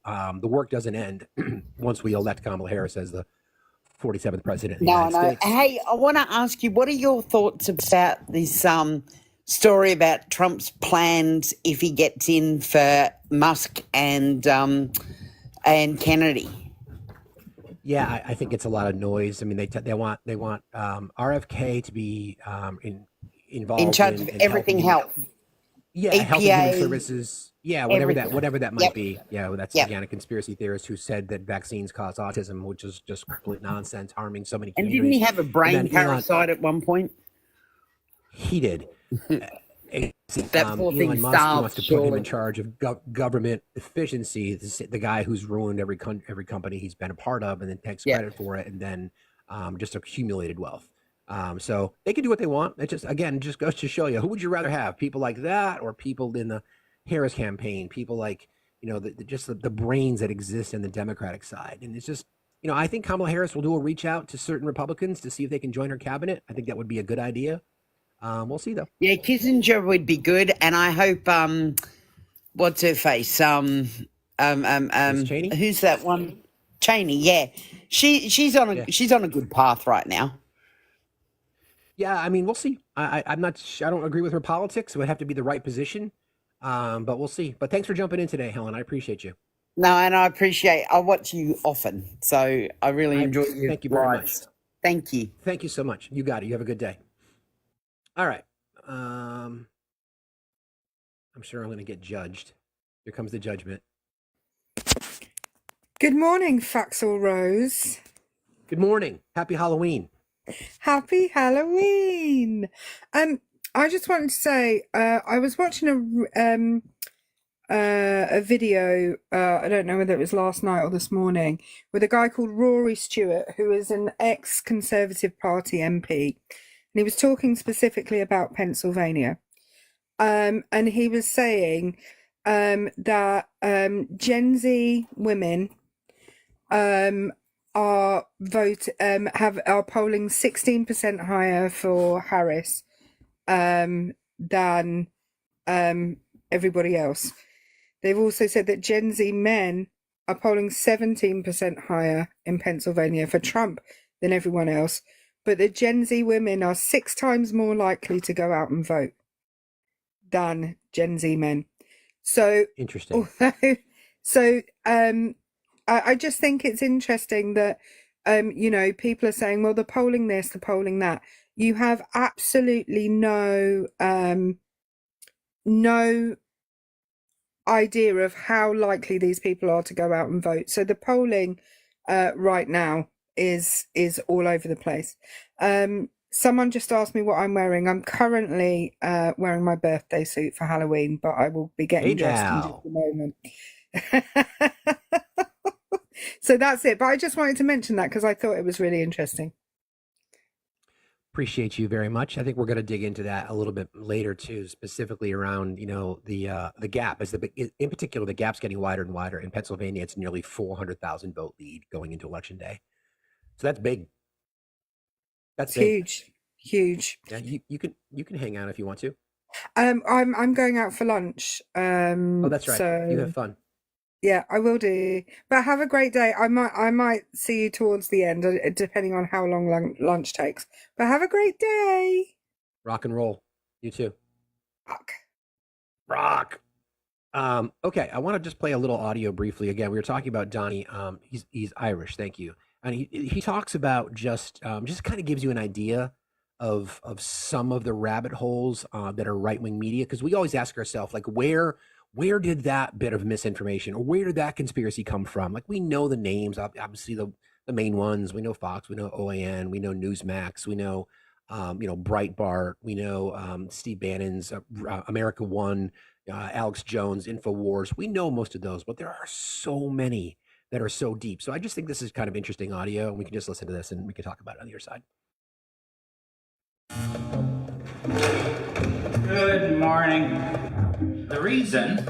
the work doesn't end once we elect Kamala Harris as the 47th president of the No, I United know. States. Hey, I want to ask you, what are your thoughts about this story about Trump's plans if he gets in for Musk and Kennedy? Yeah, I think it's a lot of noise. I mean, they want RFK to be In involved charge of in everything helping health, health and human EPA, services. Yeah, everything. whatever that might Yep, be. Yeah, well, that's yep. again a conspiracy theorist who said that vaccines cause autism, which is just complete nonsense, harming so many And didn't he communities. have a And brain then Elon, parasite at one point? he did. That poor thing Elon Musk starved, wants to put him in surely. charge of government efficiency. The guy who's ruined every company he's been a part of, and then takes Yeah. credit for it, and then just accumulated wealth. So they can do what they want. It just goes to show you, who would you rather have? People like that, or people in the Harris campaign? People like the brains that exist in the Democratic side. And it's just, I think Kamala Harris will do a reach out to certain Republicans to see if they can join her cabinet. I think that would be a good idea. We'll see though. Yeah, Kissinger would be good, and I hope what's her face? Miss Cheney? Who's that one? Cheney, yeah. She's on Yeah. a good path right now. Yeah, I mean, we'll see. I'm not. I don't agree with her politics. It would have to be the right position, but we'll see. But thanks for jumping in today, Helen. I appreciate you. No, and I watch you often, so I really enjoy your Thank you very much. lives. Thank you. Thank you so much. You got it. You have a good day. All right. I'm sure I'm going to get judged. Here comes the judgment. Good morning, Faxel Rose. Good morning. Happy Halloween. Happy Halloween. I just wanted to say, I was watching a video, I don't know whether it was last night or this morning, with a guy called Rory Stewart, who is an ex-Conservative Party MP. And he was talking specifically about Pennsylvania. And he was saying that Gen Z women are polling 16% higher for Harris than everybody else. They've also said that Gen Z men are polling 17% higher in Pennsylvania for Trump than everyone else, but the Gen Z women are 6 times more likely to go out and vote than Gen Z men. So interesting. I just think it's interesting that people are saying, well, the polling this, the polling that. You have absolutely no idea of how likely these people are to go out and vote. So the polling right now is all over the place. Someone just asked me what I'm wearing. I'm currently wearing my birthday suit for Halloween, but I will be getting dressed in just a moment. So that's it. But I just wanted to mention that because I thought it was really interesting. Appreciate you very much. I think we're going to dig into that a little bit later too, specifically around the gap. In particular, the gap's getting wider and wider. In Pennsylvania, it's nearly 400,000 vote lead going into election day. So that's big. That's big. Huge. Yeah, you can hang out if you want to. I'm going out for lunch. Oh, that's right. So you have fun. Yeah, I will do. But have a great day. I might see you towards the end, depending on how long lunch takes. But have a great day. Rock and roll. You too. Rock. Okay, I want to just play a little audio briefly. Again, we were talking about Donnie. He's Irish. Thank you. And he talks about just kind of gives you an idea of some of the rabbit holes that are right-wing media, because we always ask ourselves, like, where did that bit of misinformation, or where did that conspiracy come from? Like, we know the names, obviously the main ones. We know Fox, we know OAN, we know Newsmax, we know Breitbart, we know Steve Bannon's America One, Alex Jones, InfoWars. We know most of those, but there are so many that are so deep. So I just think this is kind of interesting audio, and we can just listen to this and we can talk about it on the other side. Good morning. The reason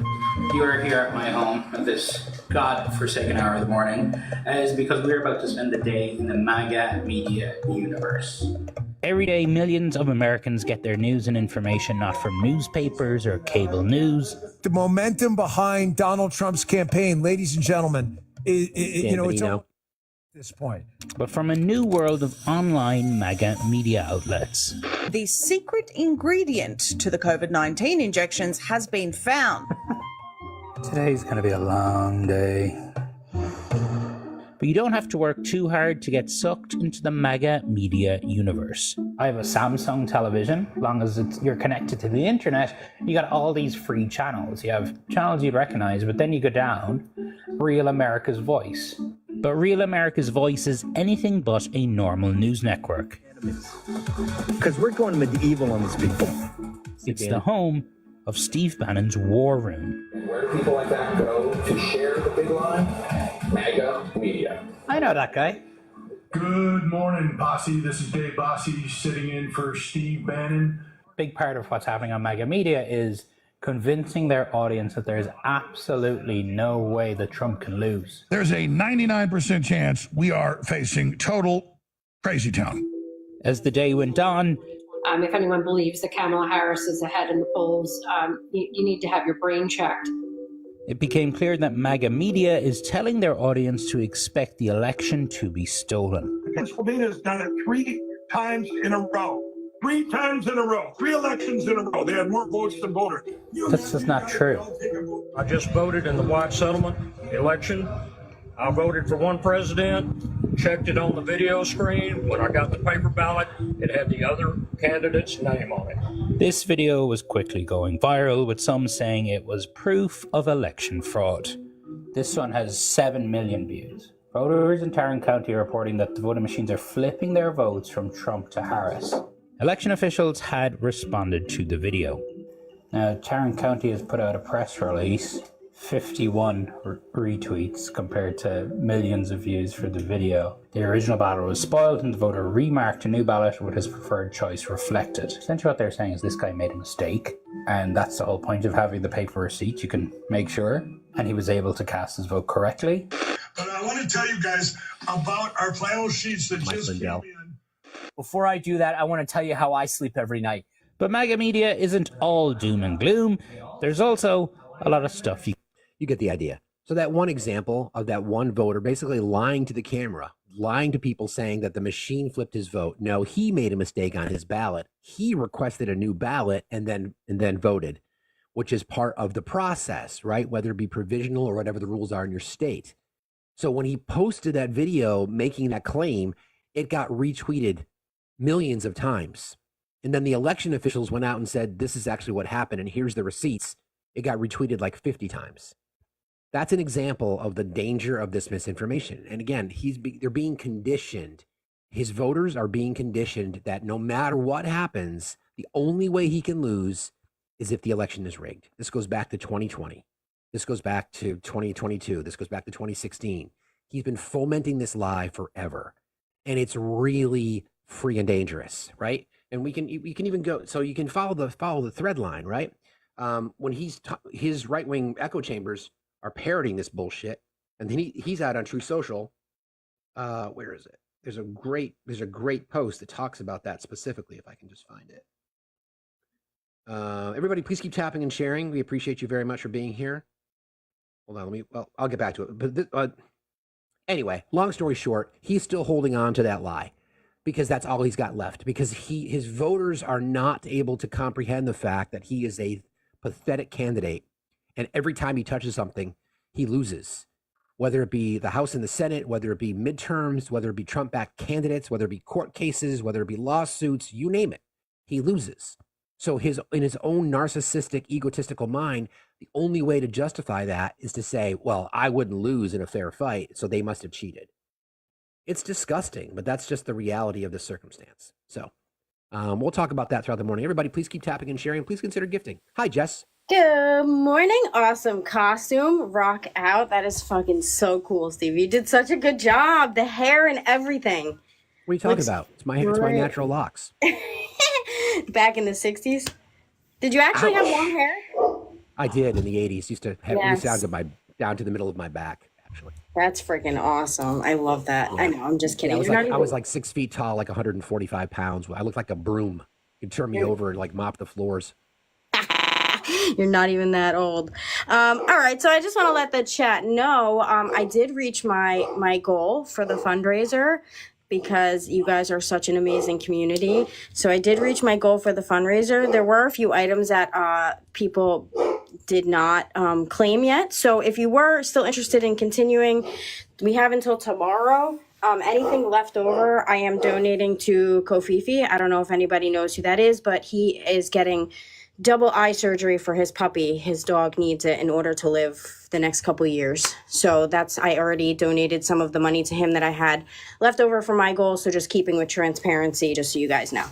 you are here at my home at this God-forsaken hour of the morning is because we're about to spend the day in the MAGA media universe. Every day, millions of Americans get their news and information not from newspapers or cable news. The momentum behind Donald Trump's campaign, ladies and gentlemen, it's at this point. But from a new world of online MAGA media outlets. The secret ingredient to the COVID-19 injections has been found. Today's going to be a long day. But you don't have to work too hard to get sucked into the MAGA media universe. I have a Samsung television. As long as you're connected to the internet, you got all these free channels. You have channels you'd recognize, but then you go down, Real America's Voice. But Real America's Voice is anything but a normal news network. Because we're going medieval on these people. It's the home of Steve Bannon's War Room. And where do people like that go to share the big line? MAGA media. I know that guy. Good morning, Bossy. This is Dave Bossy sitting in for Steve Bannon. Big part of what's happening on MAGA media is convincing their audience that there's absolutely no way that Trump can lose. There's a 99% chance we are facing total crazy town. As the day went on, if anyone believes that Kamala Harris is ahead in the polls, you need to have your brain checked. it became clear that MAGA media is telling their audience to expect the election to be stolen. Pennsylvania has done it 3 times in a row. 3 times in a row. 3 elections in a row. They had more votes than voters. That's just not true. I just voted in the White Settlement election. I voted for one president, checked it on the video screen. When I got the paper ballot, it had the other candidate's name on it. This video was quickly going viral, with some saying it was proof of election fraud. This one has 7 million views. Voters in Tarrant County are reporting that the voting machines are flipping their votes from Trump to Harris. Election officials had responded to the video. Now, Tarrant County has put out a press release, 51 retweets compared to millions of views for the video. The original ballot was spoiled and the voter remarked a new ballot with his preferred choice reflected. Essentially what they're saying is this guy made a mistake, and that's the whole point of having the paper receipt. You can make sure, and he was able to cast his vote correctly. But I want to tell you guys about our flannel sheets that just came in. Before I do that, I want to tell you how I sleep every night. But MAGA media isn't all doom and gloom. There's also a lot of stuff you get the idea. So that one example of that one voter basically lying to the camera, lying to people, saying that the machine flipped his vote. No, he made a mistake on his ballot. He requested a new ballot and then voted, which is part of the process, right? Whether it be provisional or whatever the rules are in your state. So when he posted that video making that claim, it got retweeted millions of times. And then the election officials went out and said, this is actually what happened, and here's the receipts. It got retweeted like 50 times. That's an example of the danger of this misinformation. And again, they're being conditioned. His voters are being conditioned that no matter what happens, the only way he can lose is if the election is rigged. This goes back to 2020. This goes back to 2022. This goes back to 2016. He's been fomenting this lie forever. And it's really free and dangerous, right? And we can even go, so you can follow the thread line, right? When his right-wing echo chambers are parroting this bullshit, and then he's out on True Social. Where is it? There's a great post that talks about that specifically, if I can just find it. Everybody, please keep tapping and sharing. We appreciate you very much for being here. Hold on, I'll get back to it. But anyway, long story short, he's still holding on to that lie because that's all he's got left, because his voters are not able to comprehend the fact that he is a pathetic candidate. And every time he touches something, he loses, whether it be the House and the Senate, whether it be midterms, whether it be Trump-backed candidates, whether it be court cases, whether it be lawsuits, you name it, he loses. So in his own narcissistic, egotistical mind, the only way to justify that is to say, well, I wouldn't lose in a fair fight, so they must have cheated. It's disgusting, but that's just the reality of this circumstance. So we'll talk about that throughout the morning. Everybody, please keep tapping and sharing. Please consider gifting. Hi, Jess. Good morning. Awesome costume. Rock out. That is fucking so cool, Steve. You did such a good job. The hair and everything. What are you talking about? It's my natural locks. Back in the 60s? Did you actually have long hair? I did in the 80s. Used to have down to the middle of my back. actually. That's freaking awesome. I love that. I know. I'm just kidding. I was like 6 feet tall, like 145 pounds. I looked like a broom. You could turn me over and like mop the floors. You're not even that old. All right, so I just want to let the chat know I did reach my goal for the fundraiser because you guys are such an amazing community. So I did reach my goal for the fundraiser. There were a few items that people did not claim yet. So if you were still interested in continuing, we have until tomorrow. Anything left over, I am donating to Kofifi. I don't know if anybody knows who that is, but he is getting double eye surgery for his puppy. His dog needs it in order to live the next couple years. So I already donated some of the money to him that I had left over for my goal. So just keeping with transparency, just so you guys know.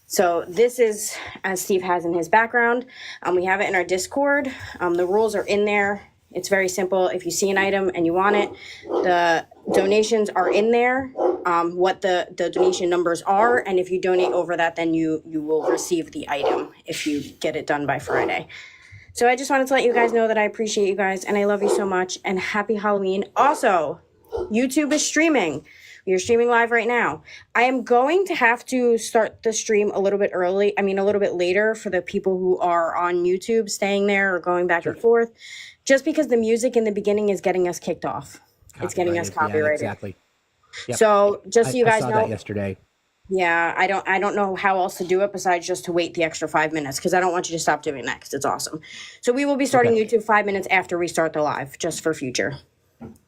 So this is, as Steve has in his background, we have it in our Discord. The rules are in there. It's very simple. If you see an item and you want it, the donations are in there, what the donation numbers are. And if you donate over that, then you will receive the item if you get it done by Friday. So I just wanted to let you guys know that I appreciate you guys and I love you so much, and happy Halloween. Also, YouTube is streaming. We are streaming live right now. I am going to have to start the stream a little bit later for the people who are on YouTube staying there or going back and forth, just because the music in the beginning is getting us kicked off. It's getting us copyrighted. Yeah, exactly. Yep. So just so you guys I saw know that yesterday. Yeah, I don't know how else to do it besides just to wait the extra 5 minutes, because I don't want you to stop doing that because it's awesome. So we will be starting YouTube 5 minutes after we start the live, just for future.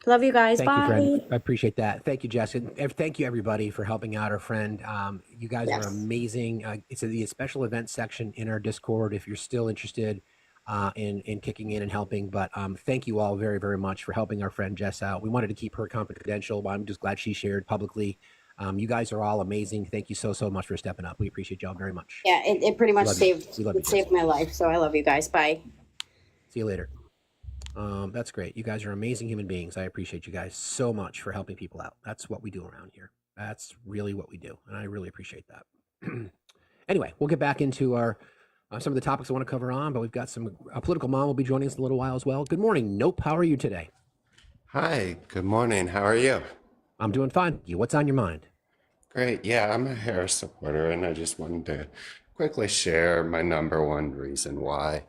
Love you guys. Thank Bye. you, friend. I appreciate that. Thank you, Jess. And thank you, everybody, for helping out our friend. You guys are amazing. It's the special events section in our Discord if you're still interested in kicking in and helping. But thank you all very, very much for helping our friend Jess out. We wanted to keep her confidential, but I'm just glad she shared publicly. You guys are all amazing. Thank you so much for stepping up. We appreciate y'all very much. Yeah, it pretty much saved my life. So I love you guys. Bye. See you later. That's great. You guys are amazing human beings. I appreciate you guys so much for helping people out. That's what we do around here. That's really what we do. And I really appreciate that. Anyway, we'll get back into our some of the topics I want to cover on, but we've got some political mom will be joining us in a little while as well. Good morning. Nope. How are you today? Hi. Good morning. How are you? I'm doing fine. What's on your mind? Great. Yeah, I'm a Harris supporter, and I just wanted to quickly share my number one reason why.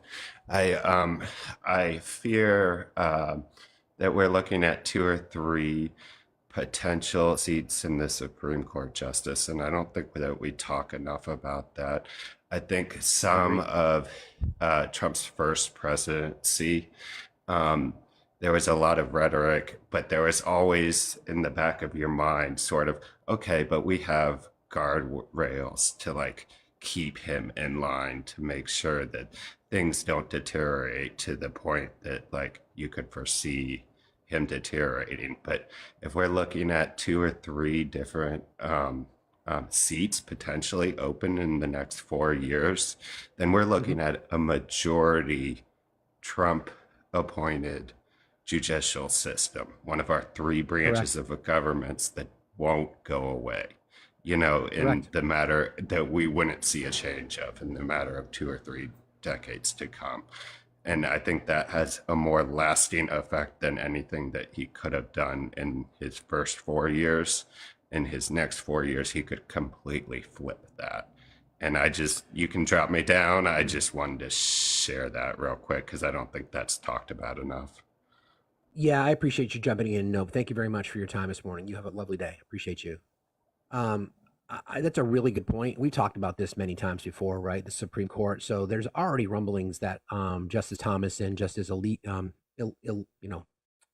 I fear that we're looking at 2 or 3 potential seats in the Supreme Court justice, and I don't think that we talk enough about that. I think some of Trump's first presidency, there was a lot of rhetoric, but there was always in the back of your mind sort of, okay, but we have guardrails to like keep him in line to make sure that things don't deteriorate to the point that like you could foresee him deteriorating. But if we're looking at 2 or 3 different seats potentially open in the next 4 years, then we're looking at a majority Trump appointed judicial system, one of our 3 branches of governments that won't go away, in the matter that we wouldn't see a change of in the matter of 2 or 3 decades to come. And I think that has a more lasting effect than anything that he could have done in his first 4 years. In his next 4 years, he could completely flip that. And you can drop me down. I just wanted to share that real quick because I don't think that's talked about enough. Yeah, I appreciate you jumping in. Nope. Thank you very much for your time this morning. You have a lovely day. Appreciate you. That's a really good point. We talked about this many times before, right? The Supreme Court. So there's already rumblings that Justice Thomas and Justice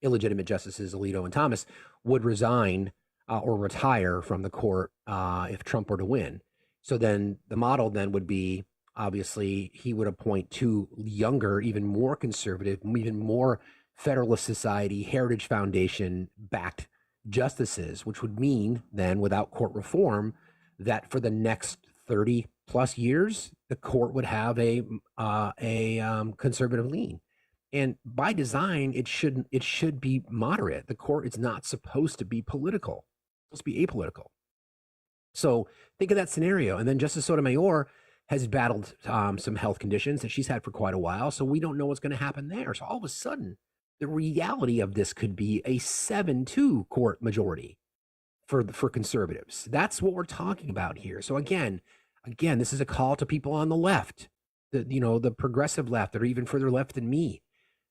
illegitimate Justices Alito and Thomas would resign or retire from the court if Trump were to win. So then the model then would be, obviously, he would appoint 2 younger, even more conservative, even more Federalist Society, Heritage Foundation backed justices, which would mean then without court reform that for the next 30 plus years, the court would have a conservative lean. And by design, it should be moderate. The court is not supposed to be political. It's supposed to be apolitical. So think of that scenario. And then Justice Sotomayor has battled some health conditions that she's had for quite a while. So we don't know what's going to happen there. So all of a sudden, The reality of this could be a 7-2 court majority for conservatives. That's what we're talking about here. So again, this is a call to people on the left, the progressive left, or even further left than me.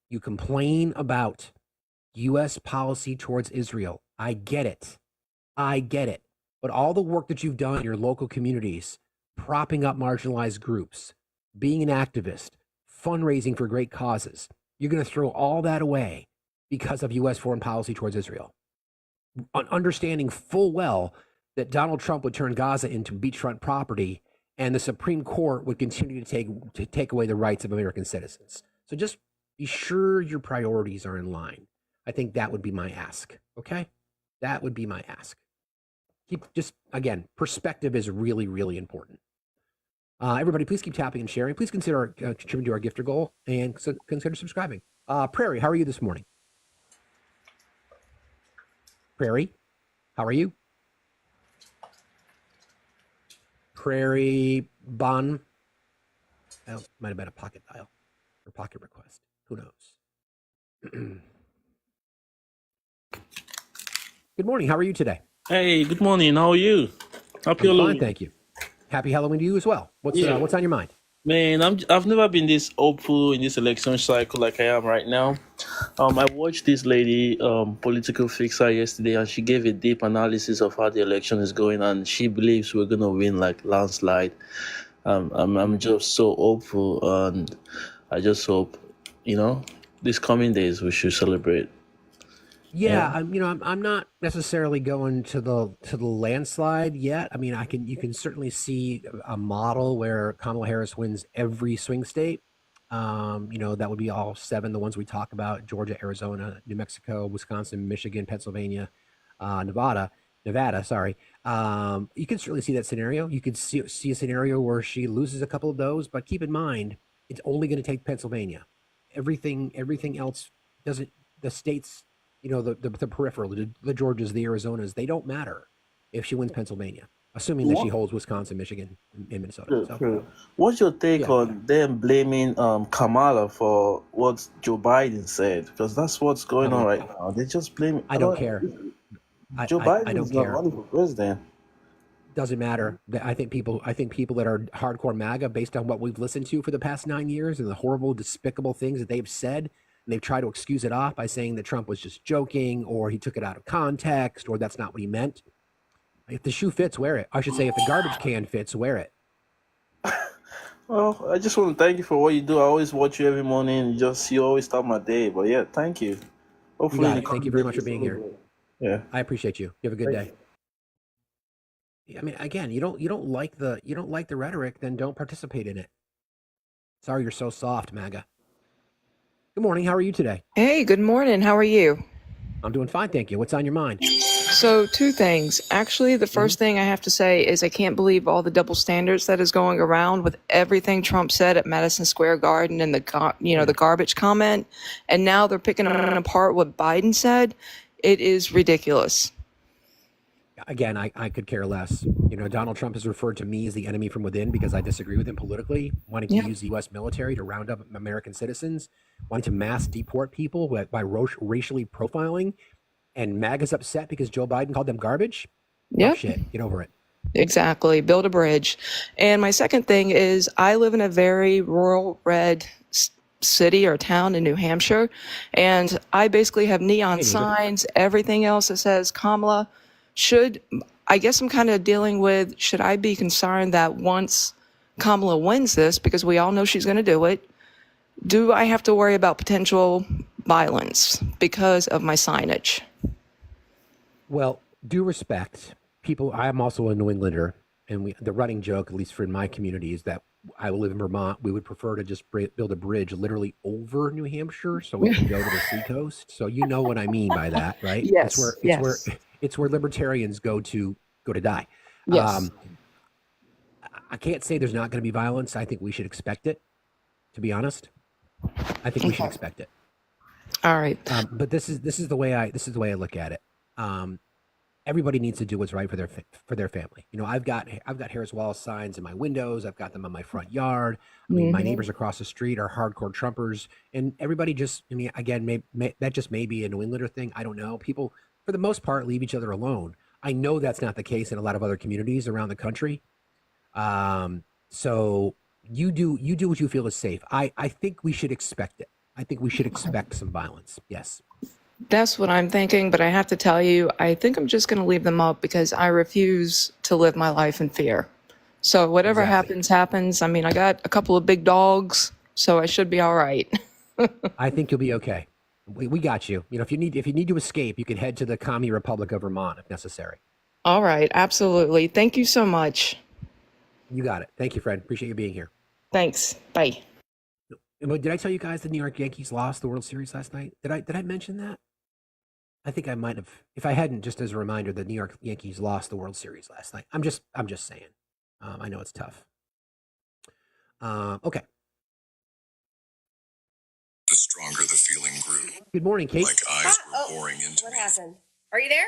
You complain about U.S. policy towards Israel. I get it. But all the work that you've done in your local communities, propping up marginalized groups, being an activist, fundraising for great causes, you're going to throw all that away because of U.S. foreign policy towards Israel. Understanding full well that Donald Trump would turn Gaza into beachfront property and the Supreme Court would continue to take away the rights of American citizens. So just be sure your priorities are in line. I think that would be my ask. Okay? That would be my ask. Again, perspective is really, really important. Everybody, please keep tapping and sharing. Please consider contributing to our gifter goal and consider subscribing. Prairie, how are you this morning? Prairie, how are you? Prairie Bon. That might have been a pocket dial or pocket request. Who knows? Good morning. How are you today? Hey, good morning. How are you? Happy Halloween. Fine, thank you. Happy Halloween to you as well. What's on your mind? Man, I've never been this hopeful in this election cycle like I am right now. I watched this lady, political fixer, yesterday, and she gave a deep analysis of how the election is going, and she believes we're gonna win like landslide. I'm just so hopeful, and I just hope, these coming days we should celebrate. Yeah, I'm not necessarily going to the landslide yet. I mean, you can certainly see a model where Kamala Harris wins every swing state. That would be all 7, the ones we talk about: Georgia, Arizona, New Mexico, Wisconsin, Michigan, Pennsylvania, Nevada. Sorry. You can certainly see that scenario. You could see a scenario where she loses a couple of those, but keep in mind, it's only going to take Pennsylvania. Everything else doesn't. The states. The peripheral, the Georgias, the Arizonas, they don't matter if she wins Pennsylvania, assuming that she holds Wisconsin, Michigan, and Minnesota. True. What's your take on them blaming Kamala for what Joe Biden said? Because that's what's going on right now. They just blame. I don't care. Joe Biden is not running for president. Doesn't matter. I think people that are hardcore MAGA, based on what we've listened to for the past 9 years and the horrible, despicable things that they've said. And they've tried to excuse it off by saying that Trump was just joking, or he took it out of context, or that's not what he meant. If the shoe fits, wear it. I should say, if the garbage can fits, wear it. Well, I just want to thank you for what you do. I always watch you every morning. You always start my day. But yeah, thank you. Hopefully, thank you very much for being here. Yeah, I appreciate you. You have a good day. I mean, again, you don't like the rhetoric, then don't participate in it. Sorry, you're so soft, MAGA. Good morning. How are you today? Hey, good morning. How are you? I'm doing fine, thank you. What's on your mind? So, 2 things. Actually, the first thing I have to say is I can't believe all the double standards that is going around with everything Trump said at Madison Square Garden and the garbage comment, and now they're picking apart what Biden said. It is ridiculous. Again, I could care less. Donald Trump has referred to me as the enemy from within because I disagree with him politically, wanting to use the U.S. military to round up American citizens, wanting to mass deport people by racially profiling, and MAGA's upset because Joe Biden called them garbage. Yeah. Shit, get over it. Exactly. Build a bridge. And my second thing is I live in a very rural red city or town in New Hampshire, and I basically have neon signs, everything else that says Kamala. I guess I'm kind of dealing with, should I be concerned that once Kamala wins this, because we all know she's going to do it, do I have to worry about potential violence because of my signage? Well, due respect, I'm also a New Englander, and the running joke, at least for in my community, is that I live in Vermont. We would prefer to just build a bridge literally over New Hampshire so we can go to the seacoast. So you know what I mean by that, right? Yes. It's where libertarians go to die. Yes. I can't say there's not going to be violence. I think we should expect it. To be honest, I think we should expect it. All right. But this is the way I look at it. everybody needs to do what's right for their family. I've got Harris Wallace signs in my windows. I've got them on my front yard. I mean, my neighbors across the street are hardcore Trumpers, and everybody just. I mean, again, that just may be a New Englander thing. I don't know. People, for the most part, leave each other alone. I know that's not the case in a lot of other communities around the country. So you do what you feel is safe. I think we should expect it. I think we should expect some violence. Yes. That's what I'm thinking, but I have to tell you, I think I'm just going to leave them up because I refuse to live my life in fear. So whatever happens, happens. I mean, I got a couple of big dogs, so I should be all right. I think you'll be okay. We got you. If you need to escape, you can head to the Commie Republic of Vermont if necessary. All right, absolutely. Thank you so much. You got it. Thank you, Fred. Appreciate you being here. Thanks. Bye. Did I tell you guys the New York Yankees lost the World Series last night? Did I mention that? I think I might have. If I hadn't, just as a reminder, the New York Yankees lost the World Series last night. I'm just saying. I know it's tough. Okay. The stronger the feeling grew. Good morning, Kate. Like eyes were boring into What me. happened? Are you there?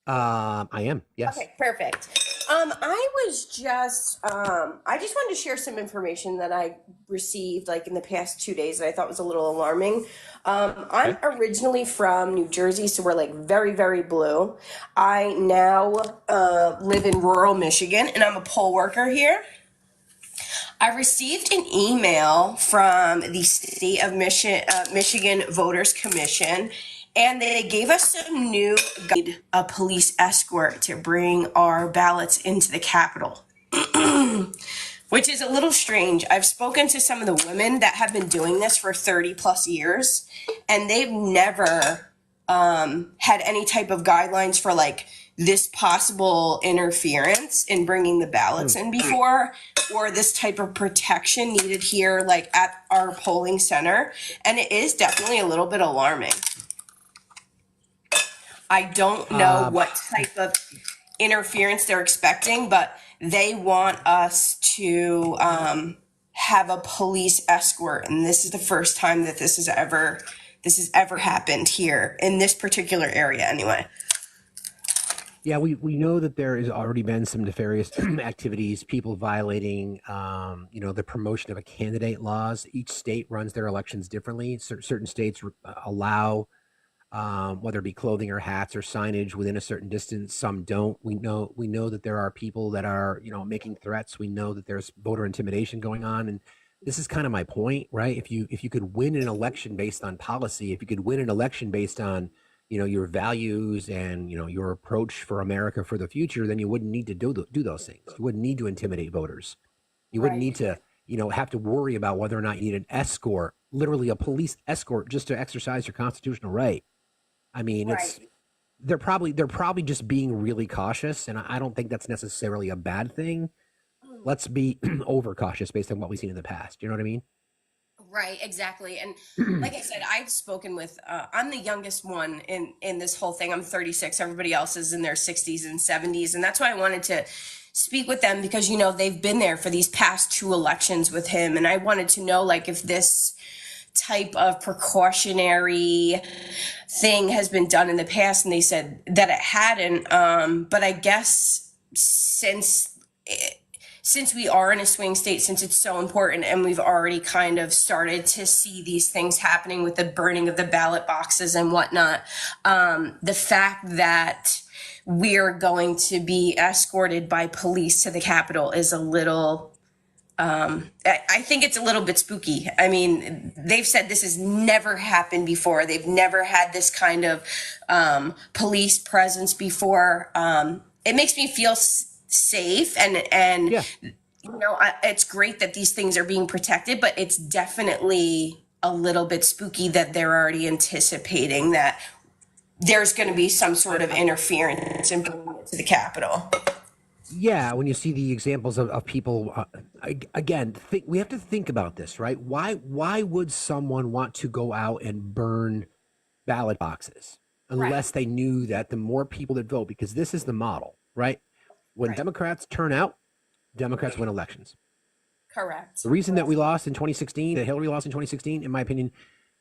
I am. Yes. Okay, perfect. I just wanted to share some information that I received like in the past 2 days that I thought was a little alarming. I'm originally from New Jersey, so we're like very, very blue. I now live in rural Michigan, and I'm a poll worker here. I received an email from the State of Michigan Voters Commission, and they gave us some new guide, a police escort to bring our ballots into the Capitol, which is a little strange. I've spoken to some of the women that have been doing this for 30 plus years, and they've never had any type of guidelines for like this possible interference in bringing the ballots in before, or this type of protection needed here like at our polling center. And it is definitely a little bit alarming. I don't know what type of interference they're expecting, but they want us to have a police escort, and this is the first time that this has ever happened here in this particular area anyway. Yeah, we know that there has already been some nefarious activities, people violating, the promotion of a candidate laws. Each state runs their elections differently. Certain states allow whether it be clothing or hats or signage within a certain distance. Some don't. We know that there are people that are, making threats. We know that there's voter intimidation going on. And this is kind of my point, right? If you could win an election based on policy, if you could win an election based on, your values and, your approach for America for the future, then you wouldn't need to do those things. You wouldn't need to intimidate voters. You wouldn't need to, have to worry about whether or not you need an escort, literally a police escort, just to exercise your constitutional right. I mean, they're probably just being really cautious, and I don't think that's necessarily a bad thing. Let's be overcautious based on what we've seen in the past. You know what I mean? Right, exactly. And like I said, I've spoken with, I'm the youngest one in this whole thing. I'm 36. Everybody else is in their 60s and 70s. And that's why I wanted to speak with them because, they've been there for these past 2 elections with him. And I wanted to know, like, if this type of precautionary thing has been done in the past. And they said that it hadn't. But I guess since we are in a swing state, since it's so important and we've already kind of started to see these things happening with the burning of the ballot boxes and whatnot, the fact that we're going to be escorted by police to the Capitol is a little, I think it's a little bit spooky. I mean, they've said this has never happened before. They've never had this kind of police presence before. It makes me feel safe and yeah. It's great that these things are being protected, but it's definitely a little bit spooky that they're already anticipating that there's going to be some sort of interference in bringing it to the Capitol. Yeah, when you see the examples of people, again, we have to think about this, right? Why would someone want to go out and burn ballot boxes unless they knew that the more people that vote, because this is the model, right? When Democrats turn out, Democrats win elections. Correct. The reason that we lost in 2016, that Hillary lost in 2016, in my opinion,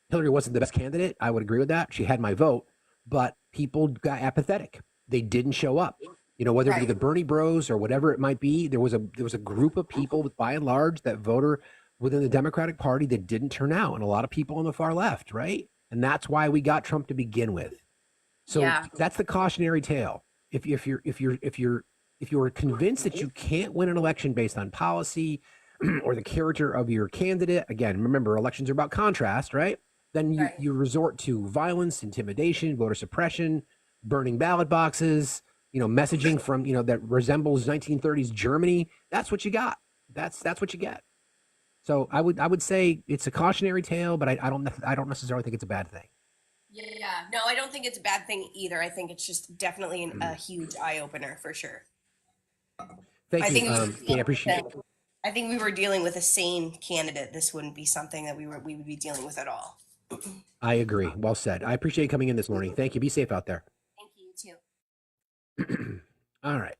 Hillary wasn't the best candidate. I would agree with that. She had my vote. But people got apathetic. They didn't show up. You know, whether it be the Bernie Bros or whatever it might be, there was a group of people, by and large, that voted within the Democratic Party that didn't turn out, and a lot of people on the far left, right? And that's why we got Trump to begin with. So that's the cautionary tale. If you're convinced that you can't win an election based on policy or the character of your candidate, again, remember, elections are about contrast, right? Then you resort to violence, intimidation, voter suppression, burning ballot boxes, messaging from, that resembles 1930s Germany. That's what you got. That's what you get. So I would say it's a cautionary tale, but I don't necessarily think it's a bad thing. Yeah, no, I don't think it's a bad thing either. I think it's just definitely a huge eye opener for sure. Thank you. I appreciate it. I think we were dealing with a sane candidate. This wouldn't be something that we would be dealing with at all. I agree. Well said. I appreciate you coming in this morning. Thank you. Be safe out there. Thank you, you too. All right.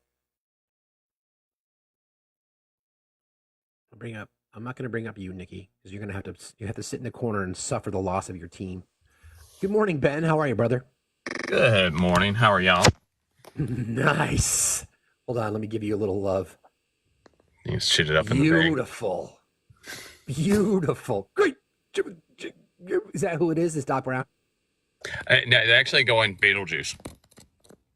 I'm not going to bring up you, Nikki, because you have to sit in the corner and suffer the loss of your team. Good morning, Ben. How are you, brother? Good morning. How are y'all? Nice. Hold on. Let me give you a little love. You shoot it up in the bag. Beautiful. Beautiful. Great. Is that who it is? Is Doc Brown? No, they're actually going Beetlejuice.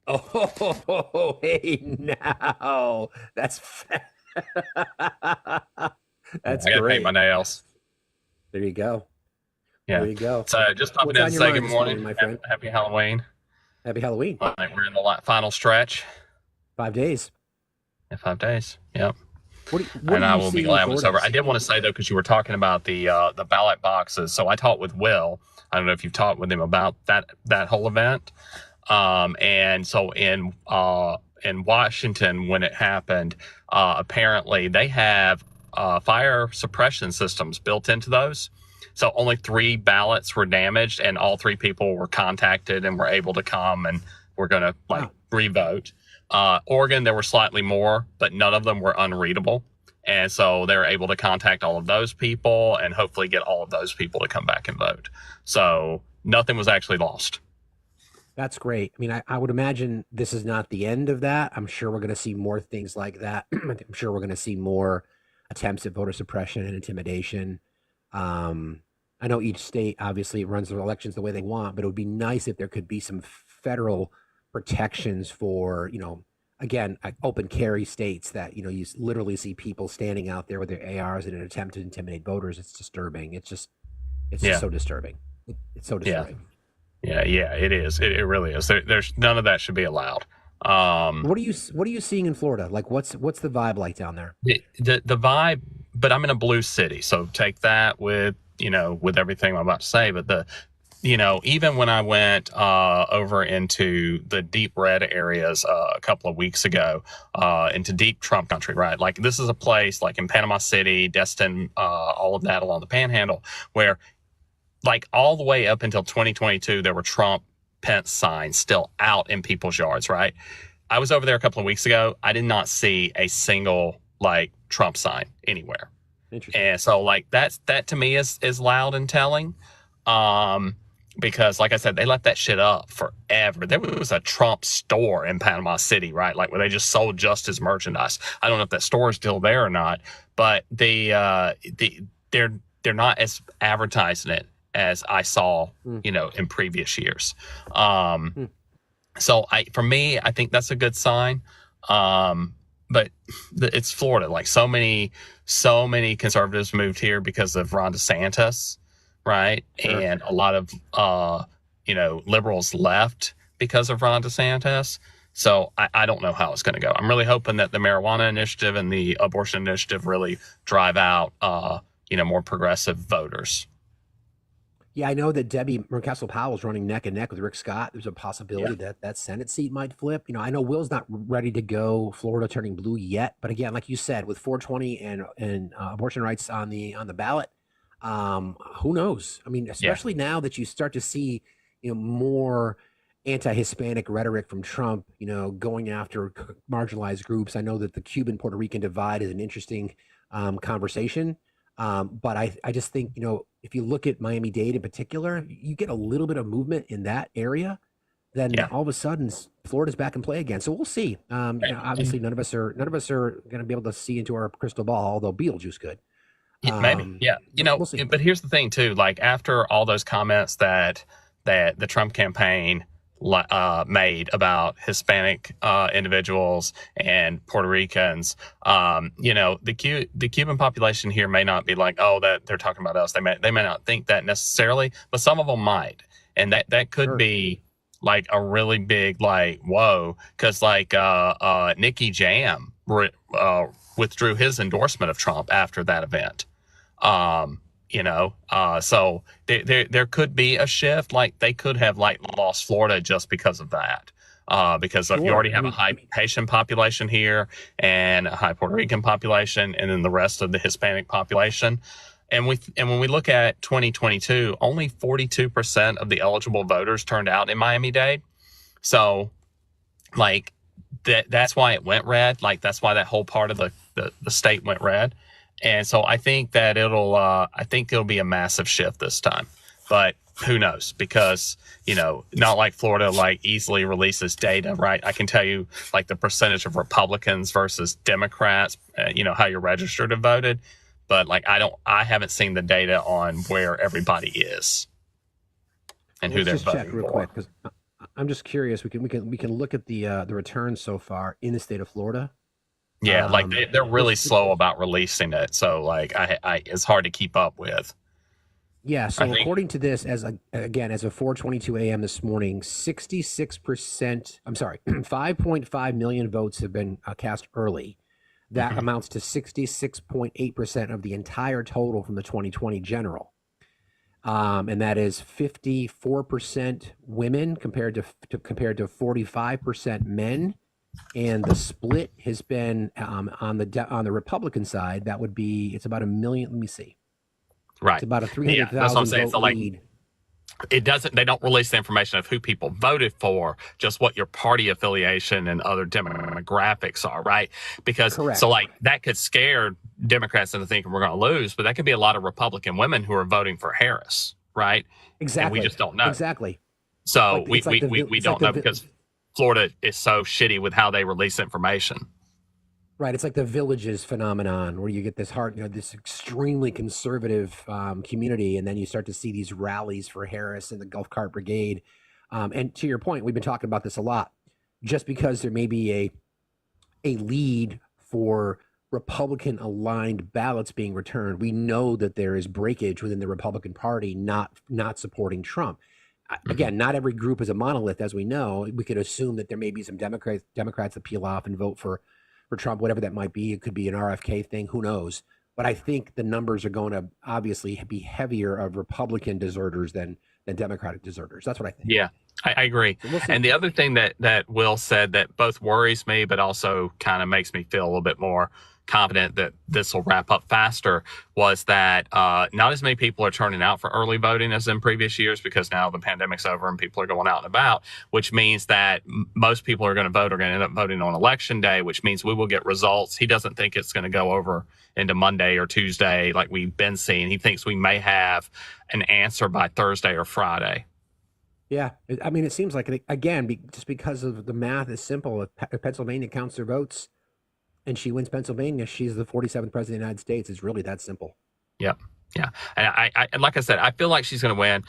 Oh, hey, now. That's that's I gotta great. paint my nails. There you go. Yeah. There you go. So just popping What's in on to your say mind good this morning. my friend? Happy Halloween. Happy Halloween. We're in the final stretch. 5 days. Yeah, 5 days. Yep. What and are I you will be seeing in glad when it's Florida? over. I did want to say though, because you were talking about the ballot boxes. So I talked with Will. I don't know if you've talked with him about that whole event. And so in Washington, when it happened, apparently they have fire suppression systems built into those. So only 3 ballots were damaged, and all 3 people were contacted and were able to come and we're going to revote. Oregon, there were slightly more, but none of them were unreadable. And so they were able to contact all of those people and hopefully get all of those people to come back and vote. So nothing was actually lost. That's great. I mean, I would imagine this is not the end of that. I'm sure we're going to see more things like that. I'm sure we're going to see more attempts at voter suppression and intimidation. I know each state obviously runs their elections the way they want, but it would be nice if there could be some federal protections for, again, open carry states that, you literally see people standing out there with their ARs in an attempt to intimidate voters. It's disturbing. It's just so disturbing. It's so disturbing. Yeah, it is. It really is. There's none of that should be allowed. What are you seeing in Florida? Like, what's the vibe like down there? The vibe, but I'm in a blue city, so take that with everything I'm about to say. But even when I went over into the deep red areas a couple of weeks ago, into deep Trump country, right? Like this is a place like in Panama City, Destin, all of that along the Panhandle, where like all the way up until 2022, there were Trump Pence signs still out in people's yards, right? I was over there a couple of weeks ago. I did not see a single like Trump sign anywhere. Interesting. And so like that to me is loud and telling. Because like I said, they left that shit up forever. There was a Trump store in Panama City, right? Like where they just sold just his merchandise. I don't know if that store is still there or not, but they're not as advertising it as I saw, in previous years. So for me, I think that's a good sign. But it's Florida. Like so many conservatives moved here because of Ron DeSantis, right? Sure. And a lot of liberals left because of Ron DeSantis. So I don't know how it's going to go. I'm really hoping that the marijuana initiative and the abortion initiative really drive out more progressive voters. Yeah, I know that Debbie Murkessel-Powell is running neck and neck with Rick Scott. There's a possibility that Senate seat might flip. I know Will's not ready to go Florida turning blue yet, but again, like you said, with 420 and abortion rights on the ballot, who knows? I mean, especially now that you start to see more anti-Hispanic rhetoric from Trump, going after marginalized groups. I know that the Cuban-Puerto Rican divide is an interesting conversation. But I just think, if you look at Miami-Dade in particular, you get a little bit of movement in that area then all of a sudden Florida's back in play again. So we'll see. Obviously, none of us are going to be able to see into our crystal ball, although Beetlejuice could. Maybe, yeah. We'll see. But here's the thing too. Like after all those comments that the Trump campaign made about Hispanic individuals and Puerto Ricans, the Cuban population here may not be like, oh, that they're talking about us. They may not think that necessarily, but some of them might, and that could be like a really big like whoa, because like Nicky Jam withdrew his endorsement of Trump after that event. So there could be a shift. Like they could have like lost Florida just because of that. Because you already have a high Haitian population here and a high Puerto Rican population, and then the rest of the Hispanic population. And when we look at 2022, only 42% of the eligible voters turned out in Miami-Dade. So, like that's why it went red. Like that's why that whole part of the state went red. And so I think that it'll be a massive shift this time. But who knows? Because, not like Florida like easily releases data, right? I can tell you like the percentage of Republicans versus Democrats, how you're registered and voted. But like I haven't seen the data on where everybody is and who they're voting check real for. quick, because I'm just curious. We can look at the returns so far in the state of Florida. Yeah, like they're really slow about releasing it, so like I it's hard to keep up with. Yeah, so according to this, as of 4:22 a.m. this morning, 66%. I'm sorry, 5.5 million votes have been cast early. That amounts to 66.8% of the entire total from the 2020 general. And that is 54% women compared to 45% men. And the split has been on the Republican side. That would be, it's about a million. Let me see. Right. It's about a 300,000 that's what I'm saying. So like, lead. they don't release the information of who people voted for, just what your party affiliation and other demographics are, right? Because so like that could scare Democrats into thinking we're going to lose, but that could be a lot of Republican women who are voting for Harris, right? Exactly. And we just don't know. Exactly. So we don't know because Florida is so shitty with how they release information. Right, it's like the Villages phenomenon, where you get this this extremely conservative community, and then you start to see these rallies for Harris and the Gulf Cart Brigade. And to your point, we've been talking about this a lot. Just because there may be a lead for Republican-aligned ballots being returned, we know that there is breakage within the Republican Party not supporting Trump. Again, not every group is a monolith, as we know. We could assume that there may be some Democrats that peel off and vote for Trump, whatever that might be. It could be an RFK thing, who knows? But I think the numbers are going to obviously be heavier of Republican deserters than Democratic deserters. That's what I think. Yeah, I agree. So and the other thing that Will said that both worries me, but also kind of makes me feel a little bit more confident that this will wrap up faster, was that not as many people are turning out for early voting as in previous years, because now the pandemic's over and people are going out and about, which means that most people are going to end up voting on election day, which means we will get results. He doesn't think it's going to go over into Monday or Tuesday like we've been seeing. He thinks we may have an answer by Thursday or Friday. Yeah, I mean, it seems like, again, just because of the math is simple. If Pennsylvania counts their votes and she wins Pennsylvania, she's the 47th president of the United States. It's really that simple. Yeah. And I like I said, I feel like she's going to win.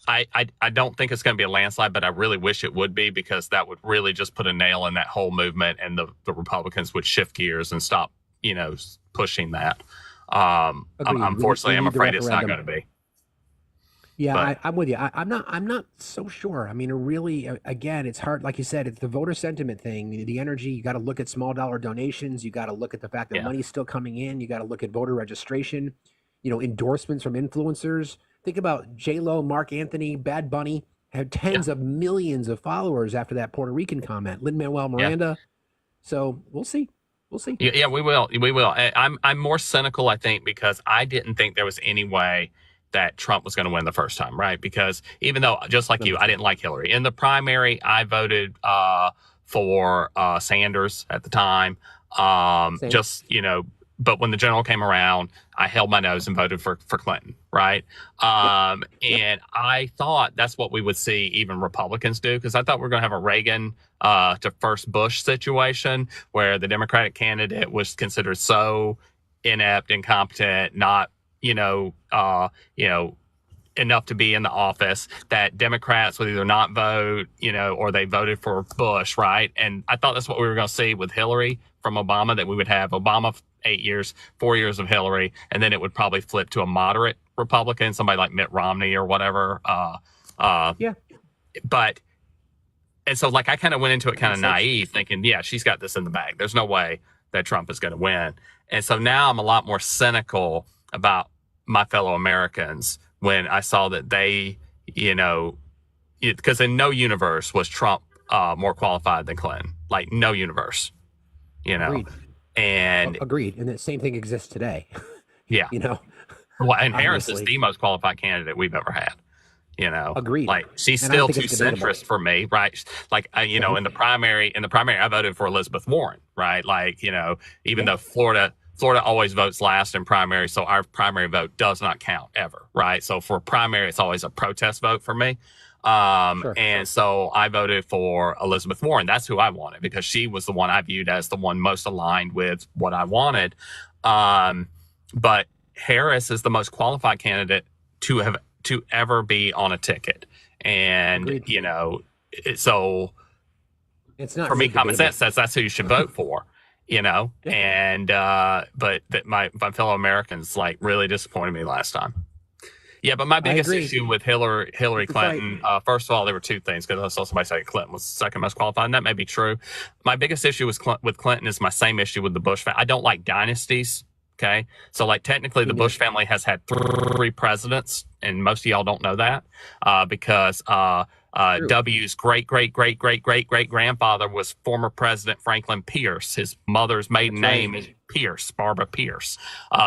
I don't think it's going to be a landslide, but I really wish it would be, because that would really just put a nail in that whole movement, and the Republicans would shift gears and stop, pushing that. Unfortunately, I'm afraid it's not going to be. Yeah, I'm with you. I'm not so sure. I mean, really, again, it's hard. Like you said, it's the voter sentiment thing, the energy. You got to look at small dollar donations. You got to look at the fact that money's still coming in. You got to look at voter registration, endorsements from influencers. Think about J-Lo, Mark Anthony, Bad Bunny had tens of millions of followers after that Puerto Rican comment. Lin-Manuel Miranda. So we'll see. Yeah, we will. I'm more cynical, I think, because I didn't think there was any way that Trump was going to win the first time, right? Because even though, just like you, I didn't like Hillary. In the primary, I voted for Sanders at the time. but when the general came around, I held my nose and voted for Clinton, right? And I thought that's what we would see even Republicans do, because I thought we were going to have a Reagan to first Bush situation where the Democratic candidate was considered so inept, incompetent, not, enough to be in the office that Democrats would either not vote, or they voted for Bush, right? And I thought that's what we were going to see with Hillary from Obama, that we would have Obama 8 years, 4 years of Hillary, and then it would probably flip to a moderate Republican, somebody like Mitt Romney or whatever. But, and so like I kind of went into it kind of naive, thinking, yeah, she's got this in the bag. There's no way that Trump is going to win. And so now I'm a lot more cynical about my fellow Americans when I saw that they, because in no universe was Trump more qualified than Clinton. Like no universe, Agreed. And agreed. And the same thing exists today. Yeah. Well, and Harris is the most qualified candidate we've ever had. Agreed. Like she's still too centrist for me, right? Like in the primary, I voted for Elizabeth Warren, right? Like even though Florida always votes last in primary, so our primary vote does not count ever, right? So for primary, it's always a protest vote for me. And so I voted for Elizabeth Warren. That's who I wanted, because she was the one I viewed as the one most aligned with what I wanted. But Harris is the most qualified candidate to ever be on a ticket. And, so it's not for me, really common debatable. sense says that's who you should vote for. And but that my fellow Americans like really disappointed me last time. Yeah, but my biggest issue with Hillary Clinton, first of all, there were two things, because I saw somebody say Clinton was the second most qualified, and that may be true. My biggest issue with Clinton is my same issue with the Bush family. I don't like dynasties. Okay, so like technically the Bush family has had 3 presidents, and most of y'all don't know that because W's great grandfather was former President Franklin Pierce. His mother's maiden name is Pierce, Barbara Pierce.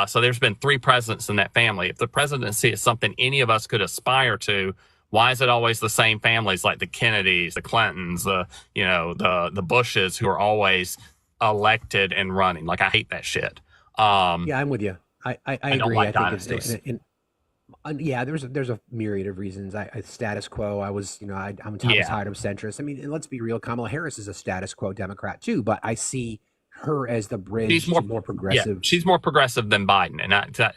So there's been 3 presidents in that family. If the presidency is something any of us could aspire to, why is it always the same families like the Kennedys, the Clintons, the Bushes, who are always elected and running? Like I hate that shit. Yeah, I'm with you. I agree. don't like I think dynasties. there's a myriad of reasons. I status quo. I was tired of centrist. I mean, and let's be real. Kamala Harris is a status quo Democrat too, but I see her as the bridge to more progressive. Yeah, she's more progressive than Biden, and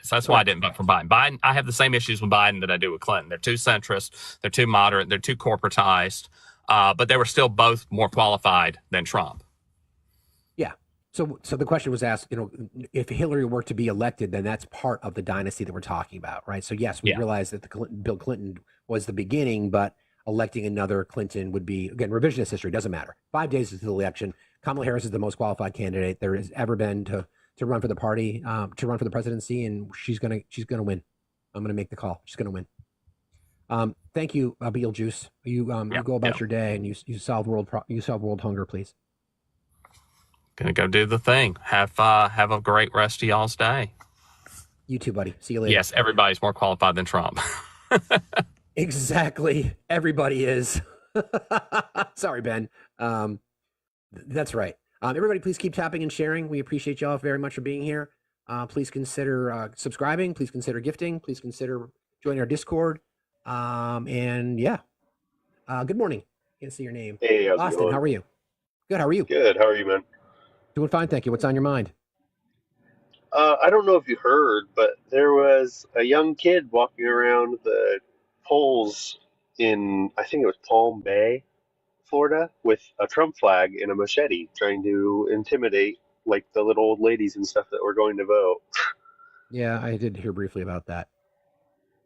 that's why I didn't vote for Biden. Biden, I have the same issues with Biden that I do with Clinton. They're too centrist, they're too moderate, they're too corporatized, but they were still both more qualified than Trump. Yeah. So the question was asked, if Hillary were to be elected, then that's part of the dynasty that we're talking about, right? So yes, we realize that Bill Clinton was the beginning, but electing another Clinton would be, again, revisionist history. Doesn't matter. 5 days into the election, Kamala Harris is the most qualified candidate there has ever been to run for the party, to run for the presidency, and she's gonna win. I'm gonna make the call. She's gonna win. Thank you, Beetlejuice. You go about your day and you solve world hunger, please. Gonna go do the thing. Have a great rest of y'all's day. You too, buddy. See you later. Yes, everybody's more qualified than Trump. Exactly. Everybody is. Sorry, Ben. That's right. Everybody, please keep tapping and sharing. We appreciate y'all very much for being here. Please consider subscribing. Please consider gifting. Please consider joining our Discord. And yeah. Good morning. Can't see your name. Hey, how's it Austin, going? how are you? Good. How are you? Good. How are you, man? Doing fine, thank you. What's on your mind? I don't know if you heard, but there was a young kid walking around the polls in, I think it was Palm Bay, Florida, with a Trump flag and a machete, trying to intimidate like the little old ladies and stuff that were going to vote. Yeah, I did hear briefly about that.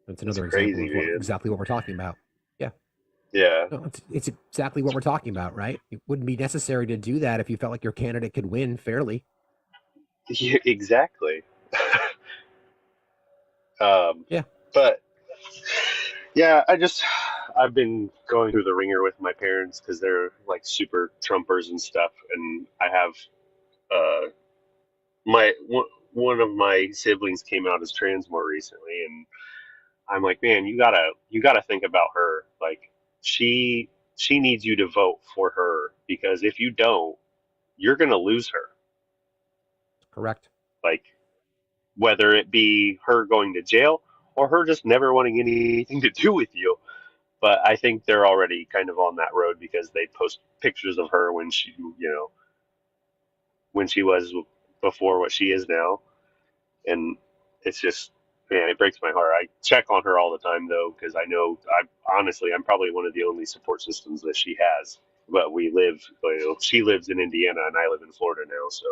That's another crazy, example of man. exactly what we're talking about. Yeah. Yeah. No, it's exactly what we're talking about, right? It wouldn't be necessary to do that if you felt like your candidate could win fairly. Yeah, exactly. Yeah. But yeah, I've been going through the ringer with my parents because they're like super Trumpers and stuff, and I have one of my siblings came out as trans more recently, and I'm like, man, you gotta think about her. Like she needs you to vote for her, because if you don't, you're gonna lose her. Correct. Like whether it be her going to jail or her just never wanting anything to do with you. But I think they're already kind of on that road because they post pictures of her when she, when she was before what she is now. And it's just, man, it breaks my heart. I check on her all the time though, because I know I'm probably one of the only support systems that she has. But she lives in Indiana and I live in Florida now, so.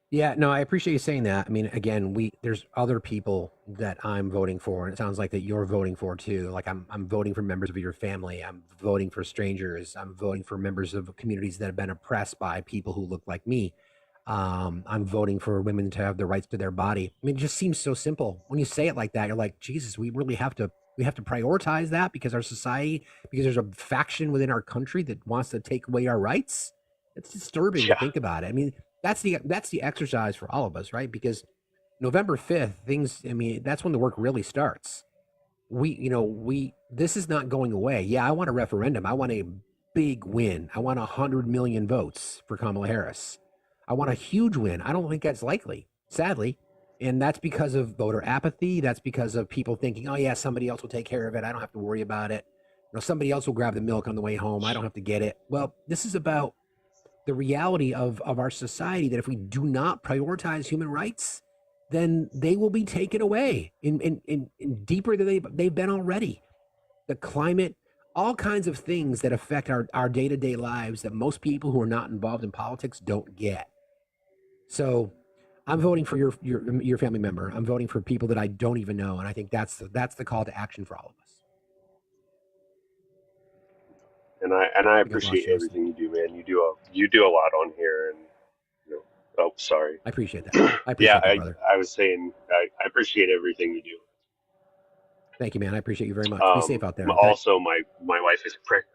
Yeah, no, I appreciate you saying that. I mean, again, there's other people that I'm voting for, and it sounds like that you're voting for too. Like I'm voting for members of your family. I'm voting for strangers. I'm voting for members of communities that have been oppressed by people who look like me. I'm voting for women to have the rights to their body. I mean, it just seems so simple. When you say it like that, you're like, Jesus, we have to prioritize that because our society, because there's a faction within our country that wants to take away our rights. It's disturbing to think about it. I mean, that's the exercise for all of us, right? Because November 5th, that's when the work really starts. This is not going away. Yeah, I want a referendum. I want a big win. I want 100 million votes for Kamala Harris. I want a huge win. I don't think that's likely, sadly. And that's because of voter apathy. That's because of people thinking, oh yeah, somebody else will take care of it. I don't have to worry about it. Somebody else will grab the milk on the way home. I don't have to get it. Well, this is about the reality of our society, that if we do not prioritize human rights, then they will be taken away in deeper than they've been already. The climate, all kinds of things that affect our day-to-day lives that most people who are not involved in politics don't get. So I'm voting for your family member. I'm voting for people that I don't even know. And I think that's the call to action for all of us. And I appreciate everything you do, man. You do a lot on here, and oh, sorry. I appreciate that. I appreciate that, brother. I was saying I appreciate everything you do. Thank you, man. I appreciate you very much. Be safe out there. Okay? Also, my wife is pregnant.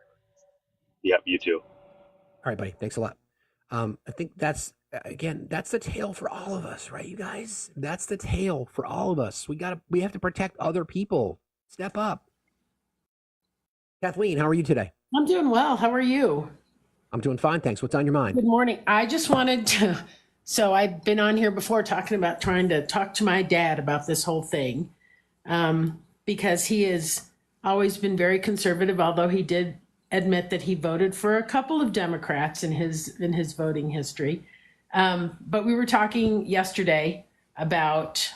Yep, you too. All right, buddy. Thanks a lot. I think that's the tale for all of us, right, you guys? That's the tale for all of us. We have to protect other people. Step up. Kathleen, how are you today? I'm doing well. How are you? I'm doing fine, thanks. What's on your mind? Good morning. I just wanted to, so I've been on here before talking about trying to talk to my dad about this whole thing, because he has always been very conservative, although he did admit that he voted for a couple of Democrats in his voting history. But we were talking yesterday about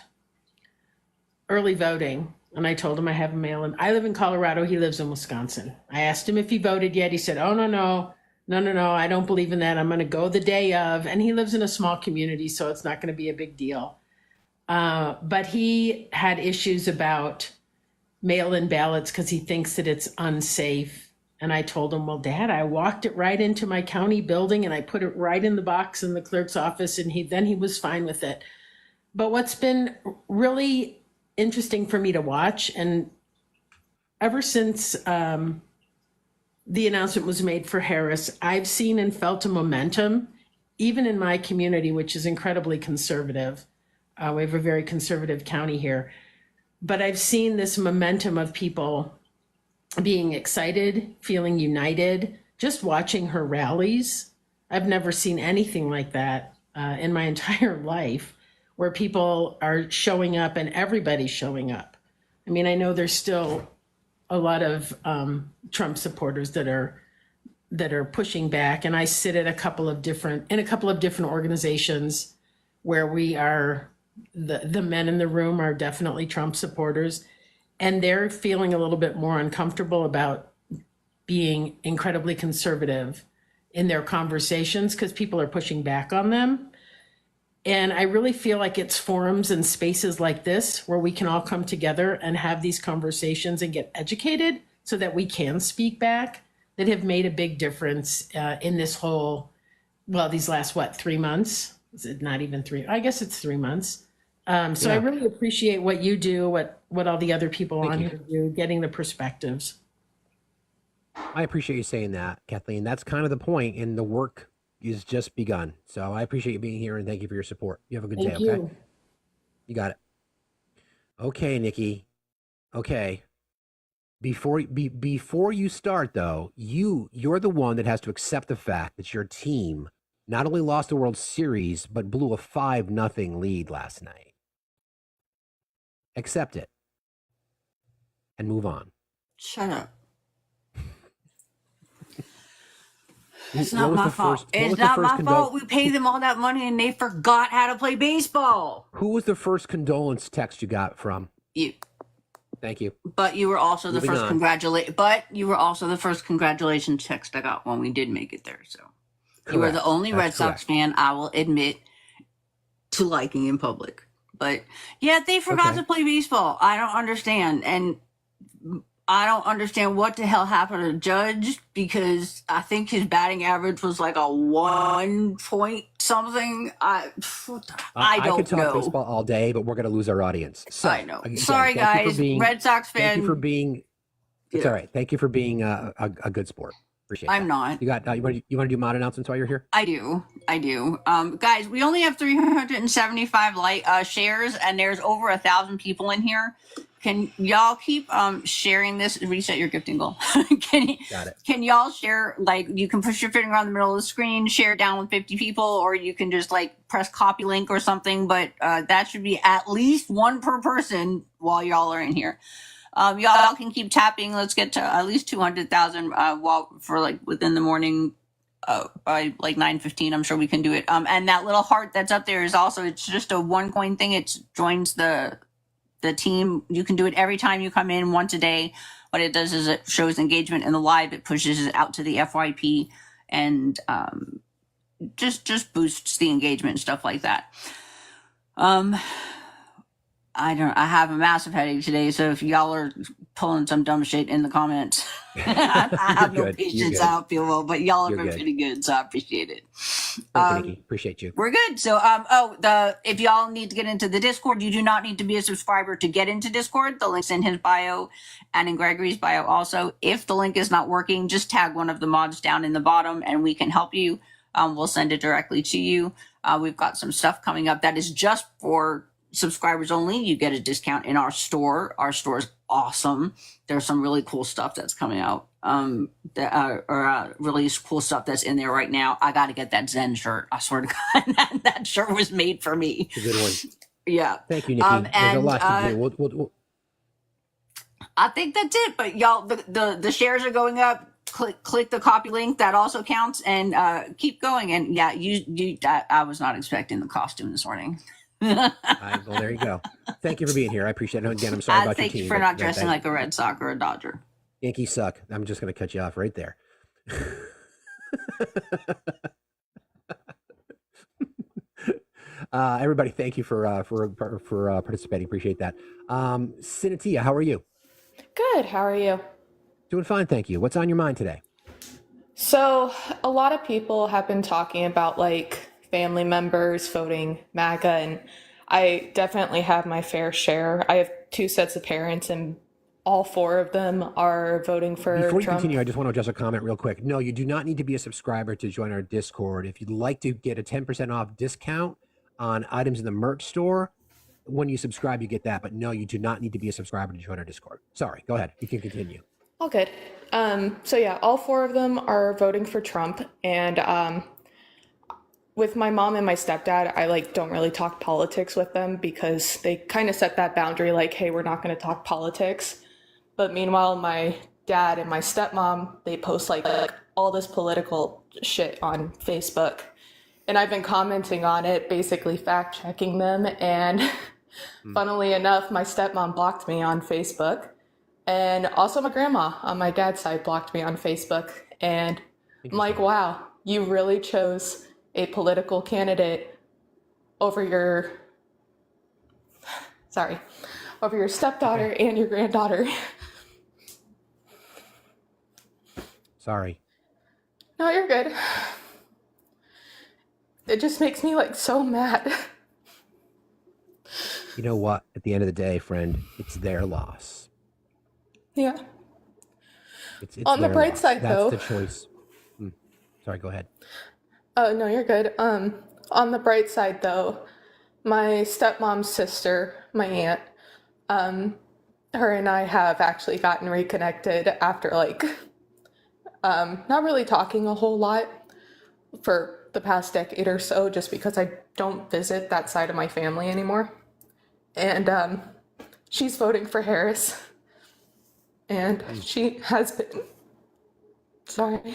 early voting. And I told him I have a mail-in. I live in Colorado. He lives in Wisconsin. I asked him if he voted yet. He said, oh, no. I don't believe in that. I'm going to go the day of. And he lives in a small community, so it's not going to be a big deal. But he had issues about mail-in ballots because he thinks that it's unsafe. And I told him, well, Dad, I walked it right into my county building and I put it right in the box in the clerk's office. And he was fine with it. But what's been really interesting for me to watch, and ever since the announcement was made for Harris, I've seen and felt a momentum, even in my community, which is incredibly conservative. We have a very conservative county here, but I've seen this momentum of people being excited, feeling united, just watching her rallies. I've never seen anything like that in my entire life, where people are showing up and everybody's showing up. I mean, I know there's still a lot of Trump supporters that are pushing back, and I sit at a couple of different organizations where we are, the men in the room are definitely Trump supporters, and they're feeling a little bit more uncomfortable about being incredibly conservative in their conversations because people are pushing back on them. And I really feel like it's forums and spaces like this where we can all come together and have these conversations and get educated so that we can speak back, that have made a big difference in this whole, these last, 3 months? Is it not even 3? I guess it's 3 months. So I really appreciate what you do, what all the other people on here do, getting the perspectives. I appreciate you saying that, Kathleen. That's kind of the point, and the work is just begun. So I appreciate you being here, and thank you for your support. You have a good day, okay? You got it. Okay, Nikki. Okay. Before you start, though, you're the one that has to accept the fact that your team not only lost the World Series, but blew a 5-0 lead last night. Accept it and move on. Shut up. It's not my fault. It's not my fault. We paid them all that money and they forgot how to play baseball. Who was the first condolence text you got from? You. Thank you. But you were also the Moving first on. congratulations text I got when we did make it there. So you were the Correct. only That's Red Sox fan I will admit to liking in public. But yeah, they forgot Okay. to play baseball. I don't understand. And I don't understand what the hell happened to Judge, because I think his batting average was like a 1 point something. I I don't could talk know. baseball all day, but we're going to lose our audience. So, I know. again, Sorry, thank you guys. for being- Red Sox fan. Thank you for being. It's Yeah. all right. Thank you for being a good sport. Appreciate. I'm that. not. You got. You want to do mod announcements while you're here? I do. Guys, we only have 375 shares, and there's over 1,000 people in here. Can y'all keep sharing this? Reset your gifting goal. Got it. Can y'all share? Like, you can push your finger on the middle of the screen, share it down with 50 people, or you can just like press copy link or something. But that should be at least one per person while y'all are in here. Y'all can keep tapping. Let's get to at least 200,000 for like within the morning. By like 9:15, I'm sure we can do it. And that little heart that's up there is also, it's just a 1 coin thing. It joins the team. You can do it every time you come in, once a day. What it does is it shows engagement in the live. It pushes it out to the FYP and just boosts the engagement and stuff like that. I have a massive headache today, so if y'all are pulling some dumb shit in the comments, I have no good. You're patience. good. I don't feel well, but y'all have You're been good. pretty good, so I appreciate it. Thank you, Nikki. Appreciate you. We're good. So, if y'all need to get into the Discord, you do not need to be a subscriber to get into Discord. The link's in his bio and in Gregory's bio also. If the link is not working, just tag one of the mods down in the bottom and we can help you. We'll send it directly to you. We've got some stuff coming up that is just for subscribers only. You get a discount in our store. Our store is awesome. There's some really cool stuff that's coming out. Really cool stuff that's in there right now. I got to get that Zen shirt. I swear to God, that shirt was made for me. It's a good one. Yeah. Thank you, Nikki. There's a lot to do. We'll... I think that's it. But y'all, the shares are going up. Click the copy link. That also counts. And keep going. And yeah, I was not expecting the costume this morning. Well, there you go. Thank you for being here. I appreciate it. Again, I'm sorry about your thank team. you for not dressing like a Red Sox or a Dodger. Yankees suck. I'm just going to cut you off right there. Everybody, thank you for participating. Appreciate that. Sinatia, how are you? Good. How are you? Doing fine, thank you. What's on your mind today? So, a lot of people have been talking about like family members voting MAGA, and I definitely have my fair share. I have 2 sets of parents, and all 4 of them are voting for Before you Trump. continue, I just want to address a comment real quick. No, you do not need to be a subscriber to join our Discord. If you'd like to get a 10% off discount on items in the merch store, when you subscribe, you get that. But no, you do not need to be a subscriber to join our Discord. Sorry, go ahead. You can continue. All good. So yeah, all 4 of them are voting for Trump, and with my mom and my stepdad, I like don't really talk politics with them because they kind of set that boundary like, hey, we're not going to talk politics. But meanwhile, my dad and my stepmom, they post like all this political shit on Facebook. And I've been commenting on it, basically fact checking them. And funnily enough, my stepmom blocked me on Facebook. And also my grandma on my dad's side blocked me on Facebook. And I'm like, wow, you really chose a political candidate over your stepdaughter and your granddaughter. Sorry. No, you're good. It just makes me like so mad. You know what? At the end of the day, friend, it's their loss. Yeah. It's On the their bright loss. side, though. That's the choice. Sorry, go ahead. Oh, no, you're good. On the bright side, though, my stepmom's sister, my aunt, her and I have actually gotten reconnected after like not really talking a whole lot for the past decade or so, just because I don't visit that side of my family anymore. And she's voting for Harris. And she has been, sorry.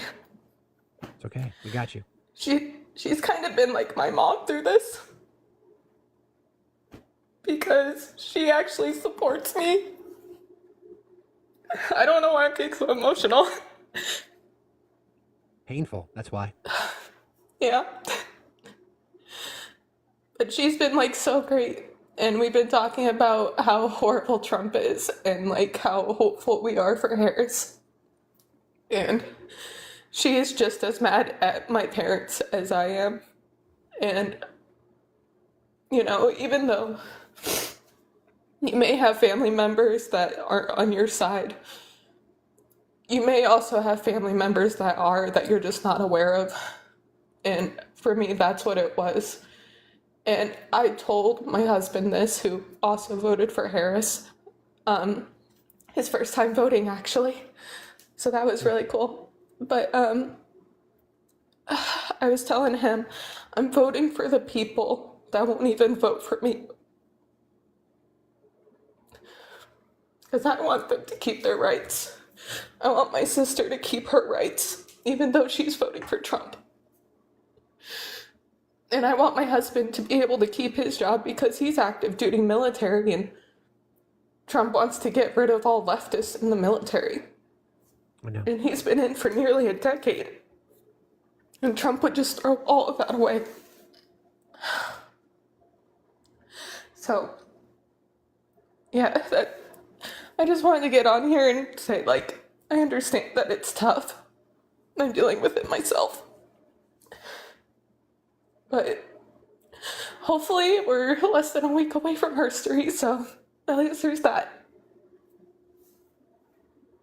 It's okay. We got you. She's kind of been like my mom through this. Because she actually supports me. I don't know why I'm getting so emotional. Painful. That's why. Yeah. But she's been like so great. And we've been talking about how horrible Trump is and like how hopeful we are for Harris. And she is just as mad at my parents as I am. And, you know, even though you may have family members that aren't on your side, you may also have family members that you're just not aware of. And for me, that's what it was. And I told my husband this, who also voted for Harris, his first time voting, actually. So that was really cool. But I was telling him, I'm voting for the people that won't even vote for me. Because I want them to keep their rights. I want my sister to keep her rights, even though she's voting for Trump. And I want my husband to be able to keep his job because he's active duty military and Trump wants to get rid of all leftists in the military. I know. And he's been in for nearly a decade. And Trump would just throw all of that away. So, yeah, I just wanted to get on here and say, like, I understand that it's tough. I'm dealing with it myself. But hopefully we're less than a week away from herstory, so at least there's that.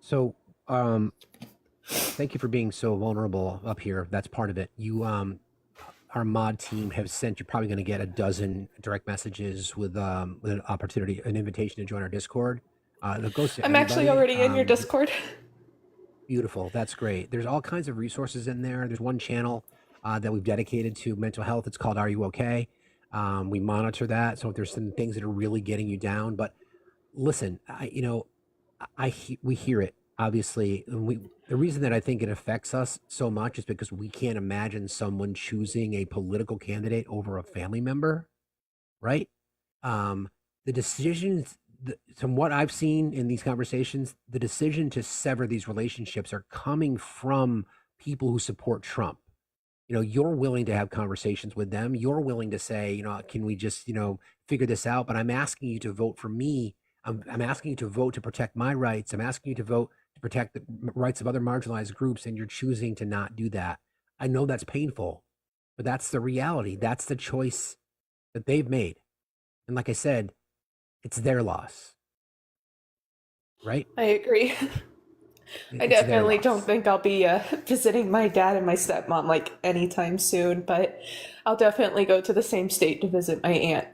So, thank you for being so vulnerable up here. That's part of it. You, our mod team have sent, you're probably going to get a dozen direct messages with an opportunity, an invitation to join our Discord. That goes to I'm actually already in your Discord. Beautiful. That's great. There's all kinds of resources in there. There's one channel that we've dedicated to mental health. It's called Are You Okay? We monitor that. So if there's some things that are really getting you down, but listen, we hear it, obviously. And the reason that I think it affects us so much is because we can't imagine someone choosing a political candidate over a family member, right? The decisions, from what I've seen in these conversations, the decision to sever these relationships are coming from people who support Trump. You're willing to have conversations with them. You're willing to say, can we just, figure this out? But I'm asking you to vote for me. I'm asking you to vote to protect my rights. I'm asking you to vote to protect the rights of other marginalized groups, and you're choosing to not do that. I know that's painful, but that's the reality. That's the choice that they've made. And like I said, it's their loss, right? I agree. I definitely don't think I'll be visiting my dad and my stepmom like anytime soon, but I'll definitely go to the same state to visit my aunt.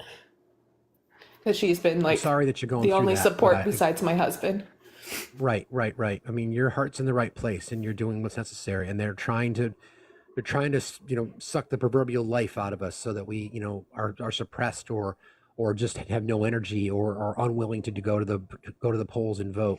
Because she's been like sorry that you're going the through only that, support besides my husband. Right. I mean, your heart's in the right place and you're doing what's necessary, and they're trying to suck the proverbial life out of us so that we, are suppressed or just have no energy or are unwilling to go to the polls and vote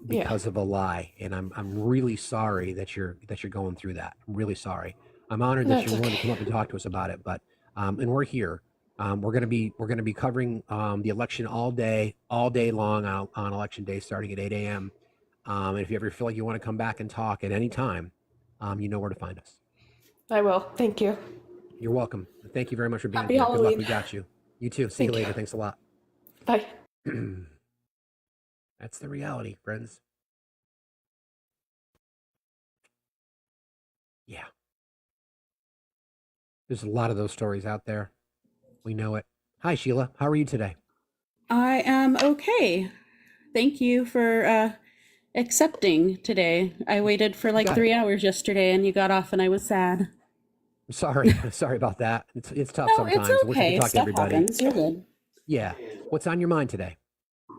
because of a lie. And I'm really sorry that you're going through that. I'm really sorry. I'm honored that you're willing to come up and talk to us about it, but and we're here. We're going to be covering the election all day long on election day, starting at 8 a.m. And if you ever feel like you want to come back and talk at any time, you know where to find us. I will. Thank you. You're welcome. Thank you very much for being Happy here. Halloween. Good luck. We got you. You too. See you later. Thanks a lot. Bye. That's the reality, friends. Yeah. There's a lot of those stories out there. We know it. Hi, Sheila. How are you today? I am okay. Thank you for accepting today. I waited for like 3 hours yesterday and you got off and I was sad. I'm sorry. Sorry about that. It's tough sometimes. It's I wish I okay. could talk to Stuff everybody. happens. You're good. Yeah. What's on your mind today?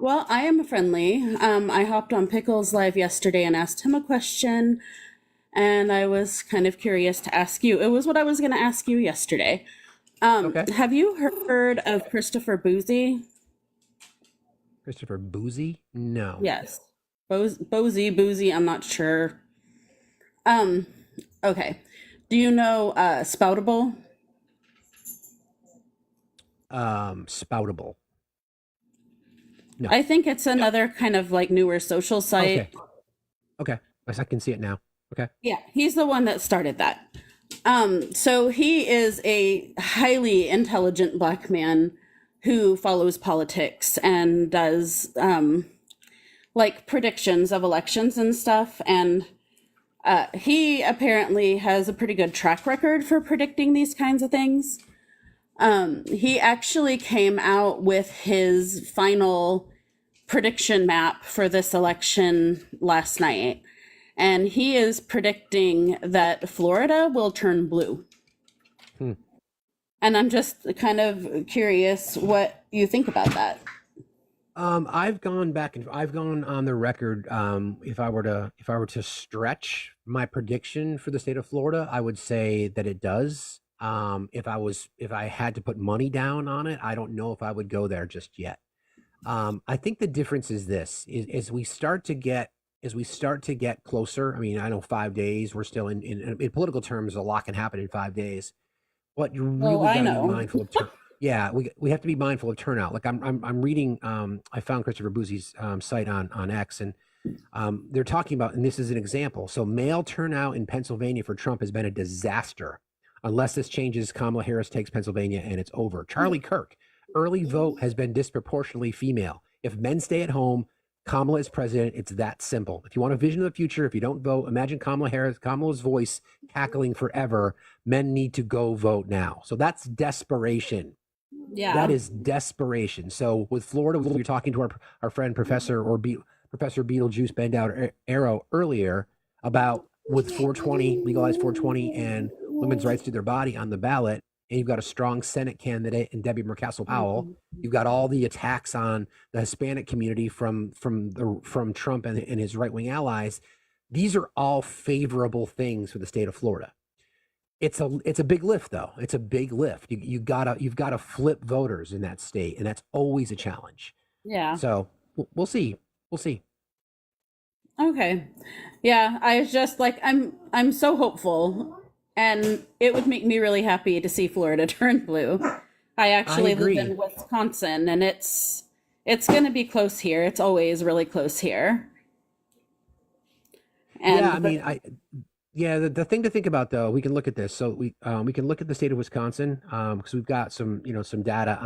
Well, I am friendly. I hopped on Pickles Live yesterday and asked him a question. and I was kind of curious to ask you. It was what I was going to ask you yesterday. Okay. Have you heard of Christopher Boozy? Christopher Boozy? No. Yes. Boozy, I'm not sure. Okay. Do you know Spoutable? Spoutable. No. I think it's another kind of like newer social site. Okay. I can see it now. Okay. Yeah, he's the one that started that. So he is a highly intelligent black man who follows politics and does like predictions of elections and stuff. And he apparently has a pretty good track record for predicting these kinds of things. He actually came out with his final prediction map for this election last night. And he is predicting that Florida will turn blue. And I'm just kind of curious what you think about that. I've gone back and I've gone on the record. If I were to stretch my prediction for the state of Florida, I would say that it does. If I had to put money down on it, I don't know if I would go there just yet. I think the difference is this: is as we start to get closer. I mean, I know 5 days. We're still in political terms, a lot can happen in 5 days. But you really got to be mindful of. Yeah, we have to be mindful of turnout. Like I'm reading. I found Christopher Boozy's site on X, and they're talking about, and this is an example. So mail turnout in Pennsylvania for Trump has been a disaster. Unless this changes, Kamala Harris takes Pennsylvania and it's over. Charlie Kirk, early vote has been disproportionately female. If men stay at home, Kamala is president. It's that simple. If you want a vision of the future, if you don't vote, imagine Kamala's voice cackling forever. Men need to go vote now. So that's desperation. Yeah. That is desperation. So with Florida, we were talking to our friend Professor Beetlejuice Bend Out Arrow earlier about with 420, legalized 420 and women's rights to their body on the ballot. And you've got a strong Senate candidate in Debbie Murcaso-Powell. You've got all the attacks on the Hispanic community from Trump and his right-wing allies. These are all favorable things for the state of Florida. It's a big lift, though. It's a big lift. You've got to flip voters in that state, and that's always a challenge. Yeah. So we'll see. We'll see. Okay. Yeah, I was just like, I'm so hopeful, and it would make me really happy to see Florida turn blue. I actually live in Wisconsin, and it's going to be close here. It's always really close here. And yeah, I mean, the thing to think about, though, we can look at this. So we can look at the state of Wisconsin because we've got some data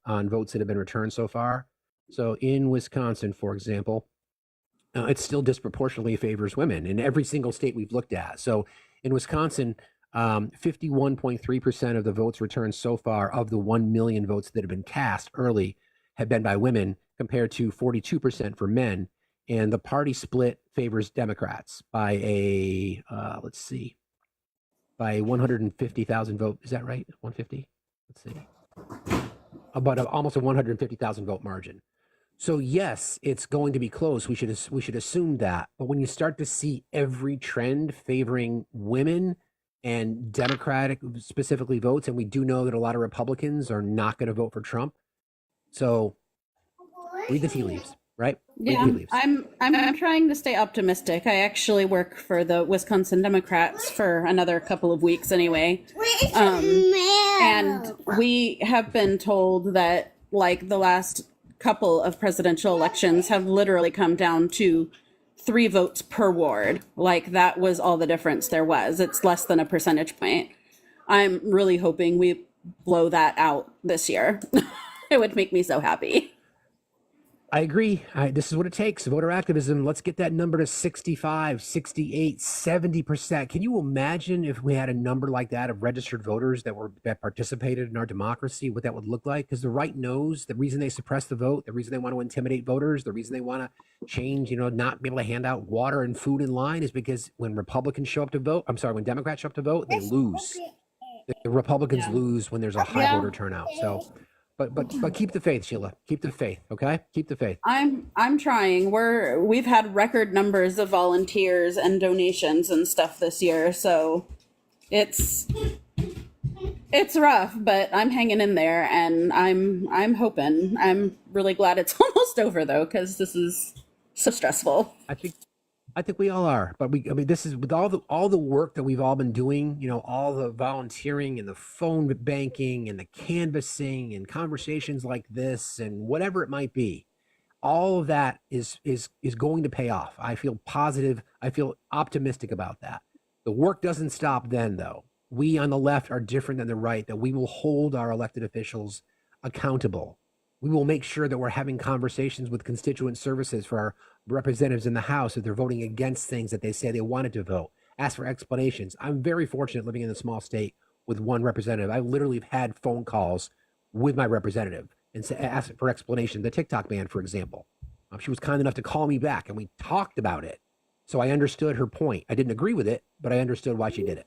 on votes that have been returned so far. So in Wisconsin, for example, it still disproportionately favors women in every single state we've looked at. So in Wisconsin, 51.3% of the votes returned so far of the 1 million votes that have been cast early have been by women compared to 42% for men. And the party split favors Democrats by by 150,000 vote. Is that right? 150? Let's see. About almost a 150,000 vote margin. So yes, it's going to be close. We should assume that. But when you start to see every trend favoring women and Democratic specifically votes, and we do know that a lot of Republicans are not going to vote for Trump. So read the tea leaves, right? Read the tea leaves. I'm trying to stay optimistic. I actually work for the Wisconsin Democrats for another couple of weeks anyway. And we have been told that like the last couple of presidential elections have literally come down to 3 votes per ward. Like that was all the difference there was. It's less than a percentage point. I'm really hoping we blow that out this year. It would make me so happy. I agree. This is what it takes. Voter activism. Let's get that number to 65, 68, 70%. Can you imagine if we had a number like that of registered voters that participated in our democracy, what that would look like? Because the right knows the reason they suppress the vote, the reason they want to intimidate voters, the reason they want to change, not be able to hand out water and food in line is because when Republicans show up to vote, when Democrats show up to vote, they lose. The Republicans lose when there's a high voter turnout. So But keep the faith, Sheila. Keep the faith, okay? Keep the faith. I'm trying. We've had record numbers of volunteers and donations and stuff this year, so it's rough, but I'm hanging in there, and I'm hoping. I'm really glad it's almost over though, because this is so stressful. I think we all are, but this is with all the work that we've all been doing, all the volunteering and the phone banking and the canvassing and conversations like this and whatever it might be. All of that is going to pay off. I feel positive. I feel optimistic about that. The work doesn't stop then, though. We on the left are different than the right, that we will hold our elected officials accountable. We will make sure that we're having conversations with constituent services for our representatives in the House if they're voting against things that they say they wanted to vote. Ask for explanations. I'm very fortunate living in a small state with one representative. I've literally had phone calls with my representative and ask for explanation. The TikTok ban, for example. She was kind enough to call me back and we talked about it. So I understood her point. I didn't agree with it, but I understood why she did it.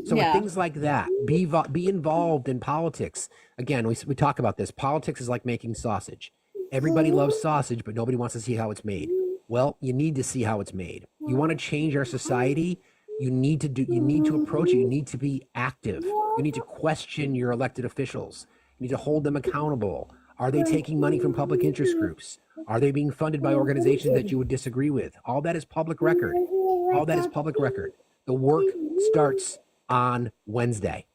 So with things like that, be involved in politics. Again, we talk about this. Politics is like making sausage. Everybody loves sausage, but nobody wants to see how it's made. Well, you need to see how it's made. You want to change our society, you need to approach it. You need to be active. You need to question your elected officials. You need to hold them accountable. Are they taking money from public interest groups? Are they being funded by organizations that you would disagree with? All that is public record. All that is public record. The work starts on Wednesday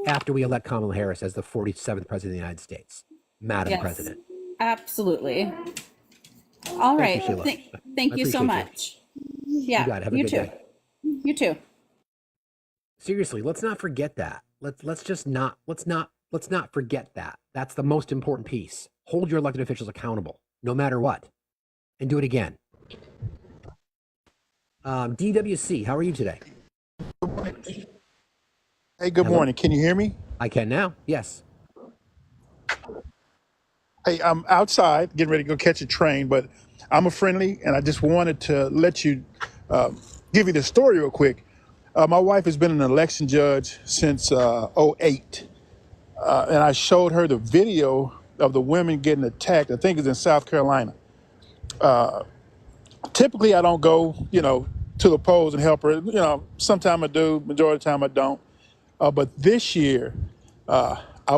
after we elect Kamala Harris as the 47th president of the United States. Madam President. Absolutely. All right. Thank you, Sheila. Thank you so much. Yeah. You got it. Have a good too. day. You too. Seriously, let's not forget that. Let's not forget that. That's the most important piece. Hold your elected officials accountable, no matter what, and do it again. DWC, how are you today? Hey, good morning. Can you hear me? I can now. Yes. Hey, I'm outside getting ready to go catch a train, but I'm a friendly, and I just wanted to let you give you the story real quick. My wife has been an election judge since '08, and I showed her the video of the women getting attacked. I think it's in South Carolina. Typically, I don't go, to the polls and help her. Sometimes I do, majority of the time I don't. But this year,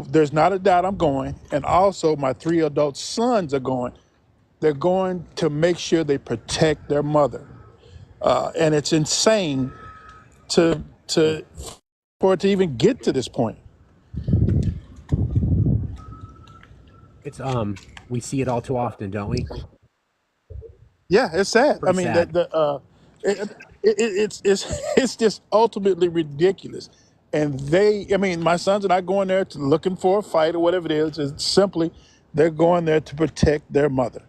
there's not a doubt I'm going. And also my 3 adult sons are going. They're going to make sure they protect their mother. And it's insane for it to even get to this point. It's we see it all too often, don't we? Yeah, it's sad. Pretty I mean, sad. it's just ultimately ridiculous. And my sons and I going there looking for a fight or whatever it is. It's simply they're going there to protect their mother.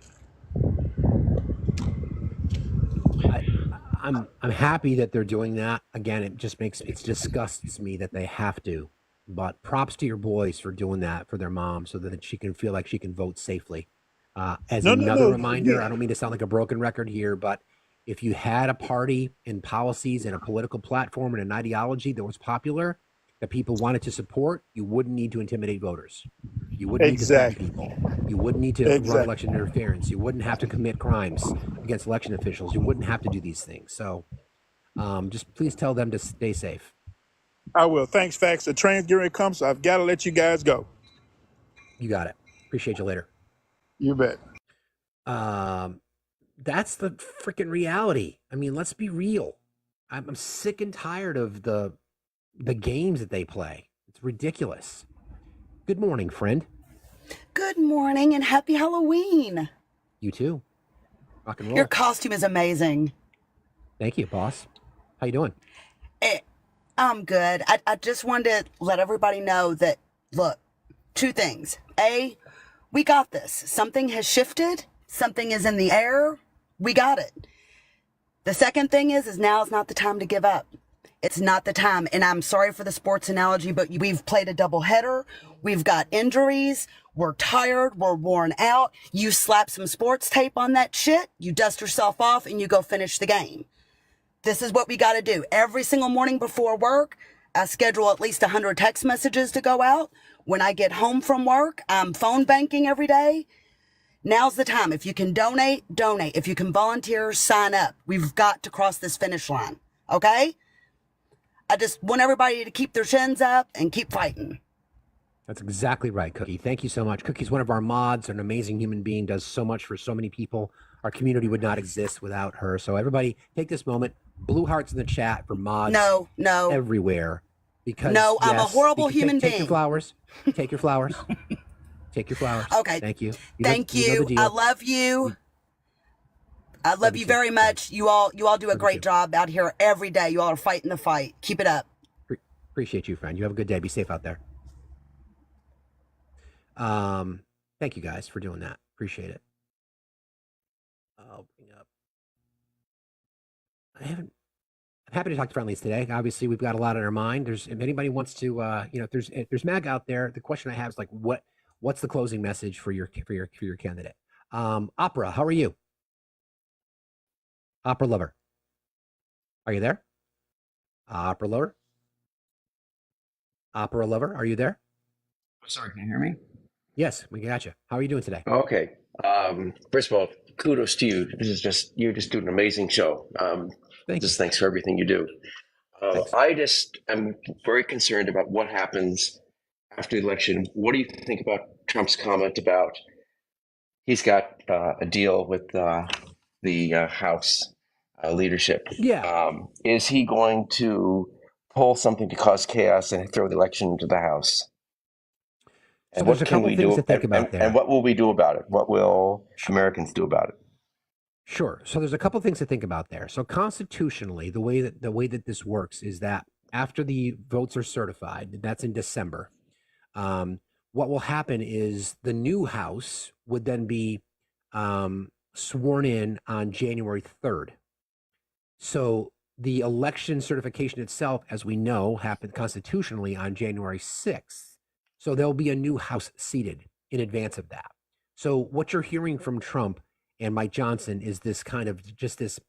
I'm happy that they're doing that. Again, it disgusts me that they have to. But props to your boys for doing that for their mom so that she can feel like she can vote safely. Another reminder, I don't mean to sound like a broken record here, but if you had a party and policies and a political platform and an ideology that was popular, that people wanted to support, you wouldn't need to intimidate voters. You wouldn't need to threaten people. You wouldn't need to run election interference. You wouldn't have to commit crimes against election officials. You wouldn't have to do these things. So just please tell them to stay safe. I will. Thanks, Facts. The train's getting ready to come, so I've got to let you guys go. You got it. Appreciate you later. You bet. That's the freaking reality. I mean, let's be real. I'm sick and tired of the games that they play. It's ridiculous. Good morning, friend. Good morning and happy Halloween. You too. Rock and roll. Your costume is amazing. Thank you, boss. How you doing? I'm good. I just wanted to let everybody know that, look, 2 things. A, we got this. Something has shifted. Something is in the air. We got it. The second thing is now is not the time to give up. It's not the time. And I'm sorry for the sports analogy, but we've played a doubleheader. We've got injuries. We're tired. We're worn out. You slap some sports tape on that shit. You dust yourself off and you go finish the game. This is what we got to do. Every single morning before work, I schedule at least 100 text messages to go out. When I get home from work, I'm phone banking every day. Now's the time. If you can donate, donate. If you can volunteer, sign up. We've got to cross this finish line. Okay? I just want everybody to keep their chins up and keep fighting. That's exactly right, Cookie. Thank you so much. Cookie's one of our mods, an amazing human being, does so much for so many people. Our community would not exist without her. So everybody, take this moment. Blue hearts in the chat for mods. No. Everywhere. Because No, I'm a yes, horrible take human your being. flowers. Take your flowers. Take your flowers. Okay. Thank you. Thank you. I love you. I love you very much. You all do a great job out here every day. You all are fighting the fight. Keep it up. Appreciate you, friend. You have a good day. Be safe out there. Thank you guys for doing that. Appreciate it. I'll bring up. I'm happy to talk to friendlies today. Obviously, we've got a lot on our mind. If anybody wants to, if there's mag out there, the question I have is like, what's the closing message for your candidate? Opera, how are you? Opera lover, are you there? Opera lover, are you there? Sorry, can you hear me? Yes, we got you. How are you doing today? Okay. First of all, kudos to you. You're just doing an amazing show. Thanks for everything you do. I'm very concerned about what happens after the election. What do you think about Trump's comment about he's got a deal with the House leadership? Yeah. Is he going to pull something to cause chaos and throw the election into the House? So And there's what a can couple we things do? to think about there. And what will we do about it? What will Americans do about it? Sure. So there's a couple things to think about there. So constitutionally, the way that this works is that after the votes are certified, that's in December. What will happen is the new House would then be sworn in on January 3rd. So the election certification itself, as we know, happened constitutionally on January 6th. So there'll be a new House seated in advance of that. So what you're hearing from Trump and Mike Johnson is this kind of just this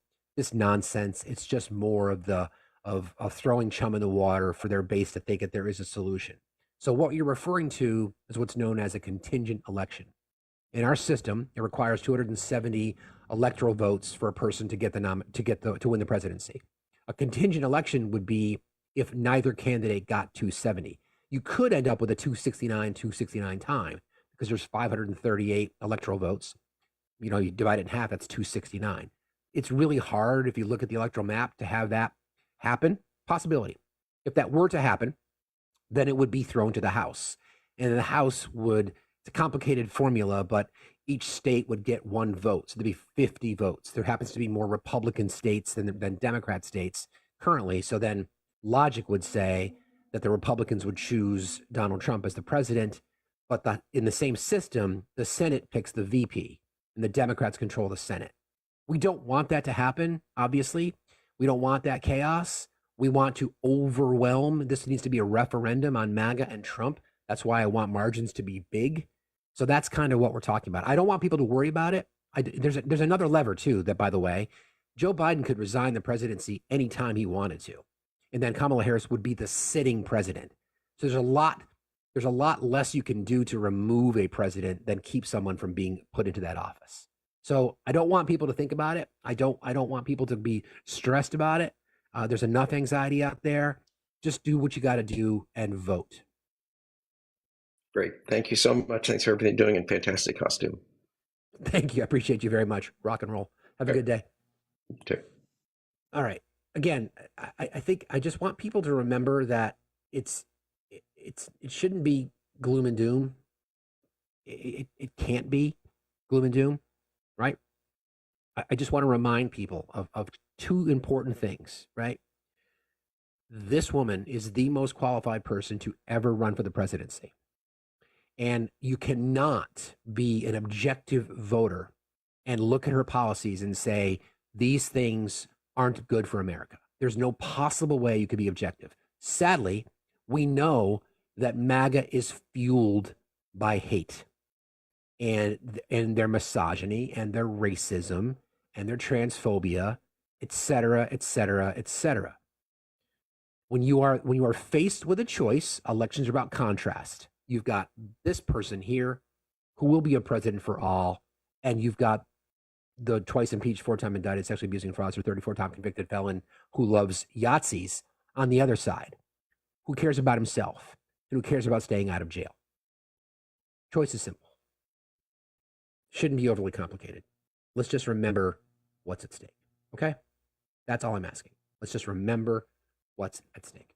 nonsense. It's just more of of throwing chum in the water for their base to think that there is a solution. So what you're referring to is what's known as a contingent election. In our system, it requires 270 electoral votes for a person to get to win the presidency. A contingent election would be if neither candidate got 270. You could end up with a 269 time because there's 538 electoral votes. You divide it in half, that's 269. It's really hard if you look at the electoral map to have that happen. Possibility. If that were to happen, then it would be thrown to the House. And the House it's a complicated formula, but each state would get one vote. So there'd be 50 votes. There happens to be more Republican states than Democrat states currently. So then logic would say that the Republicans would choose Donald Trump as the president, but in the same system, the Senate picks the VP and the Democrats control the Senate. We don't want that to happen, obviously. We don't want that chaos. We want to overwhelm. This needs to be a referendum on MAGA and Trump. That's why I want margins to be big. So that's kind of what we're talking about. I don't want people to worry about it. There's another lever, too, that, by the way, Joe Biden could resign the presidency anytime he wanted to. And then Kamala Harris would be the sitting president. So there's a lot less you can do to remove a president than keep someone from being put into that office. So I don't want people to think about it. I don't want people to be stressed about it. There's enough anxiety out there. Just do what you got to do and vote. Great. Thank you so much. Thanks for everything you're doing and fantastic costume. Thank you. I appreciate you very much. Rock and roll. Have a good day. You too. All right. Again, I think I just want people to remember that it shouldn't be gloom and doom. It can't be gloom and doom, right? I just want to remind people of two important things, right? This woman is the most qualified person to ever run for the presidency. And you cannot be an objective voter and look at her policies and say, these things aren't good for America. There's no possible way you could be objective. Sadly, we know that MAGA is fueled by hate and their misogyny and their racism and their transphobia, et cetera, et cetera, et cetera. when you are faced with a choice, elections are about contrast. You've got this person here who will be a president for all, and you've got the twice impeached, 4-time indicted, sexually abusing fraudster, 34-time convicted felon who loves Yahtzees on the other side, who cares about himself and who cares about staying out of jail. Choice is simple. Shouldn't be overly complicated. Let's just remember what's at stake. Okay? That's all I'm asking. Let's just remember what's at stake.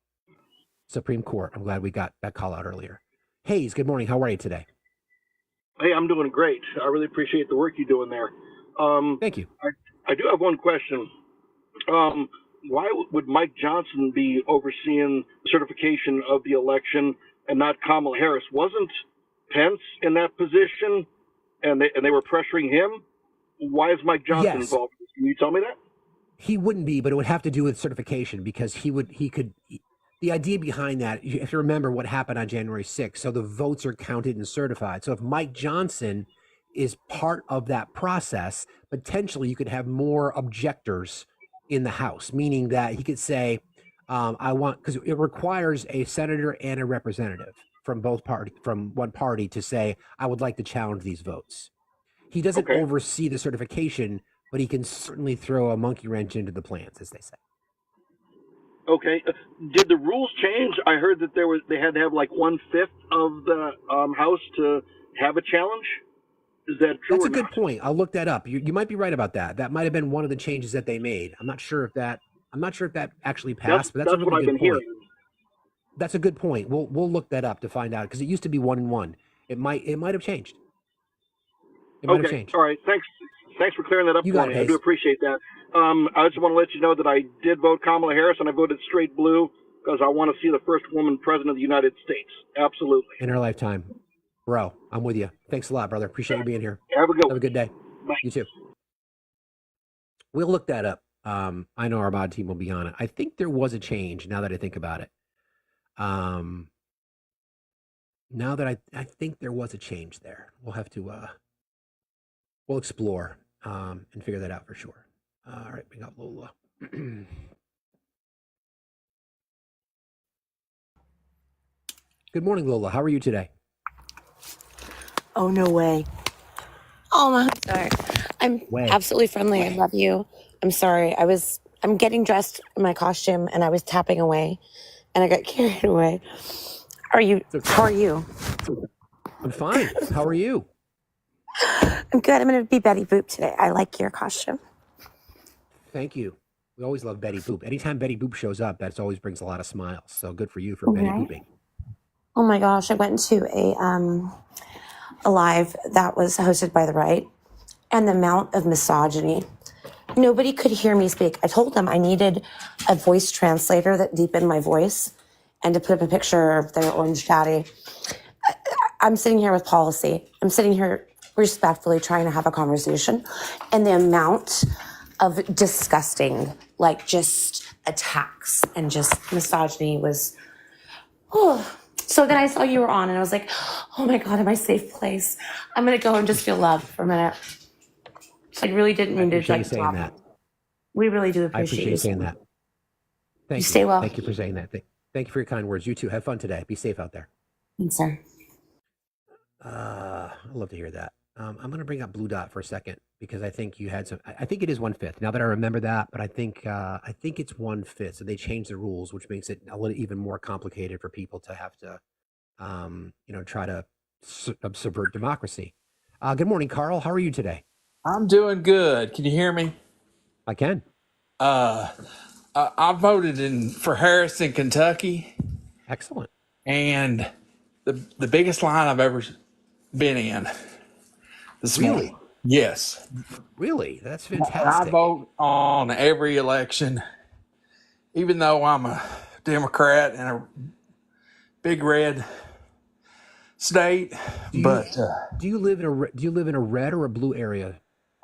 Supreme Court. I'm glad we got that call out earlier. Hayes, good morning. How are you today? Hey, I'm doing great. I really appreciate the work you're doing there. Thank you. I do have one question. Why would Mike Johnson be overseeing certification of the election and not Kamala Harris? Wasn't Pence in that position, and they were pressuring him? Why is Mike Johnson involved? Can you tell me that? He wouldn't be, but it would have to do with certification because the idea behind that, you have to remember what happened on January 6th. So the votes are counted and certified. So if Mike Johnson is part of that process, potentially you could have more objectors in the House, meaning that he could say, because it requires a senator and a representative from one party to say, I would like to challenge these votes. He doesn't oversee the certification, but he can certainly throw a monkey wrench into the plans, as they say. Okay. Did the rules change? I heard that they had to have like 1/5 of the House to have a challenge. Is that true? That's a good point. I'll look that up. You might be right about that. That might have been one of the changes that they made. I'm not sure if that actually passed, but that's a really good point. Hearing. That's a good point. We'll look that up to find out because it used to be 1-1. It might have changed. It might have changed. All right. Thanks for clearing that up for me. I do appreciate that. I just want to let you know that I did vote Kamala Harris and I voted straight blue because I want to see the first woman president of the United States. Absolutely. In her lifetime. Bro, I'm with you. Thanks a lot, brother. Appreciate you being here. Have a good day. Bye. You too. We'll look that up. I know our mod team will be on it. I think there was a change now that I think about it. Now that I think there was a change there. We'll have to we'll explore and figure that out for sure. All right, we got Lola. Good morning, Lola. How are you today? Oh, no way. Oh, I'm sorry. I'm absolutely friendly. I love you. I'm sorry. I'm getting dressed in my costume and I was tapping away and I got carried away. How are you? I'm fine. How are you? I'm good. I'm going to be Betty Boop today. I like your costume. Thank you. We always love Betty Boop. Anytime Betty Boop shows up, that always brings a lot of smiles. So good for you for Betty Booping. Oh my gosh. I went to a live that was hosted by the right, and the amount of misogyny. Nobody could hear me speak. I told them I needed a voice translator that deepened my voice and to put up a picture of their orange daddy. I'm sitting here with policy. I'm sitting here respectfully trying to have a conversation, and the amount of disgusting, like just attacks and just misogyny was, So then I saw you were on and I was like, oh my God, am I a safe place? I'm going to go and just feel love for a minute. I really didn't mean to like saying that. We really do I appreciate appreciate you saying that. Thank you. Stay well. Thank you for saying that. Thank you for your kind words. You too. Have fun today. Be safe out there. Thanks, sir. I'd love to hear that. I'm going to bring up Blue Dot for a second because I think you had some. I think it is 1/5. Now that I remember that, but I think it's 1/5. So they changed the rules, which makes it a little even more complicated for people to have to, try to subvert democracy. Good morning, Carl. How are you today? I'm doing good. Can you hear me? I can. I voted for Harris in Kentucky. Excellent. And the biggest line I've ever been in. This morning. Yes. Really? That's fantastic. I vote on every election, even though I'm a Democrat in a big red state. Do you live in a red or a blue area?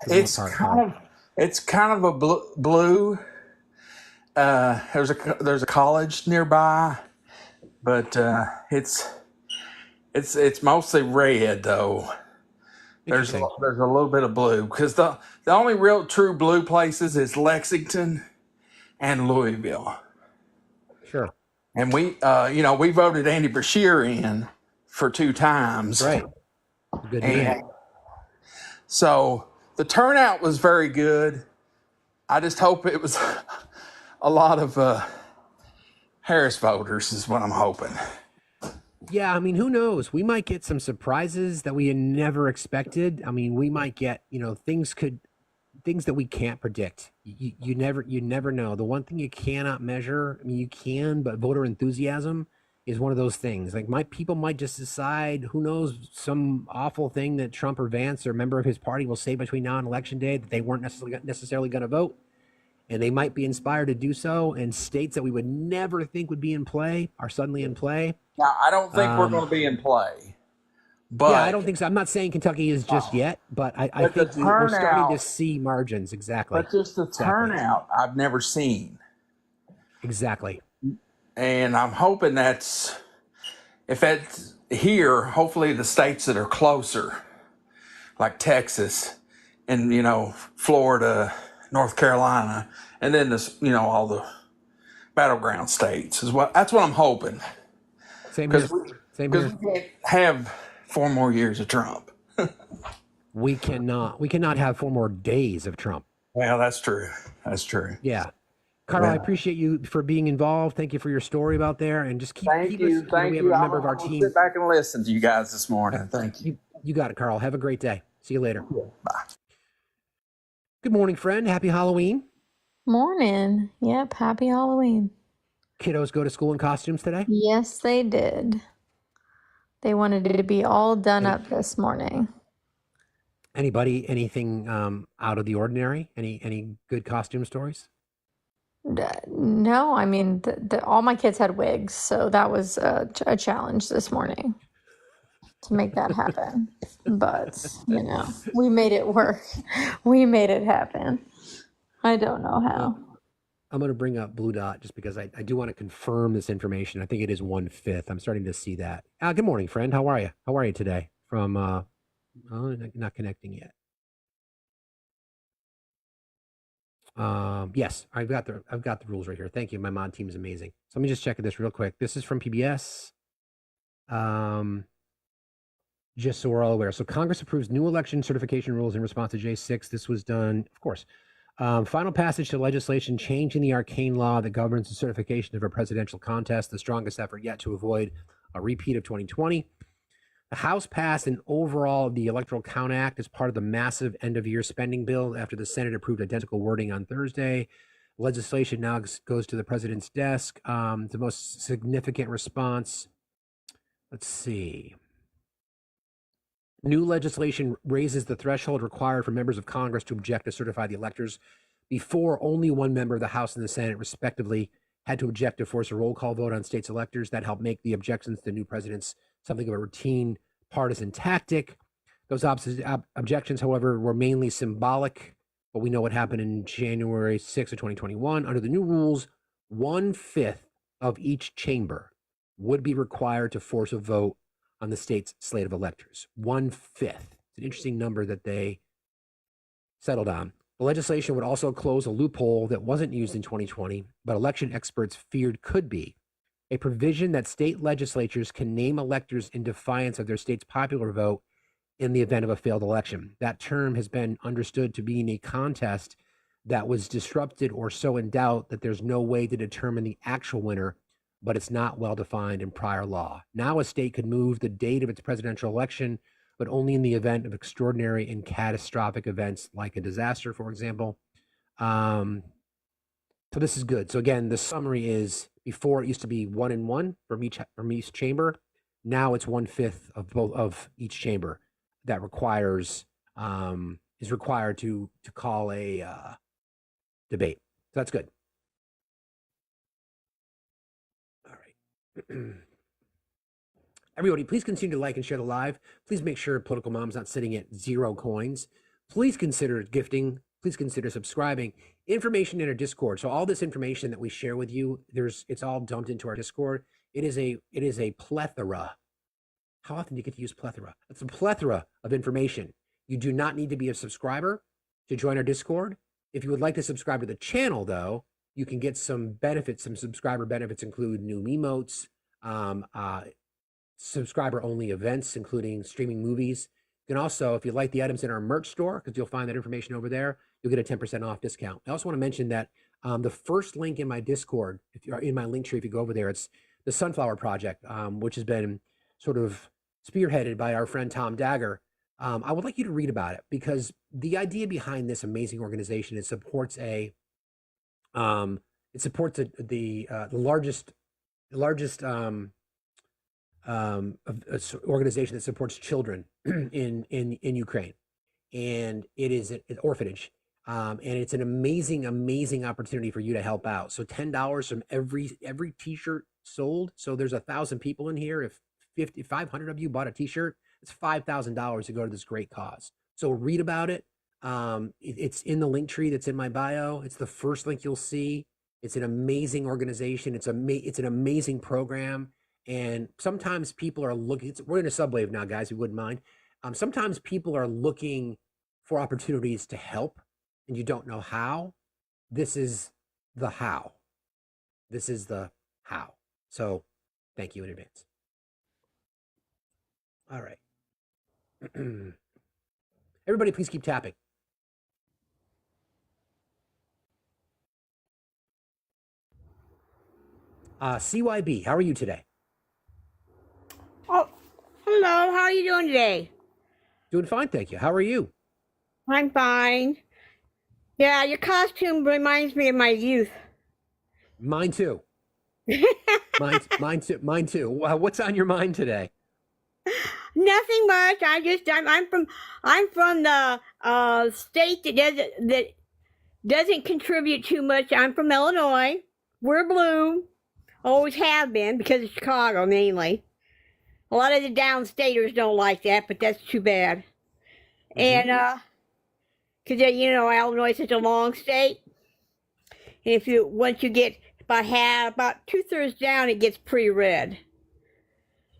It's kind of a blue. There's a college nearby, but it's mostly red though. There's a little bit of blue because the only real true blue places is Lexington and Louisville. Sure. And we voted Andy Bashir in for 2 times. Right. Good man. So the turnout was very good. I just hope it was a lot of Harris voters is what I'm hoping. Yeah, I mean, who knows? We might get some surprises that we had never expected. I mean, we might get, things that we can't predict. You never know. The one thing you cannot measure, I mean, you can, but voter enthusiasm is one of those things. Like people might just decide, who knows, some awful thing that Trump or Vance or a member of his party will say between now and election day that they weren't necessarily going to vote. And they might be inspired to do so. And states that we would never think would be in play are suddenly in play. Now, I don't think we're going to be in play. But yeah, I don't think so. I'm not saying Kentucky is just yet, but I think we're starting to see margins. Exactly. But just the turnout I've never seen. Exactly. And I'm hoping if that's here, hopefully the states that are closer, like Texas and, Florida, North Carolina, and then all the battleground states is that's what I'm hoping. Same here. Because we can't have 4 more years of Trump. We cannot have 4 more days of Trump. Well, that's true. That's true. Yeah. Carl, I appreciate you for being involved. Thank you for your story about there, and just keep Thank you. us. We have a member of our team. Sit back and listen to you guys this morning. Thank you. You got it, Carl. Have a great day. See you later. Bye. Good morning, friend. Happy Halloween. Morning. Yep. Happy Halloween. Kiddos go to school in costumes today? Yes, they did. They wanted it to be all done up this morning. Anything out of the ordinary? Any good costume stories? No, I mean, all my kids had wigs, so that was a challenge this morning to make that happen. But, we made it work. We made it happen. I don't know how. I'm going to bring up Blue Dot just because I do want to confirm this information. I think it is 1/5. I'm starting to see that. Good morning, friend. How are you? How are you today? From, not connecting yet. Yes, I've got the rules right here. Thank you. My mod team is amazing. So let me just check this real quick. This is from PBS. Just so we're all aware. So Congress approves new election certification rules in response to J6. This was done, of course. Final passage to legislation changing the arcane law that governs the certification of a presidential contest, the strongest effort yet to avoid a repeat of 2020. The House passed an overhaul of the Electoral Count Act as part of the massive end-of-year spending bill after the Senate approved identical wording on Thursday. Legislation now goes to the president's desk. The most significant response, let's see. New legislation raises the threshold required for members of Congress to object to certify the electors. Before, only one member of the House and the Senate, respectively, had to object to force a roll call vote on states' electors. That helped make the objections to the new president's something of a routine partisan tactic. Those objections, however, were mainly symbolic, but we know what happened in January 6th of 2021. Under the new rules, 1/5 of each chamber would be required to force a vote on the state's slate of electors. 1/5. It's an interesting number that they settled on. The legislation would also close a loophole that wasn't used in 2020, but election experts feared could be. A provision that state legislatures can name electors in defiance of their state's popular vote in the event of a failed election. That term has been understood to be in a contest that was disrupted or so in doubt that there's no way to determine the actual winner, but it's not well defined in prior law. Now a state could move the date of its presidential election, but only in the event of extraordinary and catastrophic events like a disaster, for example. So this is good. So again, the summary is before it used to be 1 and 1 from each chamber. Now it's 1/5 of each chamber that is required to call a debate. So that's good. All right. Everybody, please continue to like and share the live. Please make sure Political Mom's not sitting at 0 coins. Please consider gifting. Please consider subscribing. Information in our Discord. So all this information that we share with you, it's all dumped into our Discord. It is a plethora. How often do you get to use plethora? It's a plethora of information. You do not need to be a subscriber to join our Discord. If you would like to subscribe to the channel, though, You can get some benefits. Some subscriber benefits include new emotes, subscriber only events, including streaming movies. You can also, if you like the items in our merch store, because you'll find that information over there, you'll get a 10% off discount. I also want to mention that the first link in my Discord, if you're in my link tree, if you go over there, it's the Sunflower Project, which has been sort of spearheaded by our friend Tom Dagger. I would like you to read about it, because the idea behind this amazing organization, it supports the largest organization that supports children in Ukraine, and it is an orphanage, and it's an amazing opportunity for you to help out. So $10 from every T-shirt sold. So there's 1,000 people in here. If 500 of you bought a T-shirt, it's $5,000 to go to this great cause. So read about it. It's in the link tree that's in my bio. It's the first link you'll see. It's an amazing organization. It's an amazing program. And sometimes people are looking, we're in a subwave now, guys, you wouldn't mind. Sometimes people are looking for opportunities to help, and you don't know how. This is the how. This is the how. So thank you in advance. All right. Everybody, please keep tapping. CYB, how are you today? Oh, hello. How are you doing today? Doing fine, thank you. How are you? I'm fine. Yeah, your costume reminds me of my youth. Mine too. Mine too. What's on your mind today? Nothing much. I'm from the state that doesn't contribute too much. I'm from Illinois. We're blue. Always have been, because of Chicago mainly. A lot of the downstaters don't like that, but that's too bad. Mm-hmm. And because Illinois is such a long state, and once you get about 2/3 down, it gets pretty red.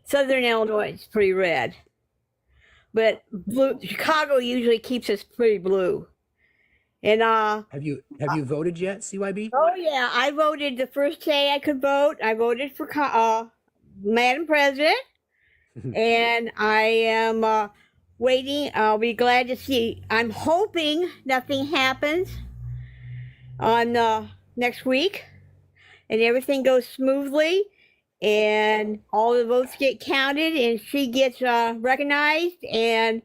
Southern Illinois is pretty red, but Chicago usually keeps us pretty blue. And have you voted yet, CYB? Oh yeah, I voted the first day I could vote. I voted for Madam President, and I am waiting. I'll be glad to see. I'm hoping nothing happens on next week, and everything goes smoothly, and all the votes get counted, and she gets recognized, and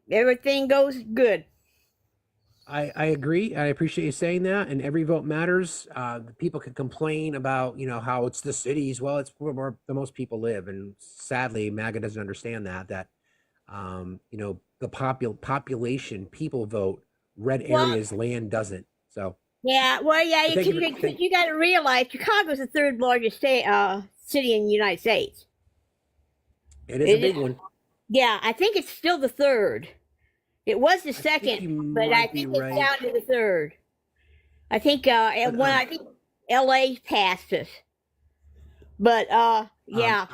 everything goes good. I agree. I appreciate you saying that. And every vote matters. People can complain about, how it's the cities. Well, it's where the most people live. And sadly, MAGA doesn't understand that, the population, people vote, red areas, land doesn't. So. Yeah, well, yeah, you got to realize Chicago's the third largest city in the United States. It is a big one. Yeah, I think it's still the third. It was the second, but I think it's down to the third. I think I think LA passed us. But yeah.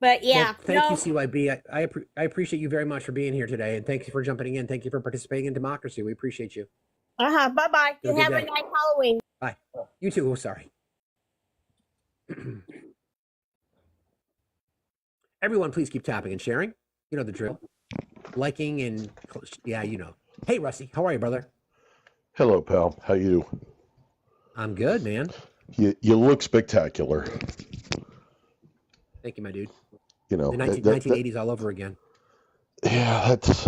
But yeah. Well, thank you, CYB. I appreciate you very much for being here today, and thank you for jumping in. Thank you for participating in democracy. We appreciate you. Bye-bye. You have a nice Halloween. Bye. You too. Oh, sorry. Everyone, please keep tapping and sharing. You know the drill. Liking and yeah, Hey, Rusty, how are you, brother? Hello, pal. How you? I'm good, man. You look spectacular. Thank you, my dude. The 1980s all over again. Yeah, that's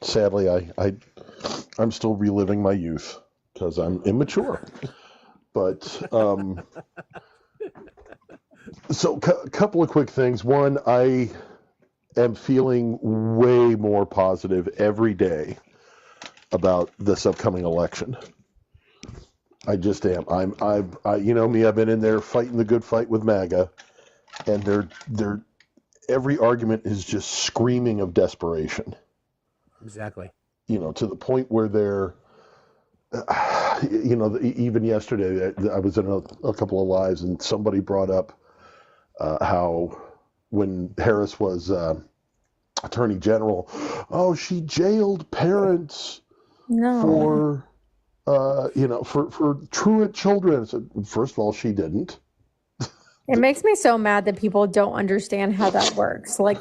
sadly, I'm still reliving my youth because I'm immature. But so a couple of quick things. One, I am feeling way more positive every day about this upcoming election. I just am. I've been in there fighting the good fight with MAGA, and they're every argument is just screaming of desperation. Exactly. To the point where they're, even yesterday I was in a couple of lives, and somebody brought up how when Harris was Attorney General, she jailed parents for for truant children. So, first of all, she didn't. It makes me so mad that people don't understand how that works. Like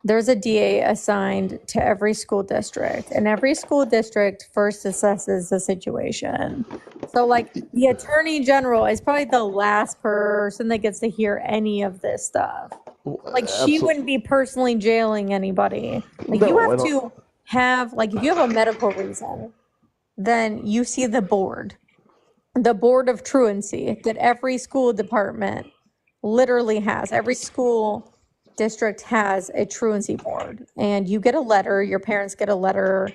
there's a DA assigned to every school district, and every school district first assesses the situation. So like the attorney general is probably the last person that gets to hear any of this stuff. Like she wouldn't be personally jailing anybody. Like you have to have, like, if you have a medical reason, then you see the board of truancy that every school department literally has. Every school district has a truancy board, and you get a letter, your parents get a letter,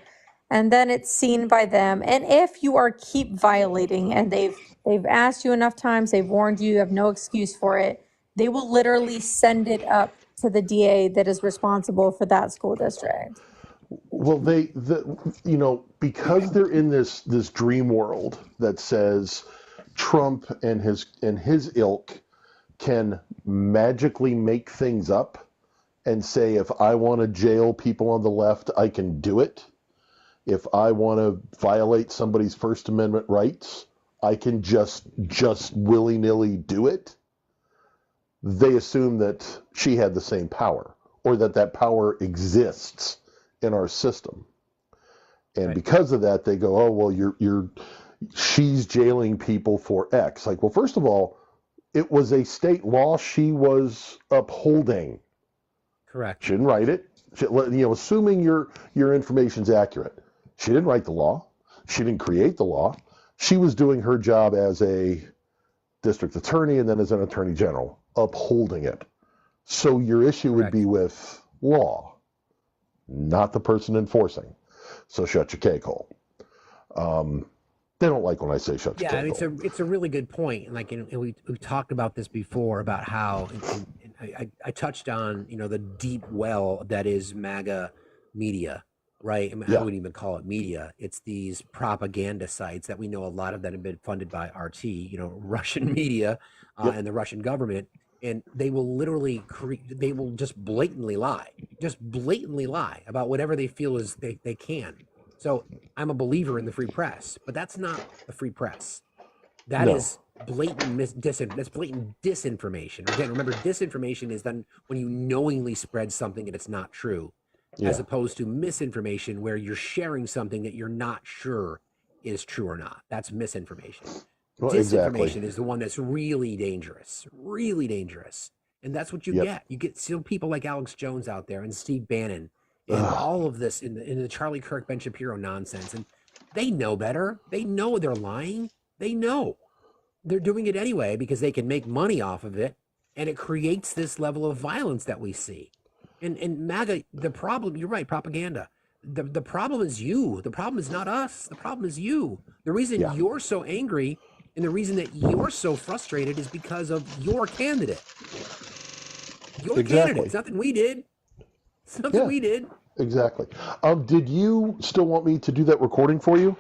and then it's seen by them. And if you are keep violating, and they've asked you enough times, they've warned you, you have no excuse for it, they will literally send it up to the DA that is responsible for that school district. Well, because they're in this dream world that says Trump and his ilk can magically make things up and say, if I want to jail people on the left, I can do it. If I want to violate somebody's First Amendment rights, I can just willy-nilly do it. They assume that she had the same power, or that power exists in our system. And because of that, they go, oh, well, she's jailing people for X. Like, well, first of all, it was a state law she was upholding. Correct. She didn't write it. Assuming your information's accurate. She didn't write the law. She didn't create the law. She was doing her job as a district attorney and then as an attorney general, upholding it. So your issue would be with law, not the person enforcing. So shut your cake hole. They don't like when I say shut your cake hole. It's a really good point. Like, we talked about this before about how I touched on, the deep well that is MAGA media, right? I mean, I wouldn't even call it media. It's these propaganda sites that we know a lot of that have been funded by RT, Russian media and the Russian government. And they will literally they will just blatantly lie about whatever they feel is they can. So I'm a believer in the free press, but that's not the free press. That is blatant that's blatant disinformation. Again, remember, disinformation is done when you knowingly spread something and it's not true, as opposed to misinformation where you're sharing something that you're not sure is true or not. That's misinformation. Well, Disinformation is the one that's really dangerous. And that's what you get. You get still people like Alex Jones out there and Steve Bannon and all of this in the Charlie Kirk, Ben Shapiro nonsense. And they know better. They know they're lying. They know they're doing it anyway because they can make money off of it. And it creates this level of violence that we see. And MAGA, the problem, you're right, propaganda. The problem is you. The problem is not us. The problem is you. The reason you're so angry and the reason that you're so frustrated is because of your candidate. Your candidate. It's nothing we did. It's nothing we did. Exactly. Did you still want me to do that recording for you?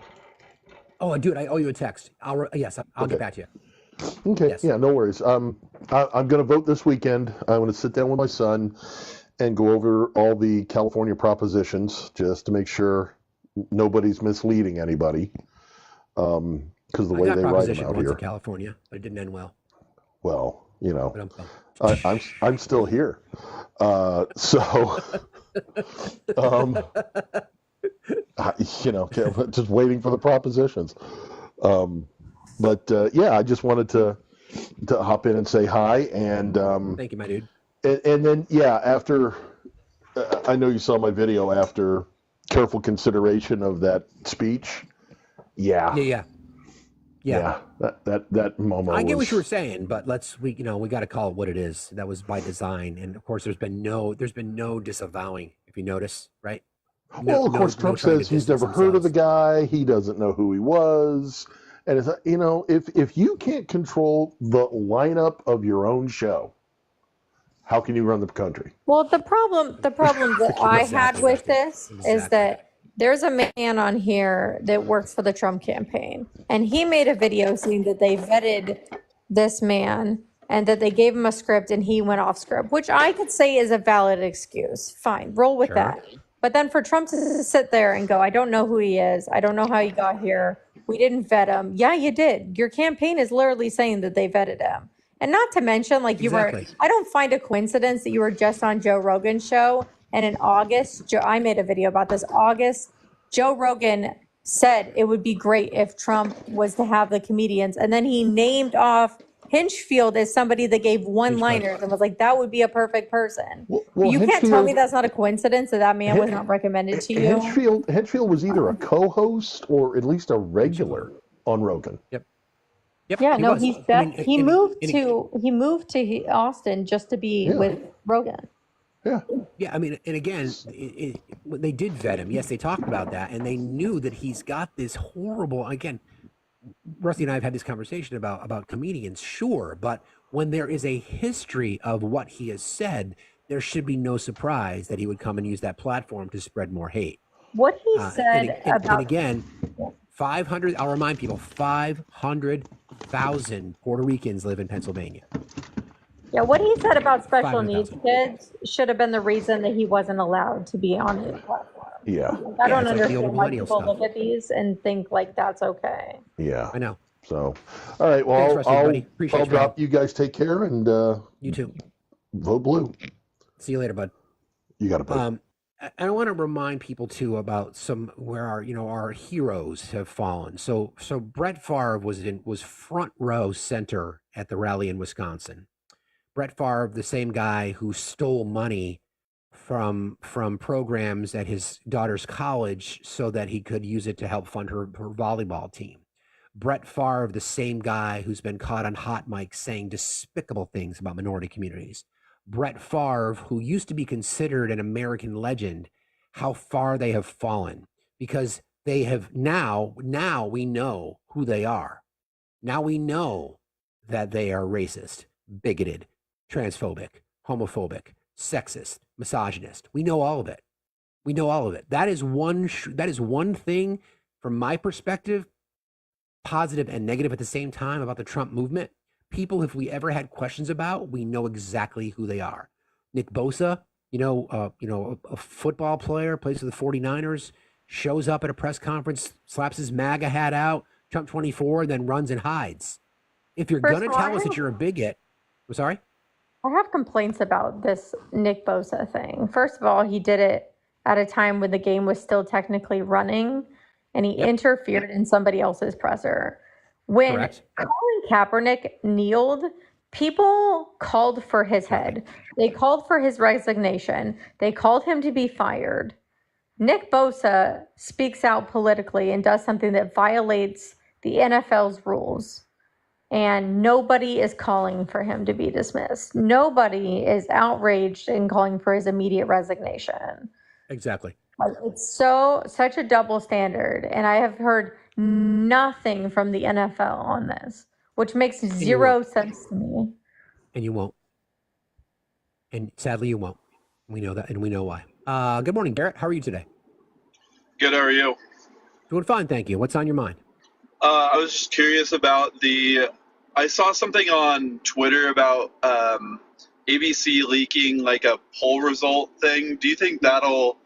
Oh, dude, I owe you a text. I'll get back to you. Okay. Yes. Yeah, no worries. I'm going to vote this weekend. I'm going to sit down with my son and go over all the California propositions just to make sure nobody's misleading anybody. Because the way they write them out here. In California, but it didn't end well. Well, I'm still here. Just waiting for the propositions. I just wanted to hop in and say hi and thank you, my dude. And then after I know you saw my video after careful consideration of that speech. Yeah, that moment. I get what you were saying, but we got to call it what it is. That was by design, and of course, there's been no disavowing. If you notice, right? Well, of course, Trump says he's never heard of the guy. He doesn't know who he was, and it's if you can't control the lineup of your own show, how can you run the country? Well, the problem that I had with this is that there's a man on here that works for the Trump campaign, and he made a video saying that they vetted this man and that they gave him a script and he went off script, which I could say is a valid excuse. Fine, roll with that. But then for Trump to sit there and go, I don't know who he is. I don't know how he got here. We didn't vet him. Yeah, you did. Your campaign is literally saying that they vetted him. And not to mention, like you were, Exactly. I don't find a coincidence that you were just on Joe Rogan's show. And in August, I made a video about this. August, Joe Rogan said it would be great if Trump was to have the comedians. And then he named off Hinchfield as somebody that gave one-liners and was like, that would be a perfect person. Well, You can't tell me Henchfield, that's not a coincidence that that man was not recommended to you. Henchfield was either a co-host or at least a regular on Rogan. Yep. Yeah, he no, was. he moved to Austin just to be with Rogan. Yeah, I mean, and again, they did vet him. Yes, they talked about that, and they knew that he's got this horrible. Again, Rusty and I have had this conversation about comedians, sure, but when there is a history of what he has said, there should be no surprise that he would come and use that platform to spread more hate. What he said about and again, 500. I'll remind people, 500,000 Puerto Ricans live in Pennsylvania. Yeah, what he said about special 500,000. needs kids should have been the reason that he wasn't allowed to be on his platform. Yeah. Like, I don't it's like the old understand why millennial people stuff. look at these and think like that's okay. Yeah. I know. So, all right. Well, Thanks, Rusty, buddy. I'll Appreciate you, drop. man. You guys take care and You too. vote blue. See you later, bud. You got it, bud. I want to remind people too about where our heroes have fallen. So Brett Favre was front row center at the rally in Wisconsin. Brett Favre, the same guy who stole money from programs at his daughter's college so that he could use it to help fund her volleyball team. Brett Favre, the same guy who's been caught on hot mics saying despicable things about minority communities. Brett Favre, who used to be considered an American legend, how far they have fallen, because they have now we know who they are. Now we know that they are racist, bigoted, transphobic, homophobic, sexist, misogynist. We know all of it. We know all of it. That is one thing from my perspective, positive and negative at the same time, about the Trump movement. People, if we ever had questions about, we know exactly who they are. Nick Bosa, a football player, plays for the 49ers, shows up at a press conference, slaps his MAGA hat out, Trump 24, then runs and hides. If you're going to tell us that you're a bigot, I'm sorry? I have complaints about this Nick Bosa thing. First of all, he did it at a time when the game was still technically running, and he interfered in somebody else's presser. When Colin Kaepernick kneeled, people called for his head. They called for his resignation. They called him to be fired. Nick Bosa speaks out politically and does something that violates the NFL's rules. And nobody is calling for him to be dismissed. Nobody is outraged and calling for his immediate resignation. Exactly. It's such a double standard. And I have heard nothing from the NFL on this, which makes zero sense to me. And you won't. And sadly, you won't. We know that, and we know why. Good morning, Barrett. How are you today? Good, how are you? Doing fine, thank you. What's on your mind? I was just curious about I saw something on Twitter about ABC leaking like a poll result thing. Do you think that'll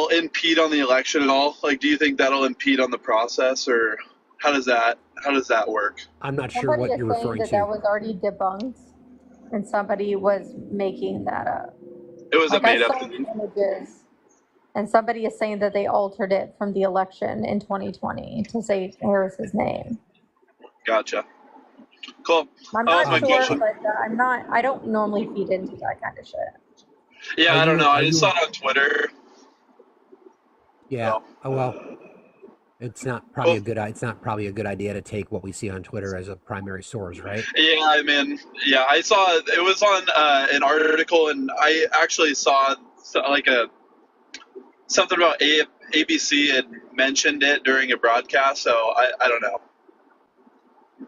impede on the election at all? Like, do you think that'll impede on the process, or how does that work? I'm not sure what you're referring to. That was already debunked, and somebody was making that up. It was a made-up images, and somebody is saying that they altered it from the election in 2020 to say Harris's name. Gotcha. Cool. I'm That was not my sure, question. but I don't normally feed into that kind of shit. Yeah, I don't know. I just saw it on Twitter. Yeah. Oh well. It's not probably a good idea to take what we see on Twitter as a primary source, right? Yeah, I mean, yeah, I saw it was on an article, and I actually saw something about ABC had mentioned it during a broadcast. So I don't know.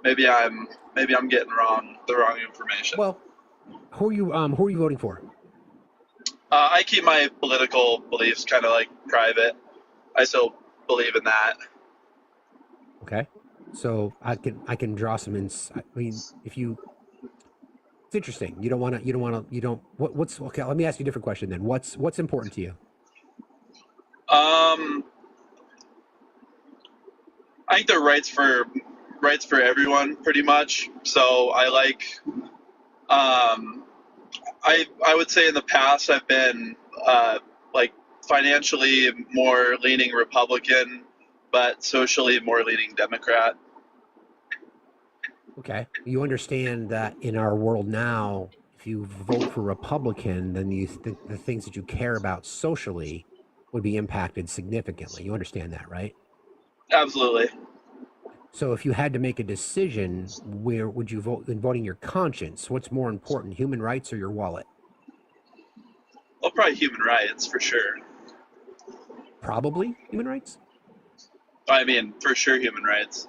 Maybe I'm getting the wrong information. Well, who are you voting for? I keep my political beliefs kind of like private. I still believe in that. Okay, so I can draw some I mean, if you It's interesting. You don't want to. You don't want to. You don't. What's okay? Let me ask you a different question then. What's important to you? I think they're rights for everyone, pretty much. So I like. I would say in the past I've been like financially more leaning Republican, but socially more leaning Democrat. Okay. You understand that in our world now, if you vote for Republican, then the things that you care about socially would be impacted significantly. You understand that, right? Absolutely. So if you had to make a decision, where would you vote in voting your conscience? What's more important, human rights or your wallet? Well, probably human rights for sure. Probably human rights? I mean, for sure human rights.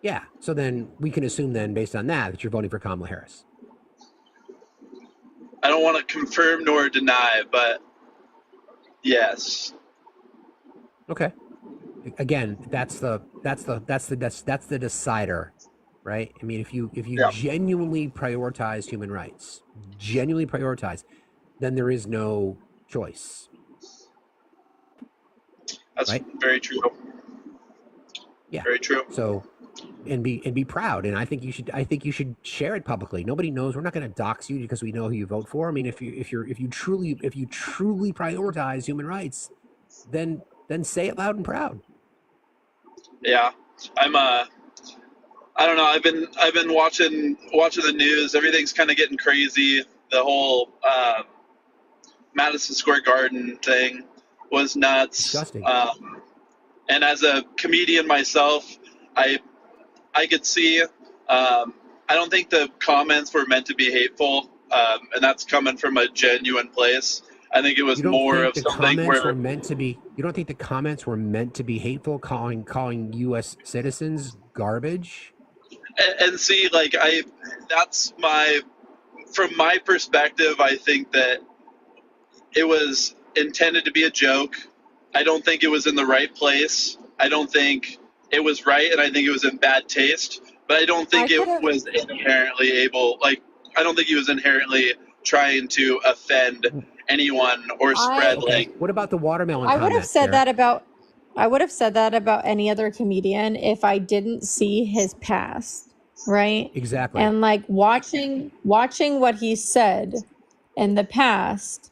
Yeah. So then we can assume then, based on that you're voting for Kamala Harris. I don't want to confirm nor deny, but yes. Okay. Again, that's the decider, right? I mean, if you genuinely prioritize human rights, then there is no choice. That's right? very true. Yeah. Very true. So, and be proud. And I think you should share it publicly. Nobody knows. We're not going to dox you because we know who you vote for. I mean, if you truly prioritize human rights, then say it loud and proud. Yeah, I don't know. I've been watching the news. Everything's kind of getting crazy. The whole Madison Square Garden thing was nuts. Disgusting. And as a comedian myself, I could see. I don't think the comments were meant to be hateful, and that's coming from a genuine place. I think it was more of something where you don't think the comments were meant to be hateful, calling U.S. citizens garbage? And see, like from my perspective, I think that it was intended to be a joke. I don't think it was in the right place. I don't think it was right, and I think it was in bad taste. But I don't think it was inherently I don't think he was inherently trying to offend anyone or spread What about the watermelon? I would have said that about any other comedian if I didn't see his past, right? Exactly. And like watching what he said in the past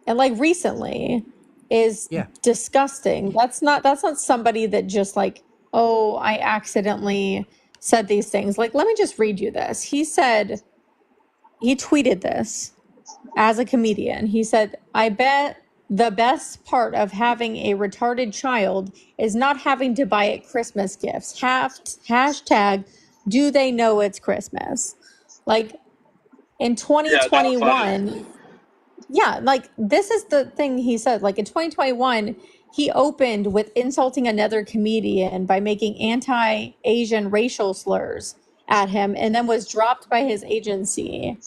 and like recently is disgusting. That's not somebody that just like, oh, I accidentally said these things. Like, let me just read you this. He tweeted this as a comedian. He said, I bet the best part of having a retarded child is not having to buy it Christmas gifts. Hashtag, do they know it's Christmas? Like in 2021, like this is the thing he said. Like in 2021, he opened with insulting another comedian by making anti-Asian racial slurs at him and then was dropped by his agency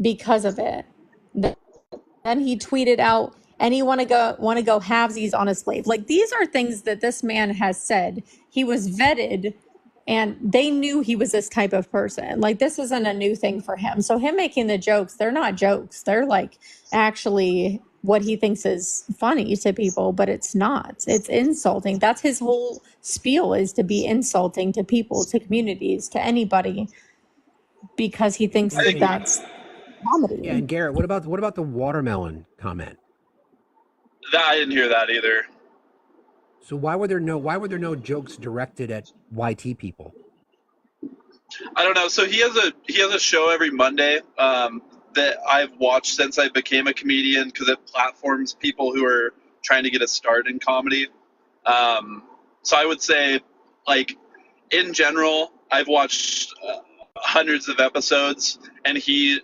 because of it. Then he tweeted out, "Any want to go halvesies on a slave." Like these are things that this man has said. He was vetted, and they knew he was this type of person. Like this isn't a new thing for him. So him making the jokes, they're not jokes. They're like actually what he thinks is funny to people, but it's not. It's insulting. That's his whole spiel, is to be insulting to people, to communities, to anybody, because he thinks that's comedy. Yeah, and Garrett, what about the watermelon comment? I didn't hear that either. So why were there no jokes directed at YT people? I don't know. So he has a show every Monday that I've watched since I became a comedian because it platforms people who are trying to get a start in comedy. So I would say, like, in general, I've watched hundreds of episodes, and he,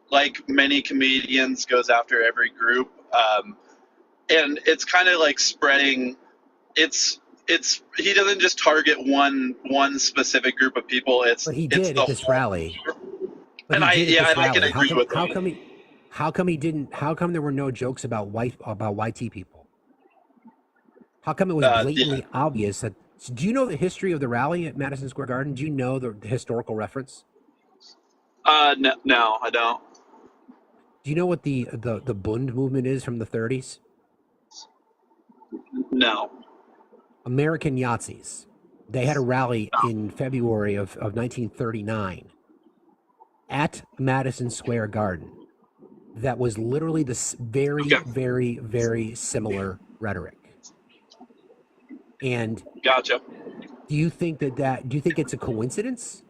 like many comedians, goes after every group. And it's kind of like spreading. He doesn't just target one specific group of people. But he did at this rally. And I can agree with him. How come there were no jokes about YT people? How come it was blatantly obvious that? Do you know the history of the rally at Madison Square Garden? Do you know the historical reference? No, I don't. Do you know what the Bund movement is from the 30s? No. American Yahtzees. They had a rally in February of 1939 at Madison Square Garden that was literally this very, very, very similar rhetoric. And gotcha. Do you think do you think it's a coincidence?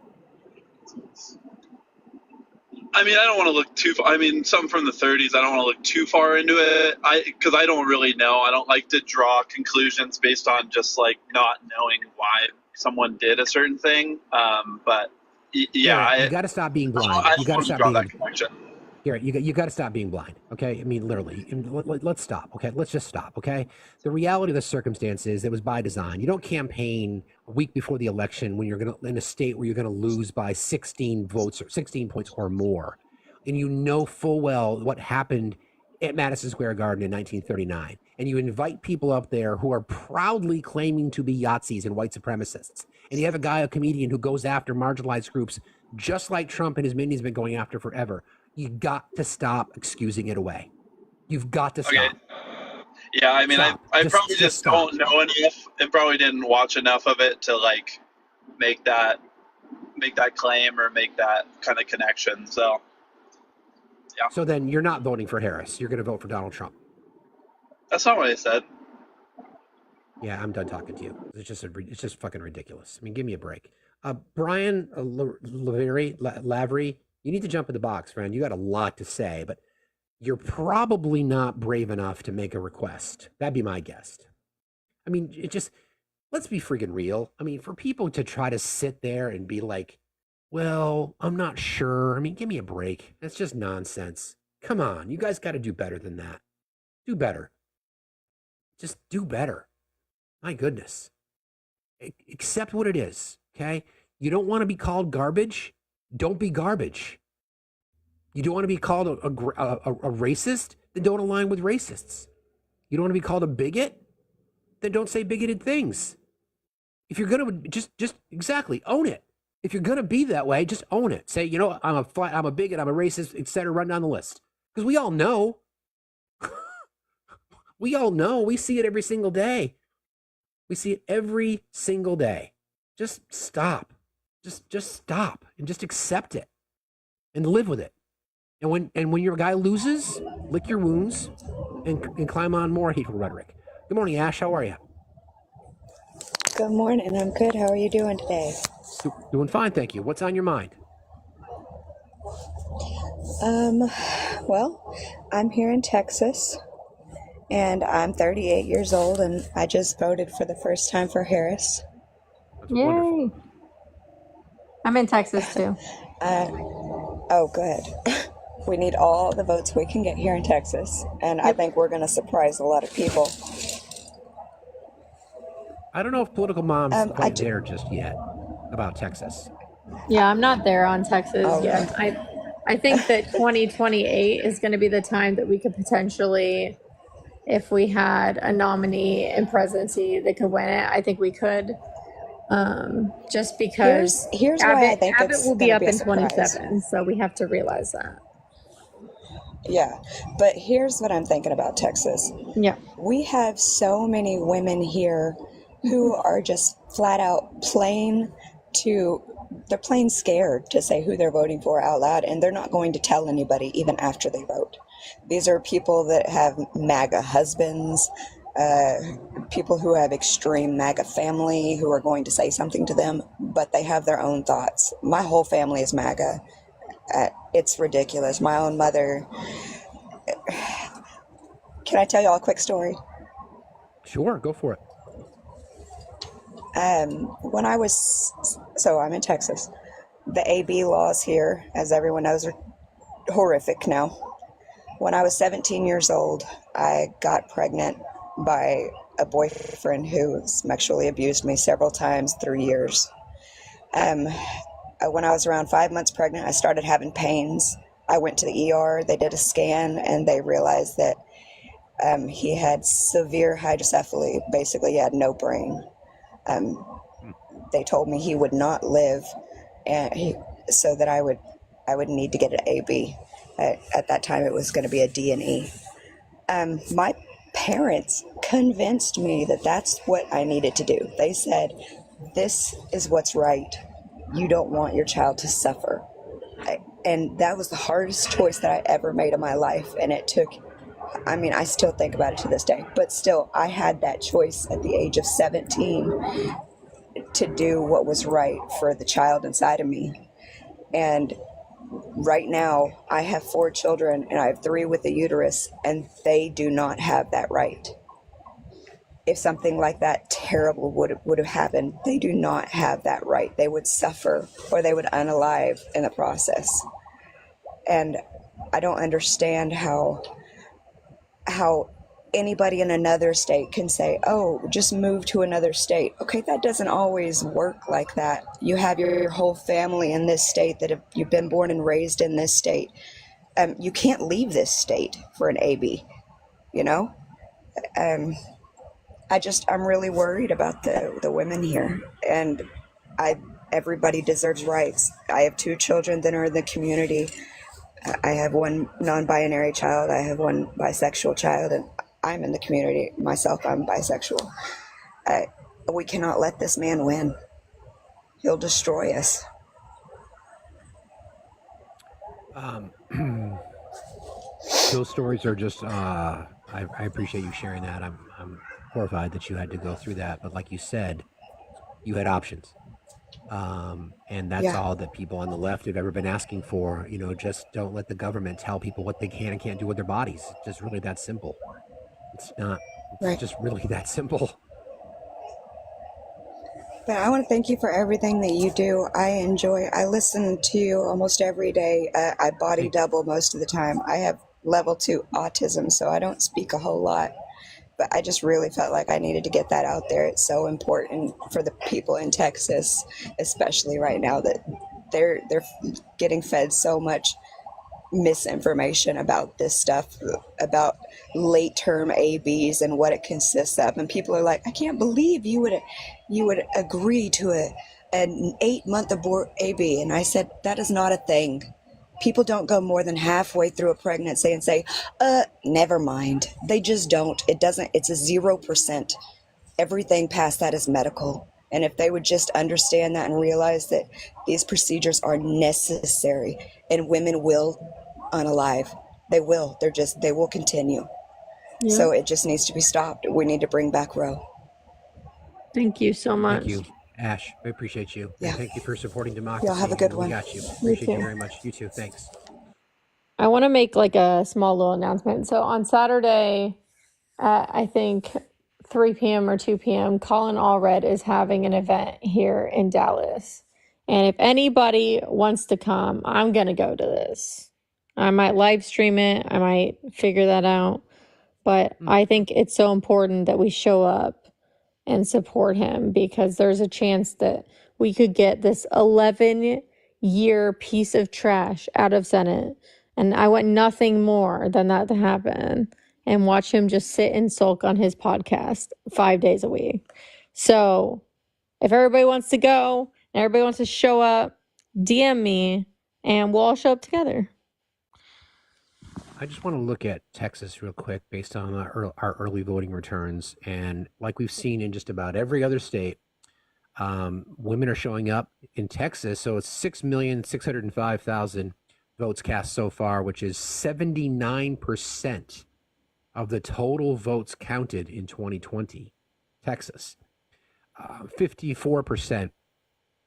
I mean, I don't want to look too far. I mean, something from the 30s, I don't want to look too far into it. Because I don't really know. I don't like to draw conclusions based on just like not knowing why someone did a certain thing. But yeah, Garrett, you got to stop being blind. I You got to stop draw being that connection. Garrett, you got to stop being blind. Okay, I mean literally. Let's stop. Okay, let's just stop. Okay, the reality of the circumstance is it was by design. You don't campaign a week before the election when you're gonna in a state where you're gonna lose by 16 votes or 16 points or more, and you know full well what happened at Madison Square Garden in 1939, and you invite people up there who are proudly claiming to be Yahtzees and white supremacists, and you have a comedian who goes after marginalized groups just like Trump and his minions have been going after forever. You got to stop excusing it away. You've got to stop. Yeah, I mean, I probably just don't know enough and probably didn't watch enough of it to like make that claim or make that kind of connection. So, yeah. So then you're not voting for Harris. You're going to vote for Donald Trump. That's not what I said. Yeah, I'm done talking to you. It's just fucking ridiculous. I mean, give me a break. Brian Lavery, you need to jump in the box, friend. You got a lot to say, but you're probably not brave enough to make a request. That'd be my guess. I mean, let's be freaking real. I mean, for people to try to sit there and be like, well, I'm not sure. I mean, give me a break. That's just nonsense. Come on. You guys got to do better than that. Do better. Just do better. My goodness. Accept what it is, okay? You don't want to be called garbage? Don't be garbage. You don't want to be called a racist? Then don't align with racists. You don't want to be called a bigot? Then don't say bigoted things. If you're going to just exactly own it. If you're going to be that way, just own it. Say, you know, I'm a bigot, I'm a racist, etc. Run down the list. Because we all know. We all know. We see it every single day. We see it every single day. Just stop. Just stop and just accept it and live with it. And when your guy loses, lick your wounds and climb on more hateful rhetoric. Good morning, Ash. How are you? Good morning. I'm good. How are you doing today? Doing fine, thank you. What's on your mind? Well, I'm here in Texas, and I'm 38 years old, and I just voted for the first time for Harris. That's wonderful. Yay. I'm in Texas too. Oh, good. We need all the votes we can get here in Texas, and I think we're going to surprise a lot of people. I don't know if political mom's quite there just yet about Texas. Yeah, I'm not there on Texas Oh, yet. I think that 2028 is going to be the time that we could potentially, if we had a nominee in presidency that could win it, I think we could. Just because here's why I think Abbott it's will be gonna up be a in surprise. 27, so we have to realize that. Yeah, but here's what I'm thinking about Texas. Yeah. We have so many women here who are just flat out they're plain scared to say who they're voting for out loud, and they're not going to tell anybody even after they vote. These are people that have MAGA husbands, people who have extreme MAGA family who are going to say something to them, but they have their own thoughts. My whole family is MAGA. It's ridiculous. My own mother. Can I tell you all a quick story? Sure, go for it. When I was, so I'm in Texas. The AB laws here, as everyone knows, are horrific now. When I was 17 years old, I got pregnant by a boyfriend who sexually abused me several times through years. When I was around 5 months pregnant, I started having pains. I went to the ER, they did a scan, and they realized that he had severe hydrocephaly. Basically, he had no brain. They told me he would not live, and so that I would I would need to get an AB. At that time, it was going to be a D and E. My parents convinced me that that's what I needed to do. They said, this is what's right. You don't want your child to suffer. And that was the hardest choice that I ever made in my life. And it took, I mean, I still think about it to this day, but still, I had that choice at the age of 17 to do what was right for the child inside of me. And right now, I have 4 children and I have 3 with a uterus, and they do not have that right. If something like that terrible would have happened, they do not have that right. They would suffer, or they would unalive in the process. And I don't understand how anybody in another state can say, oh, just move to another state. Okay, that doesn't always work like that. You have your whole family in this state you've been born and raised in this state. You can't leave this state for an AB, you know? I'm really worried about the women here, and everybody deserves rights. I have 2 children that are in the community. I have 1 non-binary child. I have 1 bisexual child, and I'm in the community myself. I'm bisexual. We cannot let this man win. He'll destroy us. Those stories are just, I appreciate you sharing that. I'm horrified that you had to go through that. But like you said, you had options. And that's all that people on the left have ever been asking for. You know, just don't let the government tell people what they can and can't do with their bodies. It's just really that simple. It's not, it's just really that simple. But I want to thank you for everything that you do. I listen to you almost every day. I body double most of the time. I have level 2 autism, so I don't speak a whole lot. But I just really felt like I needed to get that out there. It's so important for the people in Texas, especially right now, that they're getting fed so much misinformation about this stuff, about late term ABs and what it consists of. And people are like, I can't believe you would agree to an 8-month abort AB. And I said, that is not a thing. People don't go more than halfway through a pregnancy and say, never mind. They just don't. It's a 0%. Everything past that is medical. And if they would just understand that and realize that these procedures are necessary, and women will unalive. They will. They will continue. Yeah. So it just needs to be stopped. We need to bring back Roe. Thank you so much. Thank you, Ash. We appreciate you. Yeah. And thank you for supporting democracy. Y'all have a good one. We got you. Appreciate you too. very much. You too. Thanks. I want to make like a small little announcement. So on Saturday, I think 3 p.m. or 2 p.m., Colin Allred is having an event here in Dallas. And if anybody wants to come, I'm going to go to this. I might live stream it. I might figure that out. But I think it's so important that we show up and support him, because there's a chance that we could get this 11-year piece of trash out of Senate. And I want nothing more than that to happen, and watch him just sit and sulk on his podcast 5 days a week. So if everybody wants to go and everybody wants to show up, DM me and we'll all show up together. I just want to look at Texas real quick based on our early voting returns. And like we've seen in just about every other state, women are showing up in Texas. So it's 6,605,000 votes cast so far, which is 79% of the total votes counted in 2020. Texas. 54%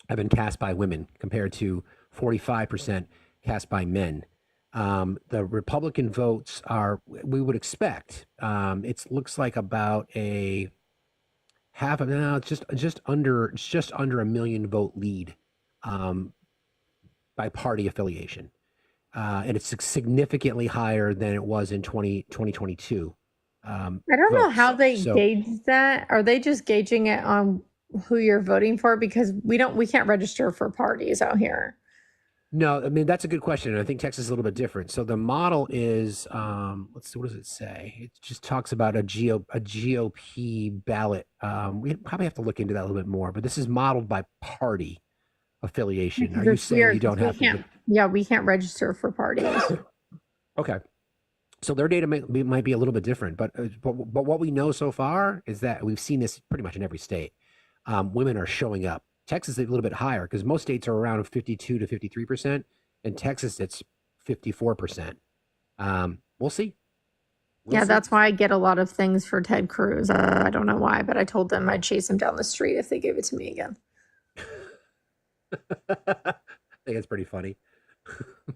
have been cast by women compared to 45% cast by men. The Republican votes are, we would expect, it looks like about a half of, now it's just under a million vote lead by party affiliation. And it's significantly higher than it was in 2022. I don't know how they gauge that. Are they just gauging it on who you're voting for? Because we can't register for parties out here. No, I mean, that's a good question. And I think Texas is a little bit different. So the model is, let's see, what does it say? It just talks about a GOP ballot. We probably have to look into that a little bit more, but this is modeled by party. affiliation? Are Because you it's saying weird you don't 'cause have to? we can't register for parties. Okay. So their data might be a little bit different, but what we know so far is that we've seen this pretty much in every state. Women are showing up. Texas is a little bit higher because most states are around 52 to 53%. In Texas, it's 54%. We'll see. Yeah, that's why I get a lot of things for Ted Cruz. I don't know why, but I told them I'd chase him down the street if they gave it to me again. I think it's pretty funny.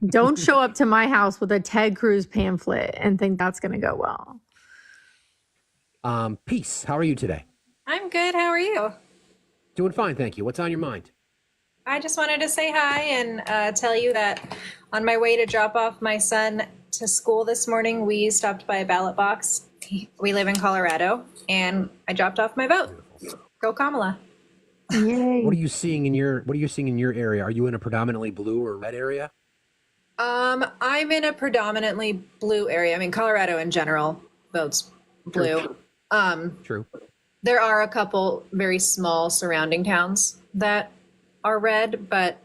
Don't show up to my house with a Ted Cruz pamphlet and think that's going to go well. Peace. How are you today? I'm good. How are you? Doing fine, thank you. What's on your mind? I just wanted to say hi and tell you that on my way to drop off my son to school this morning, we stopped by a ballot box. We live in Colorado, and I dropped off my vote. Go Kamala. Yay. What are you seeing in your area? Are you in a predominantly blue or red area? I'm in a predominantly blue area. I mean, Colorado in general votes blue. True. There are a couple very small surrounding towns that are red, but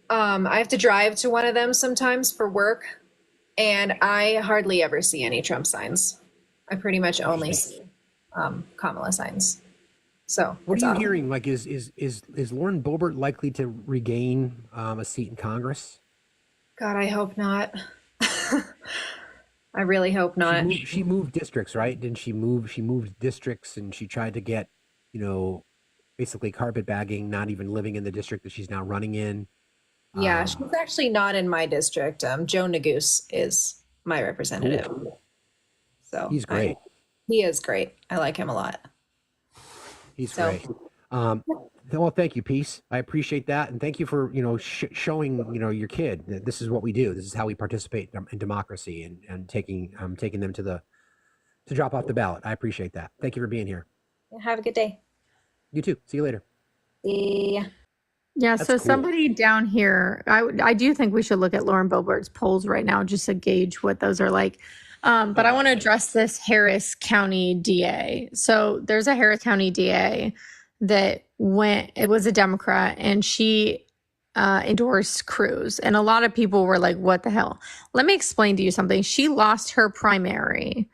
I have to drive to one of them sometimes for work, and I hardly ever see any Trump signs. I pretty much only see Kamala signs. So What it's are you awesome. hearing? Like, is Lauren Boebert likely to regain a seat in Congress? God, I hope not. I really hope not. She moved districts, right? Didn't she move? She moved districts, and she tried to get, basically carpetbagging, not even living in the district that she's now running in. Yeah, she's actually not in my district. Joe Neguse is my representative. Cool. So He's great. He is great. I like him a lot. He's great. Well, thank you, Peace. I appreciate that, and thank you for showing your kid that this is what we do. This is how we participate in democracy, and taking them to drop off the ballot. I appreciate that. Thank you for being here. Have a good day. You too. See you later. Yeah. Yeah, That's so cool. somebody down here, I do think we should look at Lauren Boebert's polls right now just to gauge what those are like. But I want to address this Harris County DA. So there's a Harris County DA that it was a Democrat, and she endorsed Cruz. And a lot of people were like, what the hell? Let me explain to you something. She lost her primary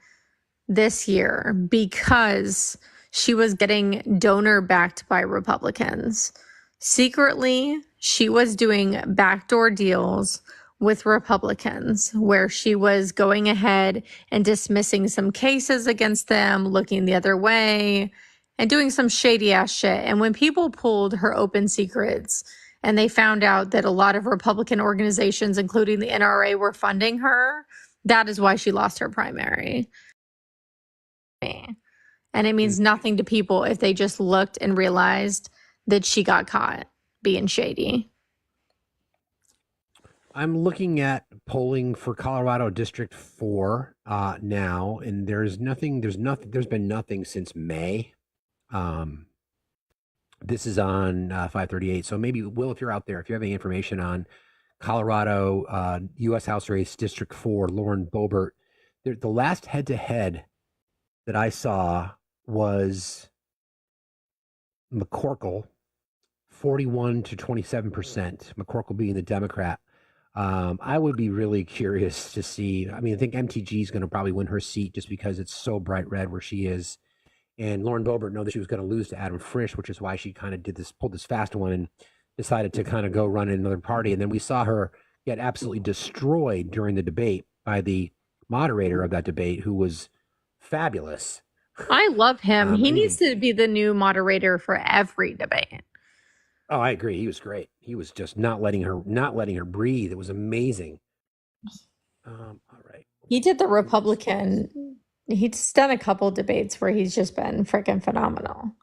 this year because she was getting donor backed by Republicans. Secretly, she was doing backdoor deals with Republicans where she was going ahead and dismissing some cases against them, looking the other way, and doing some shady ass shit. And when people pulled her open secrets and they found out that a lot of Republican organizations, including the NRA, were funding her, that is why she lost her primary. And it means nothing to people if they just looked and realized that she got caught being shady. I'm looking at polling for Colorado District 4 now, and there's been nothing since May. This is on 538. So maybe, Will, if you're out there, if you have any information on Colorado U.S. House race District 4, Lauren Boebert, the last head-to-head that I saw was McCorkle, 41 to 27%, McCorkle being the Democrat. I would be really curious to see. I mean, I think MTG is going to probably win her seat just because it's so bright red where she is. And Lauren Boebert knew that she was going to lose to Adam Frisch, which is why she kind of pulled this fast one and decided to kind of go run in another party. And then we saw her get absolutely destroyed during the debate by the moderator of that debate, who was fabulous. I love him. He needs to be the new moderator for every debate. Oh, I agree. He was great. He was just not letting her breathe. It was amazing. All right. He did the Republican. He's done a couple debates where he's just been freaking phenomenal.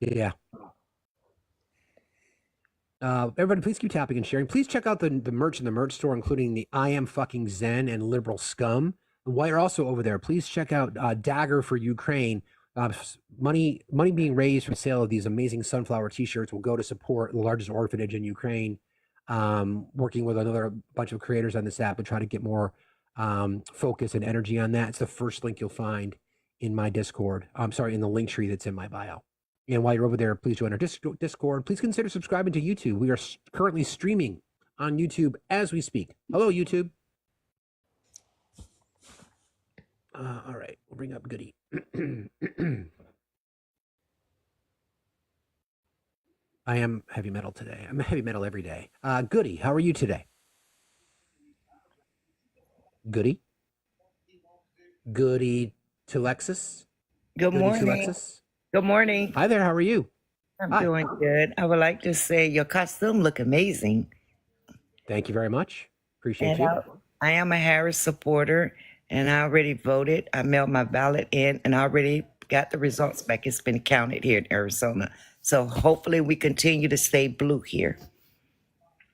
Yeah. Everybody, please keep tapping and sharing. Please check out the merch in the merch store, including the I Am Fucking Zen and Liberal Scum. And while you're also over there, please check out Dagger for Ukraine. Money being raised from the sale of these amazing sunflower T-shirts will go to support the largest orphanage in Ukraine. Working with another bunch of creators on this app to try to get more focus and energy on that. It's the first link you'll find in my Discord. I'm sorry, in the link tree that's in my bio. And while you're over there, please join our Discord. Please consider subscribing to YouTube. We are currently streaming on YouTube as we speak. Hello, YouTube. All right, we'll bring up Goody. I am heavy metal today. I'm heavy metal every day. Goody, how are you today? Goody? Goody to Lexus? Good Goody to morning. Lexus? Good morning. Hi there, how are you? I'm Hi. doing good. I would like to say your costume look amazing. Thank you very much. Appreciate And you. I am a Harris supporter, and I already voted. I mailed my ballot in, and I already got the results back. It's been counted here in Arizona. So hopefully we continue to stay blue here.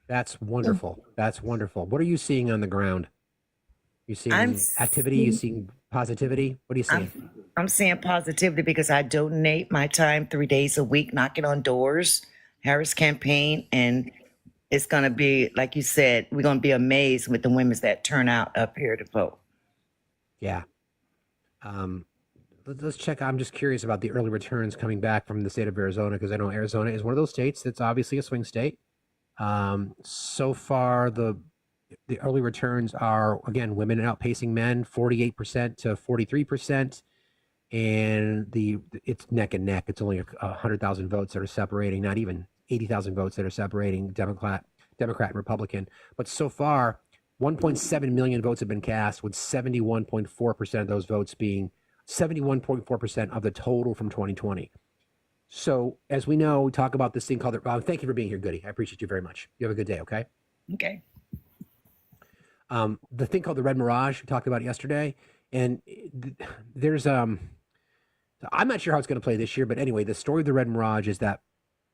That's wonderful. That's wonderful. What are you seeing on the ground? You seeing I'm activity? You seeing positivity? What are you seeing? I'm seeing positivity because I donate my time 3 days a week, knocking on doors, Harris campaign, and it's going to be, like you said, we're going to be amazed with the women that turn out up here to vote. Yeah. Let's check. I'm just curious about the early returns coming back from the state of Arizona, because I know Arizona is one of those states that's obviously a swing state. So far, the early returns are, again, women outpacing men, 48% to 43%. And it's neck and neck. It's only 100,000 votes that are separating, not even 80,000 votes that are separating Democrat and Republican. But so far, 1.7 million votes have been cast, with 71.4% of those votes being 71.4% of the total from 2020. So as we know, we talk about this thing called thank you for being here, Goody. I appreciate you very much. You have a good day, okay? Okay. The thing called the Red Mirage, we talked about it yesterday. And there's, I'm not sure how it's going to play this year, but anyway, the story of the Red Mirage is that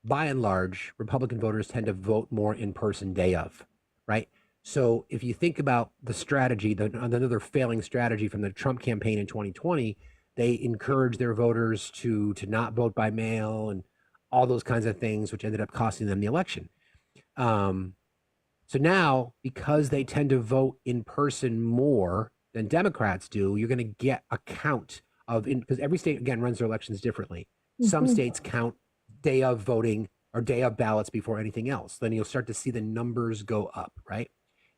by and large, Republican voters tend to vote more in person day of, right? So if you think about the strategy, another failing strategy from the Trump campaign in 2020, they encouraged their voters to not vote by mail and all those kinds of things, which ended up costing them the election. So now, because they tend to vote in person more than Democrats do, you're going to get a count of, because every state, again, runs their elections differently. Some states count day of voting or day of ballots before anything else. Then you'll start to see the numbers go up, right?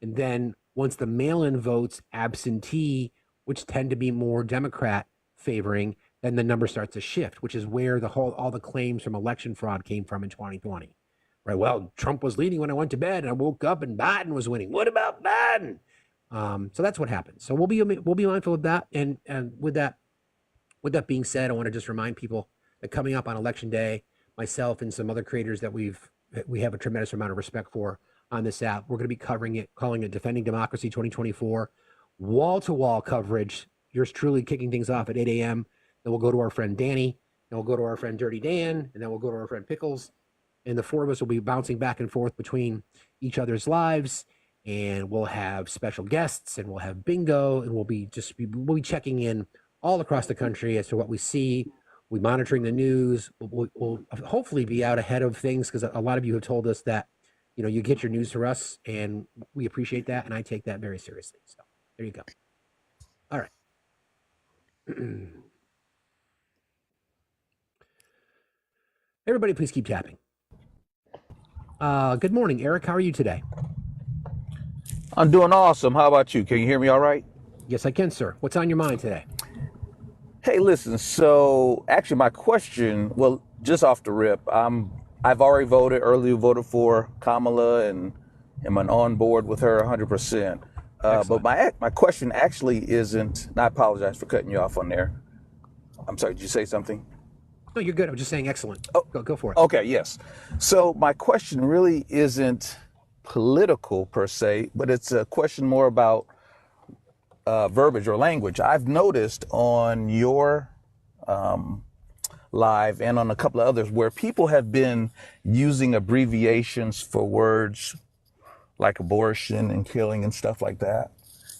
And then once the mail-in votes absentee, which tend to be more Democrat favoring, then the number starts to shift, which is where all the claims from election fraud came from in 2020. Right? Well, Trump was leading when I went to bed, and I woke up and Biden was winning. What about Biden? So that's what happened. So we'll be mindful of that. And with that being said, I want to just remind people that coming up on Election Day, myself and some other creators that we have a tremendous amount of respect for on this app, we're going to be covering it, calling it Defending Democracy 2024, wall-to-wall coverage. Yours truly kicking things off at 8 a.m. Then we'll go to our friend Danny, then we'll go to our friend Dirty Dan, and then we'll go to our friend Pickles. And the four of us will be bouncing back and forth between each other's lives, and we'll have special guests, and we'll have bingo, and we'll be checking in all across the country as to what we see. We're monitoring the news. We'll hopefully be out ahead of things, because a lot of you have told us that, you get your news to us, and we appreciate that, and I take that very seriously. So there you go. All right. Everybody, please keep tapping. Good morning, Eric. How are you today? I'm doing awesome. How about you? Can you hear me all right? Yes, I can, sir. What's on your mind today? Hey, listen, so actually my question, well, just off the rip, I've already early voted for Kamala, and am on board with her 100%. But my question actually isn't, and I apologize for cutting you off on there. I'm sorry, did you say something? No, you're good. I'm just saying excellent. Go for it. Okay, yes. So my question really isn't political per se, but it's a question more about verbiage or language. I've noticed on your live and on a couple of others where people have been using abbreviations for words like abortion and killing and stuff like that.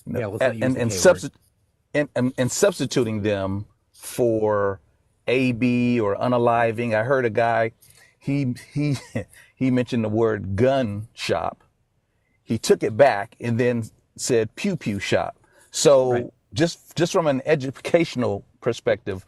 Yeah, let's not use the K word. And substituting them for AB or unaliving. I heard a guy, he mentioned the word gun shop. He took it back and then said pew pew shop. So just from an educational perspective,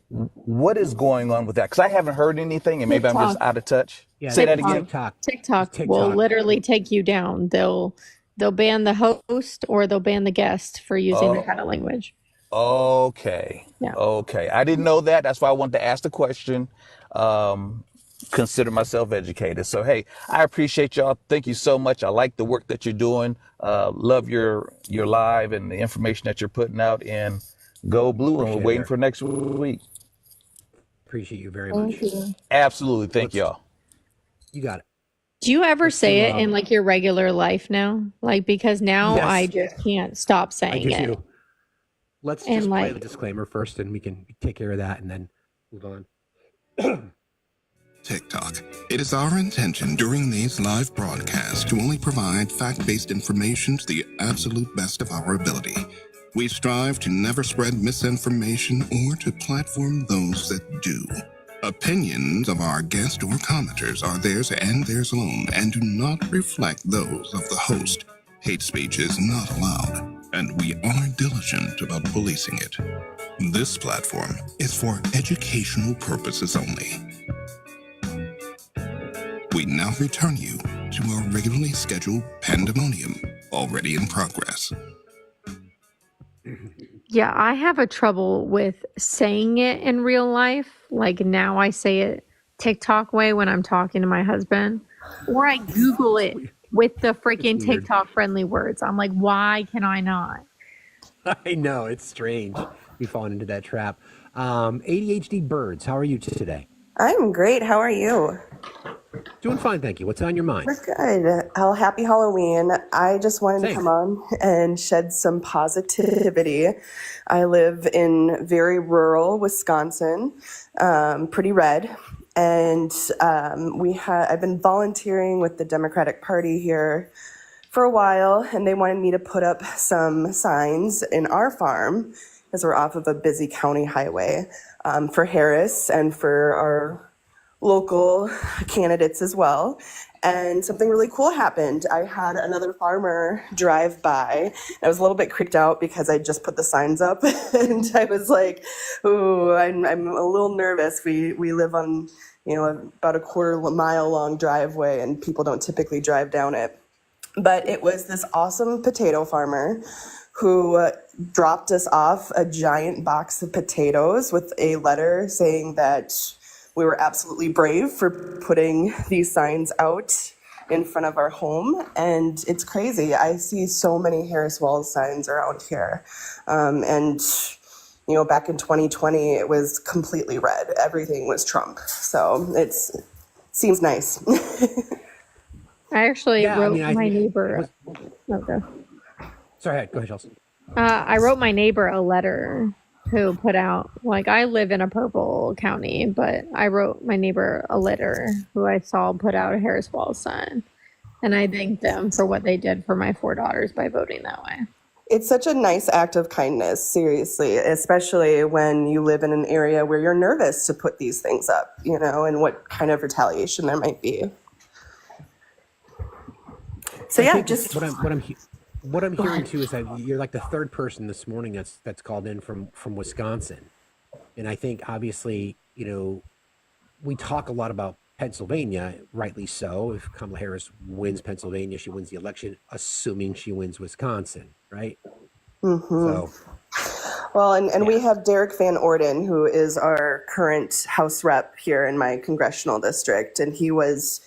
What is going on with that? Because I haven't heard anything, and maybe I'm just TikTok. out of touch. Yeah, Say that it's again. TikTok. TikTok It's will TikTok. literally take you down. They'll ban the host or they'll ban the guest for using that Oh, kind of language. okay. Yeah. Okay. I didn't know that. That's why I wanted to ask the question. Um, consider myself educated. So, hey, I appreciate y'all. Thank you so much. I like the work that you're doing. Love your live and the information that you're putting out. And go blue. And we're Appreciate it, waiting Eric. for next week. Appreciate you very Thank much. you. Absolutely. Thank Let's. y'all. You got it. Do you ever Let's do. say it in like your regular life now? Like, because now I Yes, just can't stop I saying do it. too. Let's And just play the like, disclaimer first, and we can take care of that, and then move on. TikTok. It is our intention during these live broadcasts to only provide fact-based information to the absolute best of our ability. We strive to never spread misinformation or to platform those that do. Opinions of our guests or commenters are theirs and theirs alone and do not reflect those of the host. Hate speech is not allowed, and we are diligent about policing it. This platform is for educational purposes only. We now return you to our regularly scheduled pandemonium, already in progress. yeah, I have a trouble with saying it in real life. Like now I say it TikTok way when I'm talking to my husband, or I Google it with the freaking weird. TikTok friendly words. I'm like, why can I not? I know it's strange. We've fallen into that trap. ADHD birds. How are you today? I'm great. How are you? Doing fine, thank you. What's on your mind? We're good. Oh, happy Halloween. I just wanted to Same. come on and shed some positivity. I live in very rural Wisconsin, pretty red. And I've been volunteering with the Democratic Party here for a while, and they wanted me to put up some signs in our farm, as we're off of a busy county highway, for Harris and for our local candidates as well. And something really cool happened. I had another farmer drive by. I was a little bit creeped out because I just put the signs up and I was like, ooh, I'm a little nervous. We live on, about a quarter mile long driveway and people don't typically drive down it. But it was this awesome potato farmer who dropped us off a giant box of potatoes with a letter saying that we were absolutely brave for putting these signs out in front of our home. And it's crazy. I see so many Harris Walls signs around here. And back in 2020, it was completely red. Everything was Trump. So it seems nice. I actually wrote I my think neighbor. Okay. Sorry, go ahead, Chelsea. I wrote my neighbor a letter who put out, like, I live in a purple county, but I wrote my neighbor a letter who I saw put out a Harris Walls sign. And I thanked them for what they did for my 4 daughters by voting that way. It's such a nice act of kindness, seriously, especially when you live in an area where you're nervous to put these things up, and what kind of retaliation there might be. So yeah, just what I'm hearing too is that you're like the third person this morning that's called in from Wisconsin, and I think obviously we talk a lot about Pennsylvania, rightly so. If Kamala Harris wins Pennsylvania, she wins the election, assuming she wins Wisconsin, right? Mm-hmm. Well, and we have Derek Van Orden, who is our current House rep here in my congressional district, and he was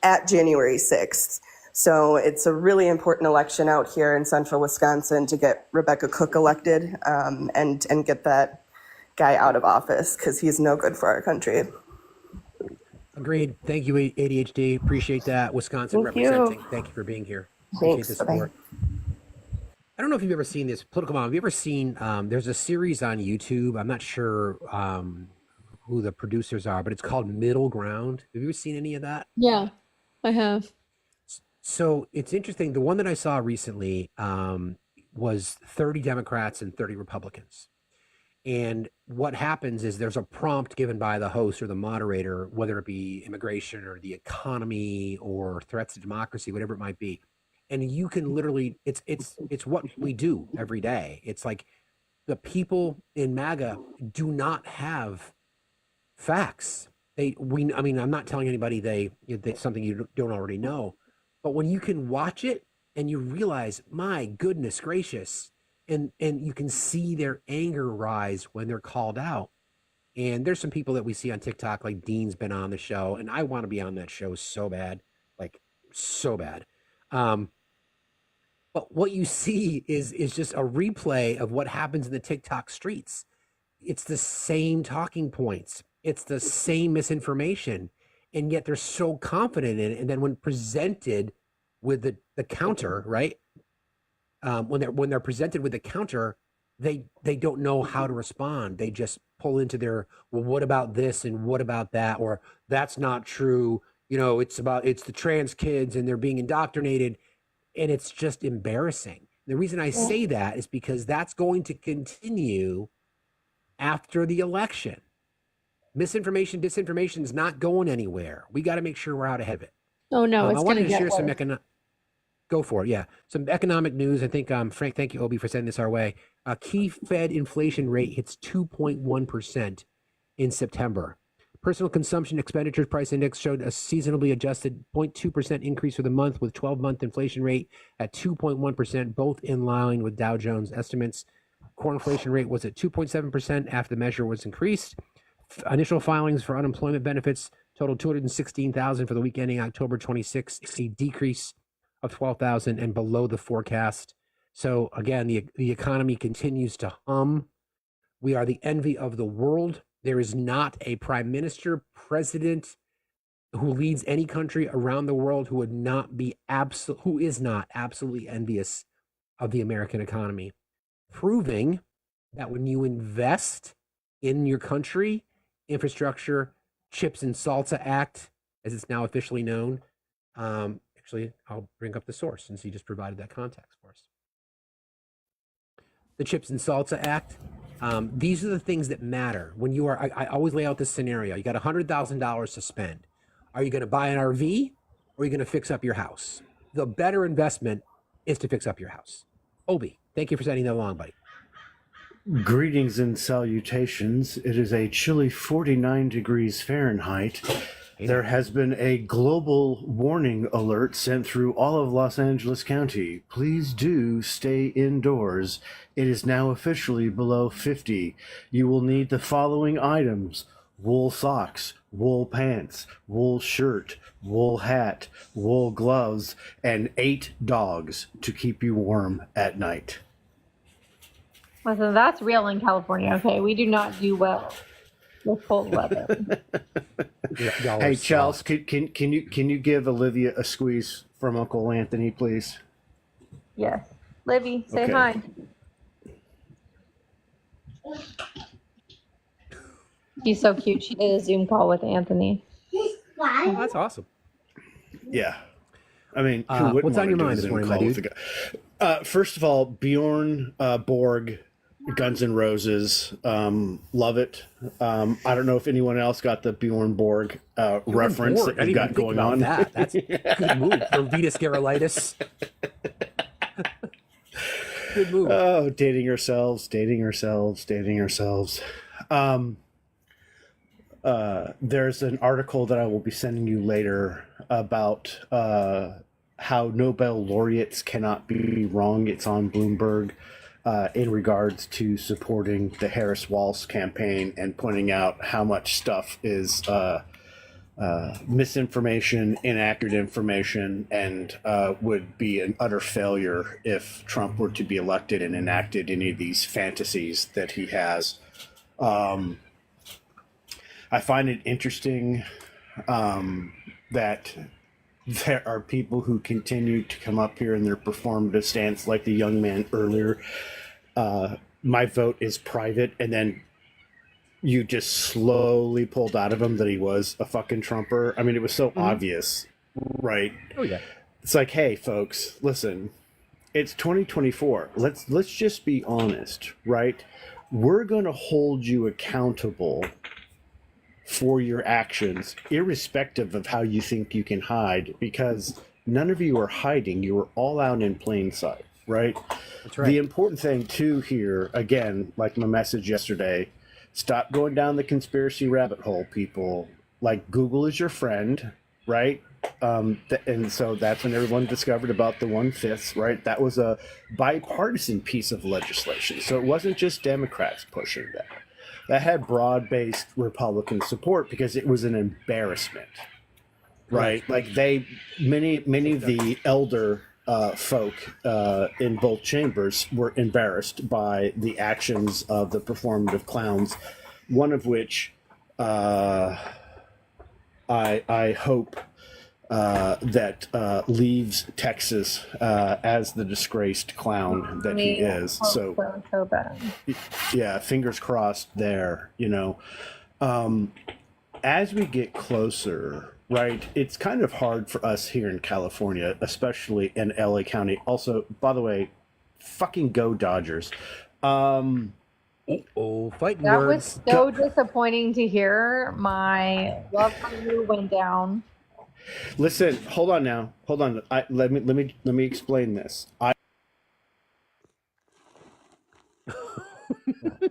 at January 6th. So it's a really important election out here in central Wisconsin to get Rebecca Cook elected and get that guy out of office because he's no good for our country. Agreed. Thank you, ADHD. Appreciate that. Wisconsin Thank you. representing. Thank you for being here. Appreciate the support. I don't know if you've ever seen this political mom. Have you ever seen? There's a series on YouTube. I'm not sure who the producers are, but it's called Middle Ground. Have you ever seen any of that? Yeah, I have. So it's interesting. The one that I saw recently was 30 Democrats and 30 Republicans. And what happens is there's a prompt given by the host or the moderator, whether it be immigration or the economy or threats to democracy, whatever it might be. And you can literally, it's what we do every day. It's like the people in MAGA do not have facts. I mean, I'm not telling anybody they something you don't already know, but when you can watch it and you realize, my goodness gracious, and you can see their anger rise when they're called out. And there's some people that we see on TikTok, like Dean's been on the show, and I want to be on that show so bad, like so bad. But what you see is just a replay of what happens in the TikTok streets. It's the same talking points. It's the same misinformation. And yet they're so confident in it. And then when presented with the counter, right? When they're presented with the counter, they don't know how to respond. They just pull into their, well, what about this and what about that? Or that's not true. It's the trans kids and they're being indoctrinated. And it's just embarrassing. The reason I say that is because that's going to continue after the election. Misinformation, disinformation is not going anywhere. We got to make sure we're out ahead of it. Oh no, it's I going wanted to to get share worse. some go for it. Yeah. Some economic news. I think, Frank, thank you, Obi, for sending this our way. Key Fed inflation rate hits 2.1% in September. Personal consumption expenditures price index showed a seasonally adjusted 0.2% increase for the month, with 12-month inflation rate at 2.1%, both in line with Dow Jones estimates. Core inflation rate was at 2.7% after the measure was increased. Initial filings for unemployment benefits totaled 216,000 for the week ending October 26, a decrease of 12,000 and below the forecast. So again, the economy continues to hum. We are the envy of the world. There is not a prime minister, president who leads any country around the world who is not absolutely envious of the American economy, proving that when you invest in your country, infrastructure, Chips and Salsa Act, as it's now officially known. Actually, I'll bring up the source since he just provided that context for us. The Chips and Salsa Act. These are the things that matter when you are. I always lay out this scenario. You got $100,000 to spend. Are you going to buy an RV or are you going to fix up your house? The better investment is to fix up your house. Obi, thank you for sending that along, buddy. Greetings and salutations. It is a chilly 49 degrees Fahrenheit. There has been a global warning alert sent through all of Los Angeles County. Please do stay indoors. It is now officially below 50. You will need the following items: wool socks, wool pants, wool shirt, wool hat, wool gloves, and 8 dogs to keep you warm at night. Listen, that's real in California. Okay, we do not do well with cold weather. Hey, Charles, can you give Olivia a squeeze from Uncle Anthony, please? Yes, Livy, say Okay. hi. She's so cute. She did a Zoom call with Anthony. Oh, that's awesome. Yeah. I mean, who wouldn't what's on want your to do mind a this Zoom morning, my call with dude? a guy? First of all, Bjorn Borg, Guns N' Roses, love it. I don't know if anyone else got the Bjorn Borg reference Borg. that I you didn't got even think going about on. that. That's a good move for Venus Garolitis. Good move. Oh, dating ourselves. There's an article that I will be sending you later about how Nobel laureates cannot be wrong. It's on Bloomberg in regards to supporting the Harris-Walz campaign and pointing out how much stuff is misinformation, inaccurate information, and would be an utter failure if Trump were to be elected and enacted any of these fantasies that he has. I find it interesting that there are people who continue to come up here in their performative stance, like the young man earlier. My vote is private, and then you just slowly pulled out of him that he was a fucking Trumper. I mean, it was so obvious, right? Oh yeah. It's like, hey, folks, listen, it's 2024. Let's just be honest, right? We're going to hold you accountable for your actions, irrespective of how you think you can hide, because none of you are hiding. You are all out in plain sight. right? That's right. The important thing too here, again, like my message yesterday, stop going down the conspiracy rabbit hole, people. Like Google is your friend, right? And so that's when everyone discovered about the 1/5, right? That was a bipartisan piece of legislation. So it wasn't just Democrats pushing that. That had broad-based Republican support because it was an embarrassment, right? Like many of the elder folk in both chambers were embarrassed by the actions of the performative clowns, one of which I hope that leaves Texas as the disgraced clown that he is. So bad. yeah, fingers crossed there, as we get closer, right, it's kind of hard for us here in California, especially in LA County. Also, by the way, fucking go Dodgers. Fighting That words. was so disappointing to hear. My love for you went down. Listen, hold on now. Hold on. Let me explain this.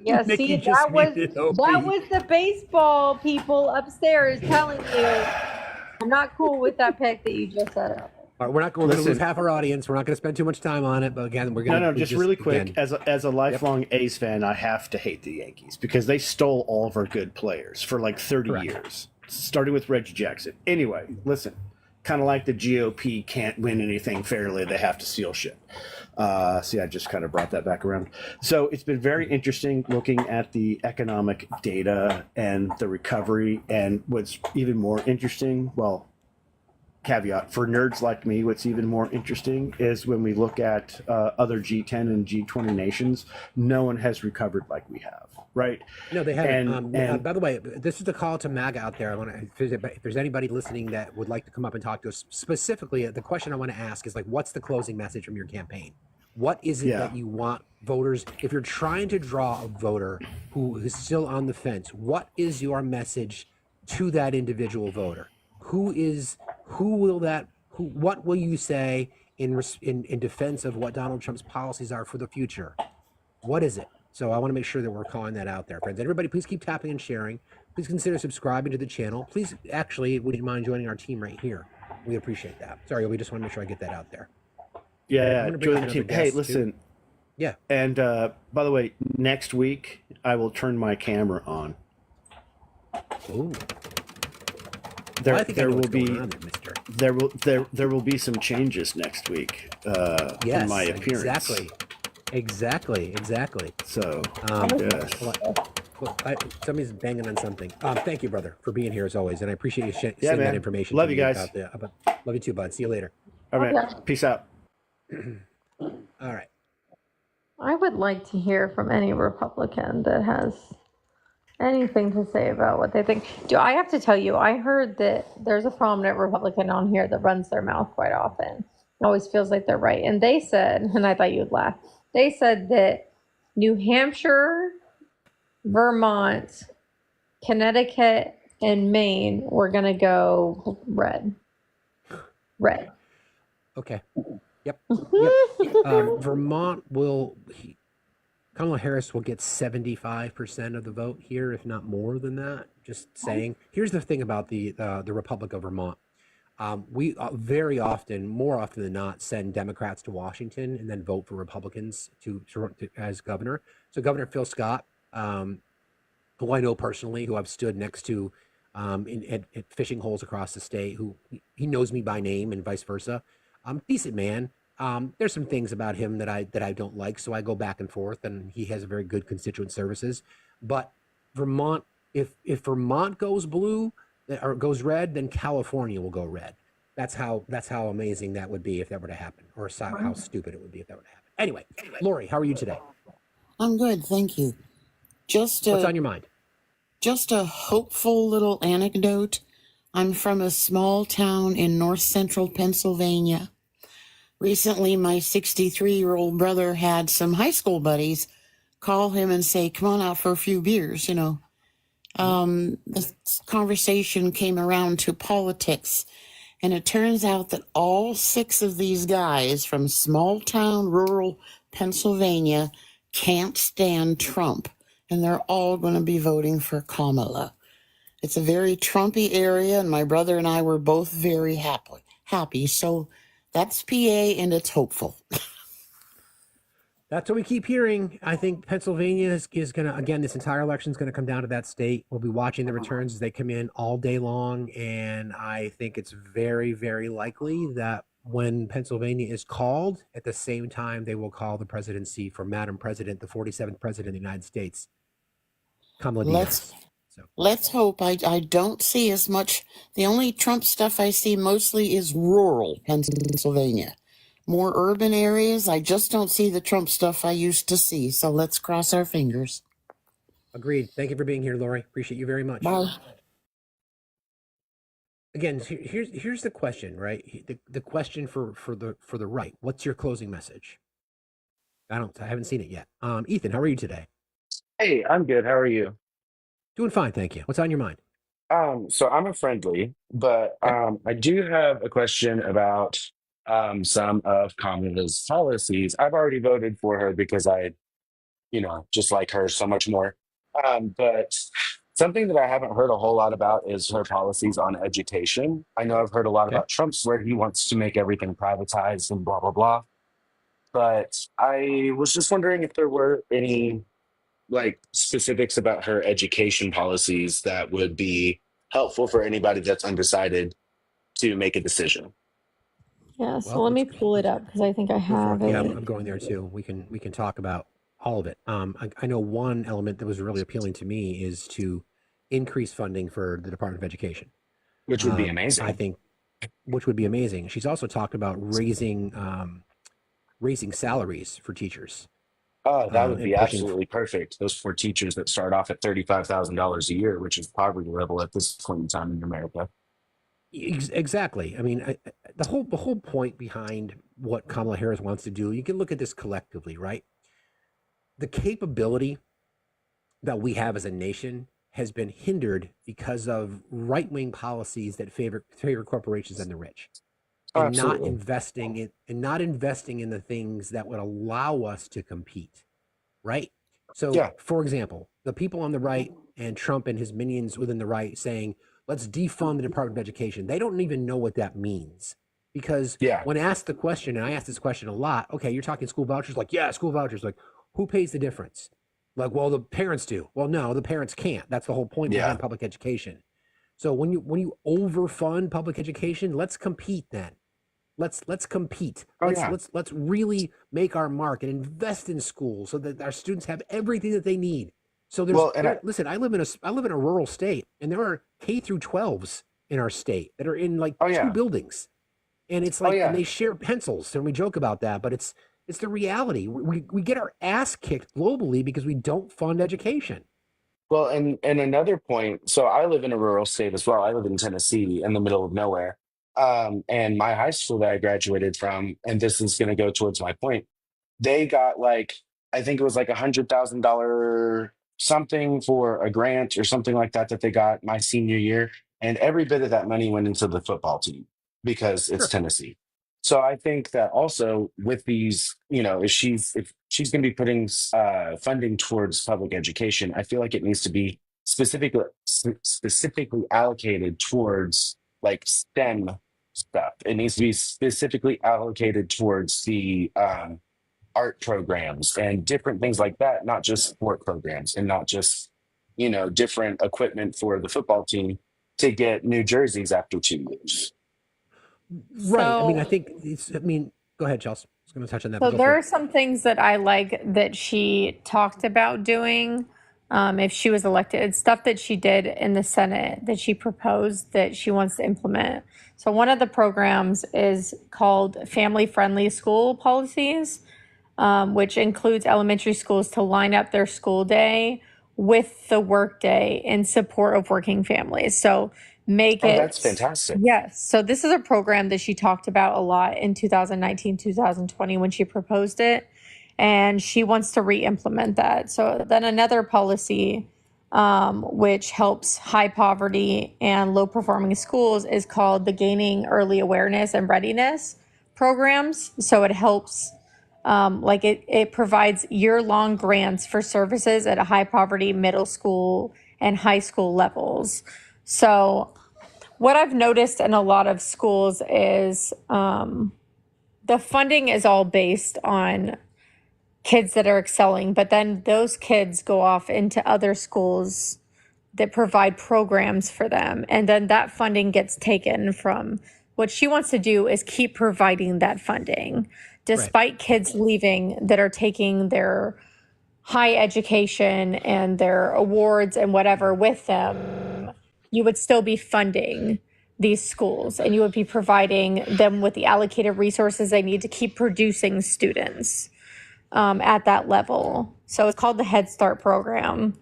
Yeah, Nikki see, just that was muted OP. the baseball people upstairs telling you I'm not cool with that pick that you just set up. All right, we're going to lose Listen. half our audience. We're not going to spend too much time on it, but again, we're going to. No, just really quick. Again, As a lifelong A's fan, I have to hate the Yankees because they stole all of our good players for like 30 years, starting with Reggie Jackson. Anyway, listen, kind of like the GOP can't win anything fairly; they have to steal shit. See, I just kind of brought that back around. So it's been very interesting looking at the economic data and the recovery, and what's even more interesting, well, caveat for nerds like me, what's even more interesting is when we look at other G10 and G20 nations, no one has recovered like we have, right? No, they haven't. And By the way, this is the call to MAGA out there. I want to, if there's anybody listening that would like to come up and talk to us specifically, the question I want to ask is like, what's the closing message from your campaign? What is it that you want voters, if you're trying to draw a voter who is still on the fence, what is your message to that individual voter? What will you say in defense of what Donald Trump's policies are for the future? What is it? So I want to make sure that we're calling that out there, friends. Everybody, please keep tapping and sharing. Please consider subscribing to the channel. Please, actually, would you mind joining our team right here? We appreciate that. Sorry, we just want to make sure I get that out there. Yeah, join the team. Hey, listen. Too. Yeah. And by the way, next week I will turn my camera on. Ooh. There will be some changes next week in my appearance. Exactly. So somebody's banging on something. Thank you, brother, for being here as always, and I appreciate you sending that information. Love you guys. Love you too, bud. See you later. All right. Peace out. All right. I would like to hear from any Republican that has anything to say about what they think. Do I have to tell you, I heard that there's a prominent Republican on here that runs their mouth quite often. It always feels like they're right. And they said, and I thought you'd laugh, they said that New Hampshire, Vermont, Connecticut, and Maine were going to go red. Okay. Yep. Vermont Kamala Harris will get 75% of the vote here, if not more than that. Just saying. Here's the thing about the Republic of Vermont. We very often, more often than not, send Democrats to Washington and then vote for Republicans as governor. So Governor Phil Scott, who I know personally, who I've stood next to at fishing holes across the state, who he knows me by name and vice versa. Decent man. There's some things about him that I don't like, so I go back and forth, and he has very good constituent services. But Vermont, if Vermont goes blue or goes red, then California will go red. That's how amazing that would be if that were to happen, or how stupid it would be if that were to happen. Anyway, Lori, how are you today? I'm good, thank you. What's on your mind? Just a hopeful little anecdote. I'm from a small town in north central Pennsylvania. Recently, my 63-year-old brother had some high school buddies call him and say, come on out for a few beers, The conversation came around to politics. And it turns out that all 6 of these guys from small town rural Pennsylvania can't stand Trump. And they're all going to be voting for Kamala. It's a very Trumpy area, and my brother and I were both very happy. So that's PA, and it's hopeful. That's what we keep hearing. I think Pennsylvania is going to, again, this entire election is going to come down to that state. We'll be watching the returns as they come in all day long. And I think it's very, very likely that when Pennsylvania is called, at the same time, they will call the presidency for Madam President, the 47th President of the United States, Kamala Harris. Let's hope. I don't see as much. The only Trump stuff I see mostly is rural Pennsylvania. More urban areas, I just don't see the Trump stuff I used to see. So let's cross our fingers. Agreed. Thank you for being here, Lori. Appreciate you very much. Bye. Again, here's the question, right? The question for the right. What's your closing message? I haven't seen it yet. Ethan, how are you today? Hey, I'm good. How are you? Doing fine, thank you. What's on your mind? So I'm a friendly, but I do have a question about some of Kamala's policies. I've already voted for her because I, just like her so much more. But something that I haven't heard a whole lot about is her policies on education. I know I've heard a lot about Trump's where he wants to make everything privatized and blah, blah, blah. But I was just wondering if there were any like specifics about her education policies that would be helpful for anybody that's undecided to make a decision. Yeah, so let me pull it up because I think I have it. Yeah, I'm going there too. We can talk about all of it. I know one element that was really appealing to me is to increase funding for the Department of Education, which would be amazing. I think, which would be amazing. She's also talked about raising salaries for teachers. Oh, that would be absolutely perfect. Those 4 teachers that start off at $35,000 a year, which is poverty level at this point in time in America. Exactly. I mean, the whole point behind what Kamala Harris wants to do, you can look at this collectively, right? The capability that we have as a nation has been hindered because of right-wing policies that favor corporations and the rich. And not investing in the things that would allow us to compete, right? So, for example, the people on the right and Trump and his minions within the right saying, let's defund the Department of Education. They don't even know what that means because when asked the question, and I ask this question a lot, okay, you're talking school vouchers? Like, yeah, school vouchers. Like, who pays the difference? Like, well, the parents do. Well, no, the parents can't. That's the whole point behind public education. So when you overfund public education, let's compete then. Let's compete. Let's really make our mark and invest in schools so that our students have everything that they need. So listen, I live in a rural state, and there are K through 12s in our state that are in like 2 buildings, and it's like and they share pencils, and we joke about that, but it's the reality. We get our ass kicked globally because we don't fund education. Well, and another point. So I live in a rural state as well. I live in Tennessee, in the middle of nowhere. And my high school that I graduated from, and this is going to go towards my point, they got like, I think it was like $100,000 something for a grant or something like that they got my senior year. And every bit of that money went into the football team because it's Tennessee. So I think that also with these, if she's going to be putting funding towards public education, I feel like it needs to be specifically allocated towards like STEM stuff. It needs to be specifically allocated towards the art programs and different things like that, not just sport programs and not just, different equipment for the football team to get new jerseys after 2 years. Right. I mean, I think go ahead, Chelsea. I was going to touch on that. So there are some things that I like that she talked about doing if she was elected. It's stuff that she did in the Senate that she proposed that she wants to implement. So one of the programs is called family-friendly school policies, which includes elementary schools to line up their school day with the work day in support of working families. So that's fantastic. Yes. So this is a program that she talked about a lot in 2019, 2020 when she proposed it, and she wants to re-implement that. So then another policy which helps high poverty and low performing schools, is called the Gaining Early Awareness and Readiness programs. So it helps, it provides year-long grants for services at a high poverty middle school and high school levels. So what I've noticed in a lot of schools is the funding is all based on kids that are excelling, but then those kids go off into other schools that provide programs for them. And then that funding gets taken from what she wants to do is keep providing that funding. Despite kids leaving that are taking their high education and their awards and whatever with them, you would still be funding these schools and you would be providing them with the allocated resources they need to keep producing students at that level. So it's called the Head Start program,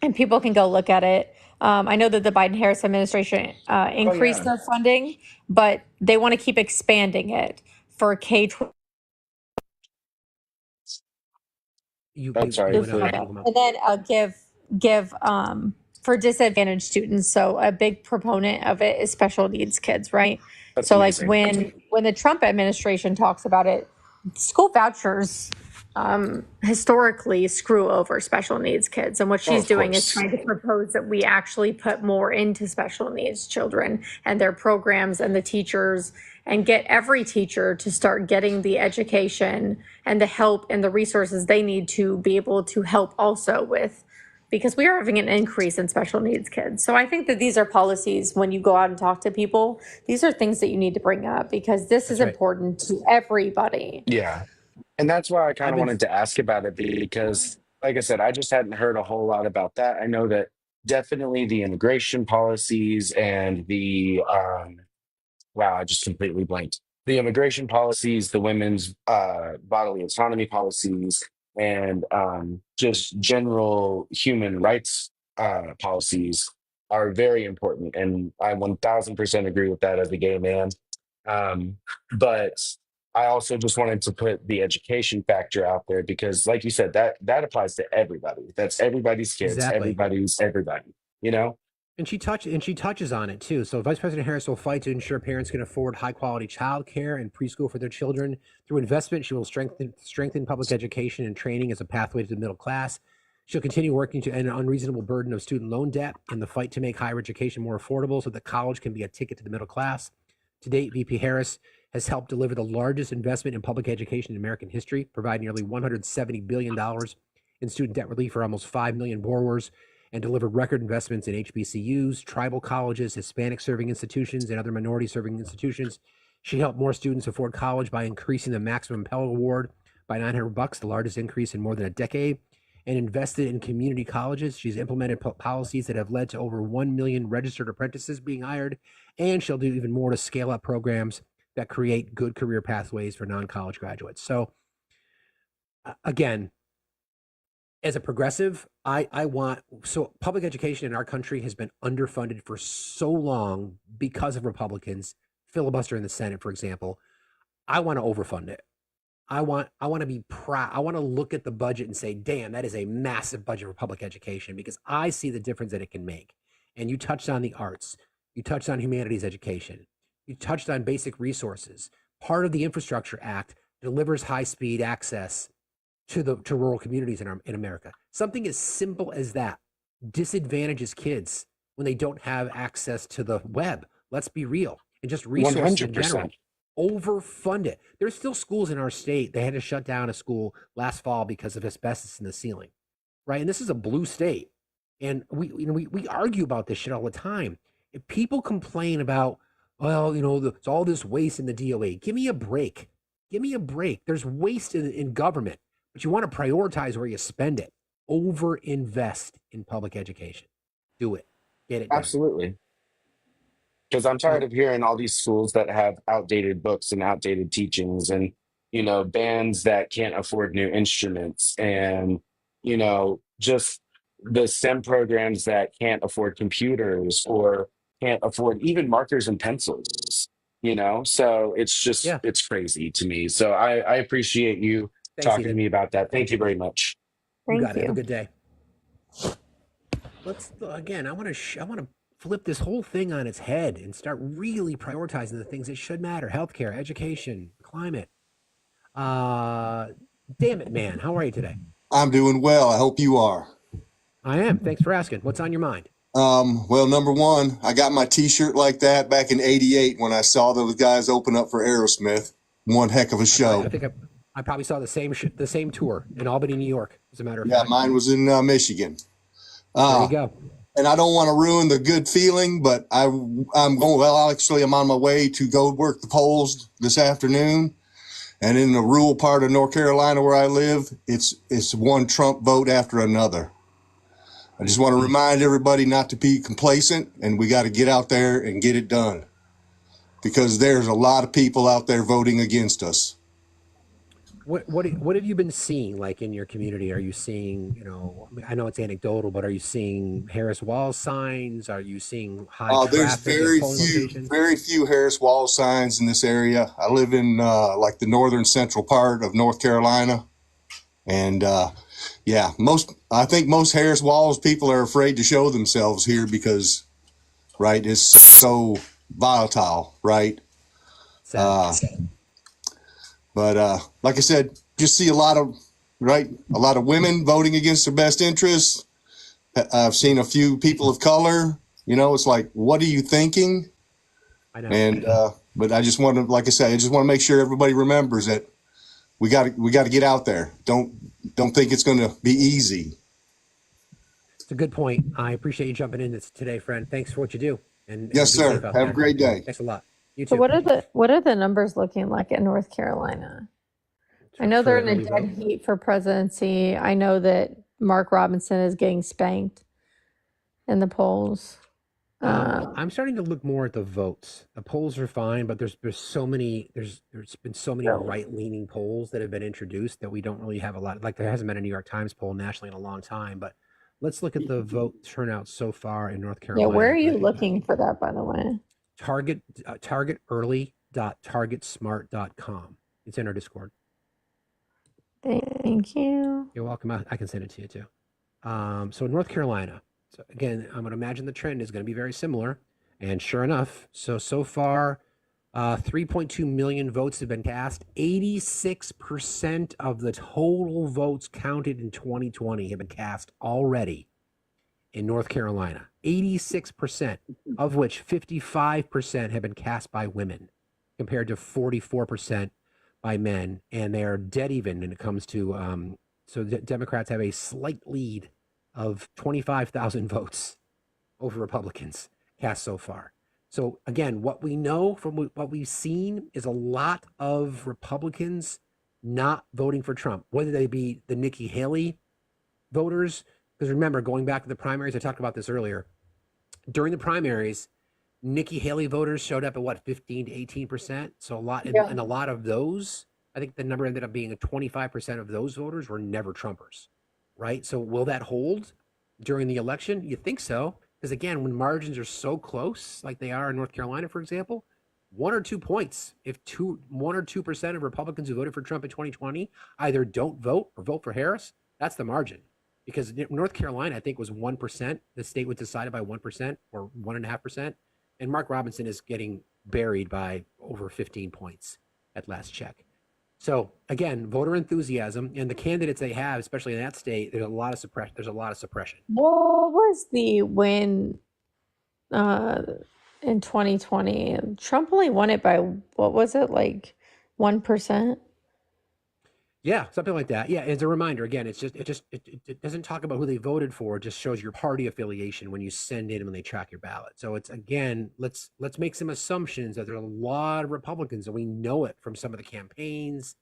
and people can go look at it. I know that the Biden-Harris administration increased their funding, but they want to keep expanding it for K-12. I'm sorry. And then give for disadvantaged students. So a big proponent of it is special needs kids, right? That's So amazing. like when the Trump administration talks about it, school vouchers historically screw over special needs kids. And what she's doing is trying to propose that we actually put more into special needs children and their programs and the teachers, and get every teacher to start getting the education and the help and the resources they need to be able to help also with, because we are having an increase in special needs kids. So I think that these are policies, when you go out and talk to people, these are things that you need to bring up because this is important to everybody. Yeah. And that's why I kind of wanted to ask about it because, like I said, I just hadn't heard a whole lot about that. I know that definitely the immigration policies and wow, I just completely blanked. The immigration policies, the women's bodily autonomy policies, and just general human rights policies are very important. And I 1000% agree with that as a gay man. But I also just wanted to put the education factor out there because, like you said, that applies to everybody. That's everybody's kids, everybody's everybody, you know? And she touches on it too. So Vice President Harris will fight to ensure parents can afford high quality child care and preschool for their children. Through investment, she will strengthen public education and training as a pathway to the middle class. She'll continue working to end an unreasonable burden of student loan debt in the fight to make higher education more affordable so that college can be a ticket to the middle class. To date, VP Harris has helped deliver the largest investment in public education in American history, providing nearly $170 billion in student debt relief for almost 5 million borrowers, and delivered record investments in HBCUs, tribal colleges, Hispanic-serving institutions, and other minority-serving institutions. She helped more students afford college by increasing the maximum Pell Award by $900, the largest increase in more than a decade, and invested in community colleges. She's implemented policies that have led to over 1 million registered apprentices being hired, and she'll do even more to scale up programs that create good career pathways for non-college graduates. So, again, as a progressive, so public education in our country has been underfunded for so long because of Republicans, filibuster in the Senate, for example. I want to overfund it. I want to be proud. I want to look at the budget and say, damn, that is a massive budget for public education because I see the difference that it can make. And you touched on the arts. You touched on humanities education. You touched on basic resources. Part of the Infrastructure Act delivers high-speed access to rural communities in America. Something as simple as that disadvantages kids when they don't have access to the web. Let's be real. And just resources in general. 100%. Overfund it. There's still schools in our state. They had to shut down a school last fall because of asbestos in the ceiling, right? And this is a blue state. And we argue about this shit all the time. If people complain about, well, there's all this waste in the DOA, give me a break. Give me a break. There's waste in government. But you want to prioritize where you spend it. Over-invest in public education. Do it. Get it done. Absolutely. Because I'm tired of hearing all these schools that have outdated books and outdated teachings and, bands that can't afford new instruments and, just the STEM programs that can't afford computers or can't afford even markers and pencils, So it's just, it's crazy to me. So I appreciate you talking to me about that. Thank you very much. You got it. Have a good day. let's again. I want to flip this whole thing on its head and start really prioritizing the things that should matter: healthcare, education, climate. Uh, damn it, man. How are you today? I'm doing well. I hope you are. I am. Thanks for asking. What's on your mind? Well, number one, I got my T-shirt like that back in '88 when I saw those guys open up for Aerosmith. One heck of a show. I probably saw the same tour in Albany, New York. As a matter of Yeah, fact, mine was in Michigan. there you go. And I don't want to ruin the good feeling, but I'm going. Well, actually, I'm on my way to go work the polls this afternoon. And in the rural part of North Carolina where I live, it's one Trump vote after another. I just want to remind everybody not to be complacent, and we got to get out there and get it done because there's a lot of people out there voting against us. What have you been seeing like in your community? Are you seeing, I know it's anecdotal, but are you seeing Harris Wall signs? Are you seeing high There's traffic at polling locations? very few Harris Wall signs in this area. I live in like the northern central part of North Carolina, and I think most Harris Walls people are afraid to show themselves here because, right, it's so volatile, right? But like I said, just see a lot of women voting against their best interests. I've seen a few people of color. It's like, what are you thinking? I know. And but I just want to, like I said, I just want to make sure everybody remembers that we got to get out there. Don't think it's going to be easy. It's a good point. I appreciate you jumping in today, friend. Thanks for what you do. And Yes, be sir. safe out Have there. a great day. Thanks a lot. You So too. what are the numbers looking like in North Carolina? I know they're in a dead heat for presidency. I know that Mark Robinson is getting spanked in the polls. I'm starting to look more at the votes. The polls are fine, but there's been so many right-leaning polls that have been introduced that we don't really have a lot. Like there hasn't been a New York Times poll nationally in a long time. But let's look at the vote turnout so far in North Carolina. Yeah, where are you looking for that, by the way? targetearly.targetsmart.com. It's in our Discord. Thank you. You're welcome. I can send it to you too. So North Carolina. So again, I'm going to imagine the trend is going to be very similar. And sure enough, so far, 3.2 million votes have been cast. 86% of the total votes counted in 2020 have been cast already in North Carolina. 86%, of which 55% have been cast by women, compared to 44% by men. And they are dead even when it comes to, so Democrats have a slight lead of 25,000 votes over Republicans cast so far. So again, what we know from what we've seen is a lot of Republicans not voting for Trump, whether they be the Nikki Haley voters. Because remember, going back to the primaries, I talked about this earlier. During the primaries, Nikki Haley voters showed up at 15 to 18%. So and a lot of those, I think the number ended up being 25% of those voters were never Trumpers. Right? So will that hold during the election? You think so? Because again, when margins are so close, like they are in North Carolina, for example, 1 or 2 points, if 1 or 2% of Republicans who voted for Trump in 2020 either don't vote or vote for Harris, that's the margin. Because North Carolina, I think, was 1%. The state was decided by 1% or 1.5%. And Mark Robinson is getting buried by over 15 points at last check. So again, voter enthusiasm and the candidates they have, especially in that state, there's a lot of suppression. What was the win in 2020? Trump only won it by, what was it, like 1%? Yeah, something like that. Yeah, as a reminder, again, it doesn't talk about who they voted for. It just shows your party affiliation when you send in when they track your ballot. So it's again, let's make some assumptions that there are a lot of Republicans, and we know it from some of the campaigns,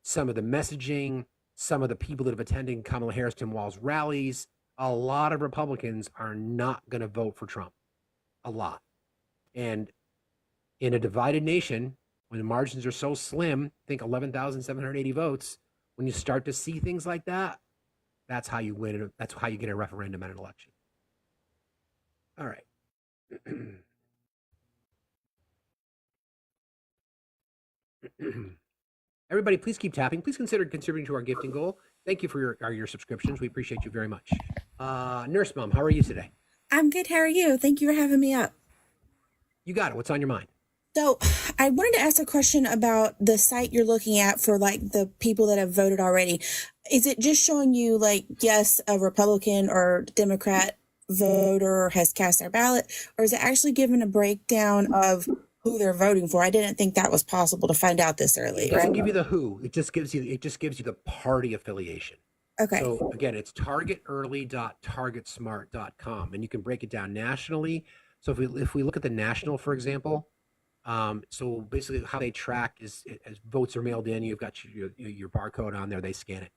some of the messaging, some of the people that have attended Kamala Harris Tim Walz rallies. A lot of Republicans are not going to vote for Trump. A lot. And in a divided nation, when the margins are so slim, think 11,780 votes, when you start to see things like that, that's how you win. That's how you get a referendum and an election. All right. Everybody, please keep tapping. Please consider contributing to our gifting goal. Thank you for your subscriptions. We appreciate you very much. Nurse Mom, how are you today? I'm good. How are you? Thank you for having me up. You got it. What's on your mind? So, I wanted to ask a question about the site you're looking at for like the people that have voted already. Is it just showing you like, yes, a Republican or Democrat voter has cast their ballot, or is it actually giving a breakdown of who they're voting for? I didn't think that was possible to find out this early. It doesn't give you the who. It just gives you the party affiliation. Okay. So again, it's targetearly.targetsmart.com, and you can break it down nationally. So if we look at the national, for example, so basically how they track is as votes are mailed in, you've got your barcode on there, they scan it.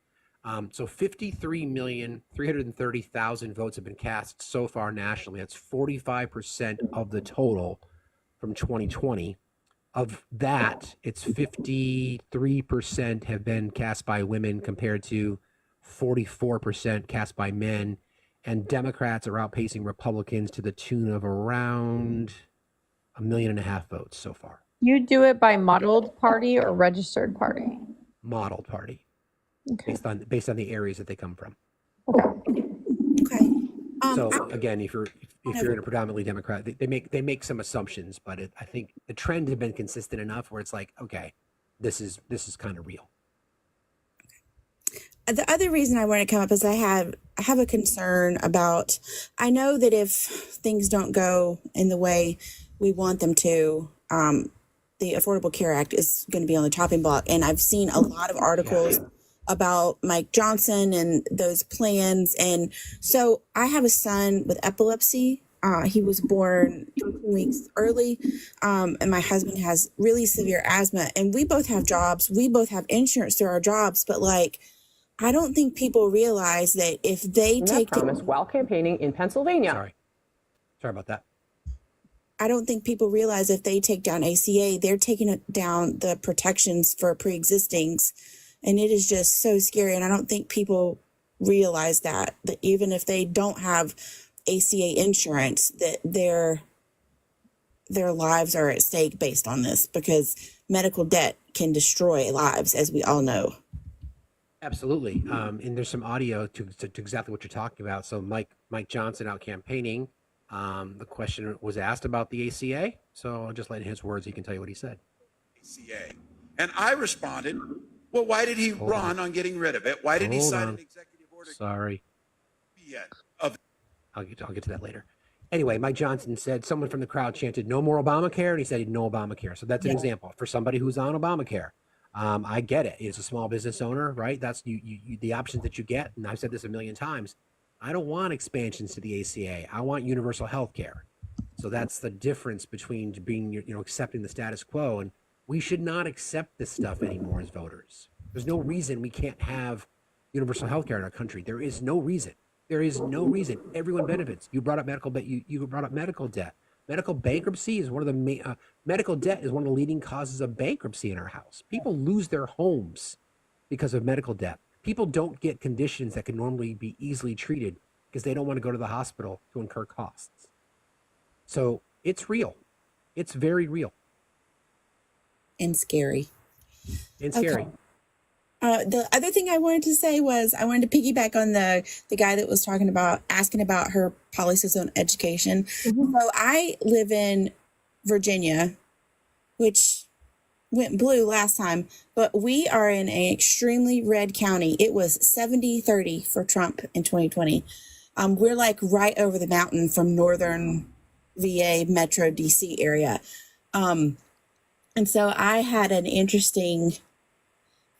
So 53,330,000 votes have been cast so far nationally. That's 45% of the total from 2020. Of that, it's 53% have been cast by women compared to 44% cast by men. And Democrats are outpacing Republicans to the tune of around 1.5 million votes so far. You do it by modeled party or registered party? Modeled party. Okay. Based on the areas that they come from. Okay. So again, if you're in a predominantly Democrat, they make some assumptions, but I think the trend has been consistent enough where it's like, okay, this is kind of real. The other reason I want to come up is I have a concern about, I know that if things don't go in the way we want them to, the Affordable Care Act is going to be on the chopping block. And I've seen a lot of articles about Mike Johnson and those plans. And so I have a son with epilepsy. He was born 13 weeks early. And my husband has really severe asthma, and we both have jobs. We both have insurance through our jobs, but like, I don't think people realize that if they take promise while campaigning in Pennsylvania. Sorry about that. I don't think people realize if they take down ACA, they're taking down the protections for pre-existings. And it is just so scary. And I don't think people realize that even if they don't have ACA insurance, that their lives are at stake based on this, because medical debt can destroy lives, as we all know. Absolutely. And there's some audio to exactly what you're talking about. So Mike Johnson out campaigning. The question was asked about the ACA. So I'll just let his words. He can tell you what he said. ACA. And I responded, well, why did he run on getting rid of it? Why did he sign an executive order? Sorry. I'll get to that later. Anyway, Mike Johnson said someone from the crowd chanted no more Obamacare, and he said no Obamacare. So that's an example for somebody who's on Obamacare. I get it. As a small business owner, right? That's you the options that you get. And I've said this a million times. I don't want expansions to the ACA. I want universal health care. So that's the difference between being, accepting the status quo. And we should not accept this stuff anymore as voters. There's no reason we can't have universal health care in our country. There is no reason. There is no reason. Everyone benefits. You brought up medical debt. Medical bankruptcy is one of the medical debt is one of the leading causes of bankruptcy in our house. People lose their homes because of medical debt. People don't get conditions that can normally be easily treated because they don't want to go to the hospital to incur costs. So it's real. It's very real. And scary. And scary. Okay. The other thing I wanted to say was I wanted to piggyback on the guy that was asking about her policies on education. Mm-hmm. So I live in Virginia, which went blue last time, but we are in an extremely red county. It was 70-30 for Trump in 2020. We're like right over the mountain from northern VA, Metro DC area. And so I had an interesting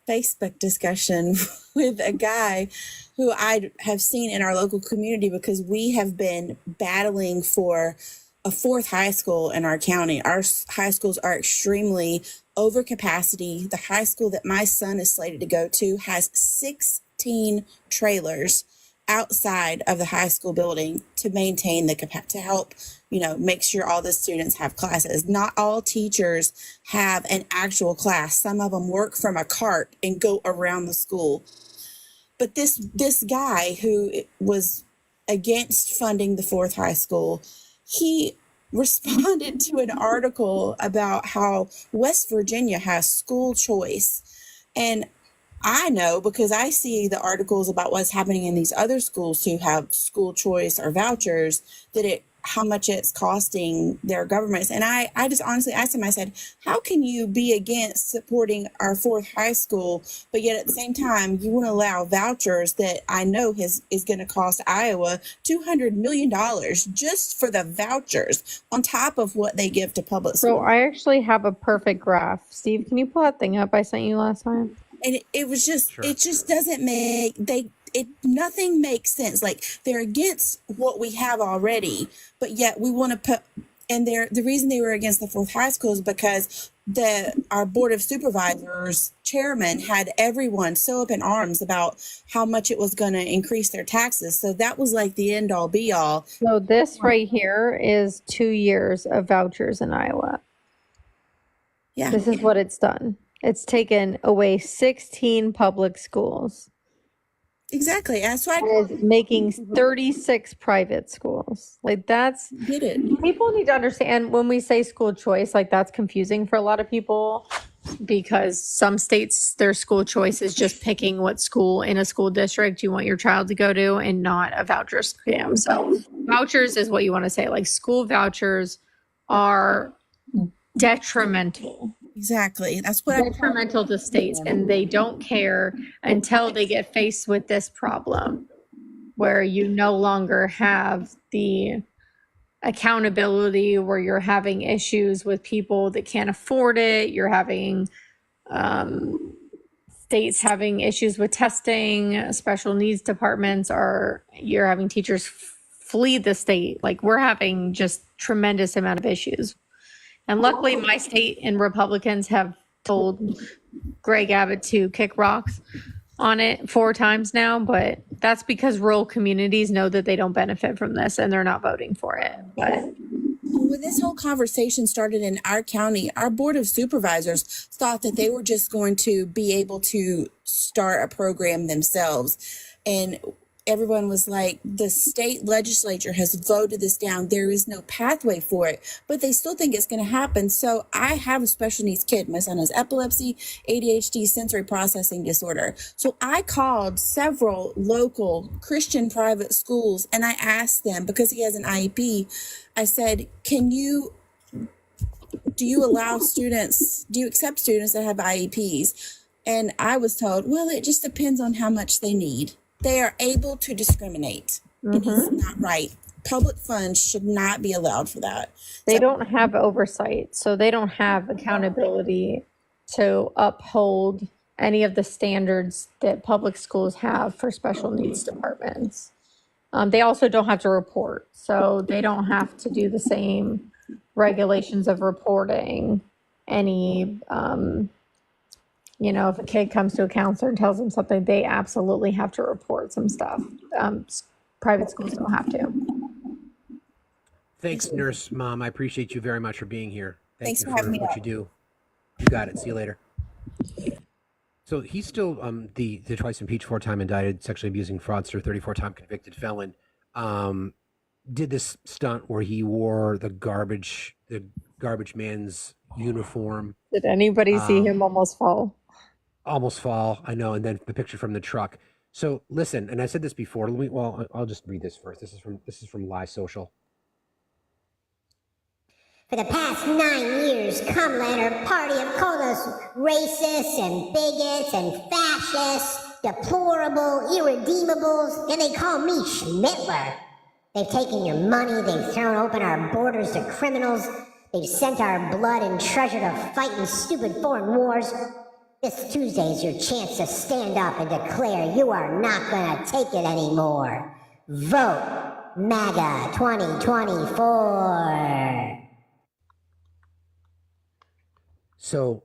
Facebook discussion with a guy who I have seen in our local community, because we have been battling for a fourth high school in our county. Our high schools are extremely over capacity. The high school that my son is slated to go to has 16 trailers outside of the high school building to maintain the capacity, to help, make sure all the students have classes. Not all teachers have an actual class. Some of them work from a cart and go around the school. But this guy who was against funding the fourth high school, he responded to an article about how West Virginia has school choice. And I know because I see the articles about what's happening in these other schools who have school choice or vouchers, how much it's costing their governments. And I just honestly asked him, I said, how can you be against supporting our fourth high school, but yet at the same time, you want to allow vouchers that I know is going to cost Iowa $200 million just for the vouchers on top of what they give to public So schools. I actually have a perfect graph. Steve, can you pull that thing up I sent you last time? And it was just, it just doesn't nothing makes sense. Like they're against what we have already, but yet we want to put, and the reason they were against the fourth high school is because our board of supervisors chairman had everyone so up in arms about how much it was going to increase their taxes. So that was like the end all be all. So this right here is 2 years of vouchers in Iowa. Yeah. This is what it's done. It's taken away 16 public schools. Exactly. That's why It is making 36 private schools. Like that's get it. People need to understand when we say school choice, like that's confusing for a lot of people because some states their school choice is just picking what school in a school district you want your child to go to and not a voucher scam. So vouchers is what you want to say. Like school vouchers are detrimental. Exactly. That's what detrimental to states, and they don't care until they get faced with this problem where you no longer have the accountability, where you're having issues with people that can't afford it. You're having states having issues with testing, special needs departments, or you're having teachers flee the state. Like we're having just tremendous amount of issues. And luckily my state and Republicans have told Greg Abbott to kick rocks on it 4 times now, but that's because rural communities know that they don't benefit from this and they're not voting for it. But when this whole conversation started in our county, our board of supervisors thought that they were just going to be able to start a program themselves. And everyone was like, the state legislature has voted this down. There is no pathway for it, but they still think it's going to happen. So I have a special needs kid. My son has epilepsy, ADHD, sensory processing disorder. So I called several local Christian private schools and I asked them, because he has an IEP, I said, do you accept students that have IEPs? And I was told, well, it just depends on how much they need. They are able to discriminate. And it's not right. Public funds should not be allowed for that. They don't have oversight, so they don't have accountability to uphold any of the standards that public schools have for special needs departments. They also don't have to report, so they don't have to do the same regulations of reporting any if a kid comes to a counselor and tells them something, they absolutely have to report some stuff. Private schools don't have to. Thanks, Nurse Mom. I appreciate you very much for being here. Thanks you for having me what on. you do. You got it. See you later. So he's still the twice impeached, 4-time indicted, sexually abusing fraudster, 34-time convicted felon. Did this stunt where he wore the garbage man's uniform. Did anybody see him almost fall? Almost fall, I know, and then the picture from the truck. So listen, and I said this before. I'll just read this first. This is from Lie Social. For the past 9 years, Kamala and her party have called us racists and bigots and fascists, deplorable, irredeemables, and they call me Schmittler. They've taken your money, they've thrown open our borders to criminals, they've sent our blood and treasure to fight in stupid foreign wars. This Tuesday is your chance to stand up and declare you are not going to take it anymore. Vote MAGA 2024. So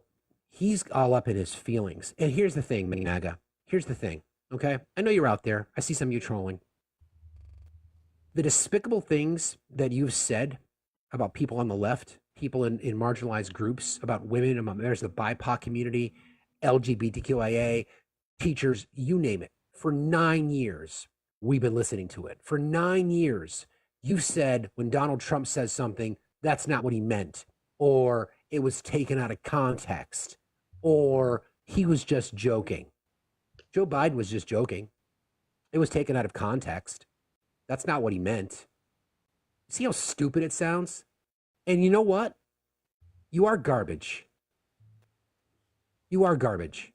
he's all up in his feelings. And here's the thing, MAGA. Here's the thing, okay? I know you're out there. I see some of you trolling. The despicable things that you've said about people on the left, people in marginalized groups, about women, there's the BIPOC community, LGBTQIA, teachers, you name it. For 9 years, we've been listening to it. For 9 years, you said when Donald Trump says something, that's not what he meant, or it was taken out of context, or he was just joking. Joe Biden was just joking. It was taken out of context. That's not what he meant. See how stupid it sounds? And you know what? You are garbage. You are garbage.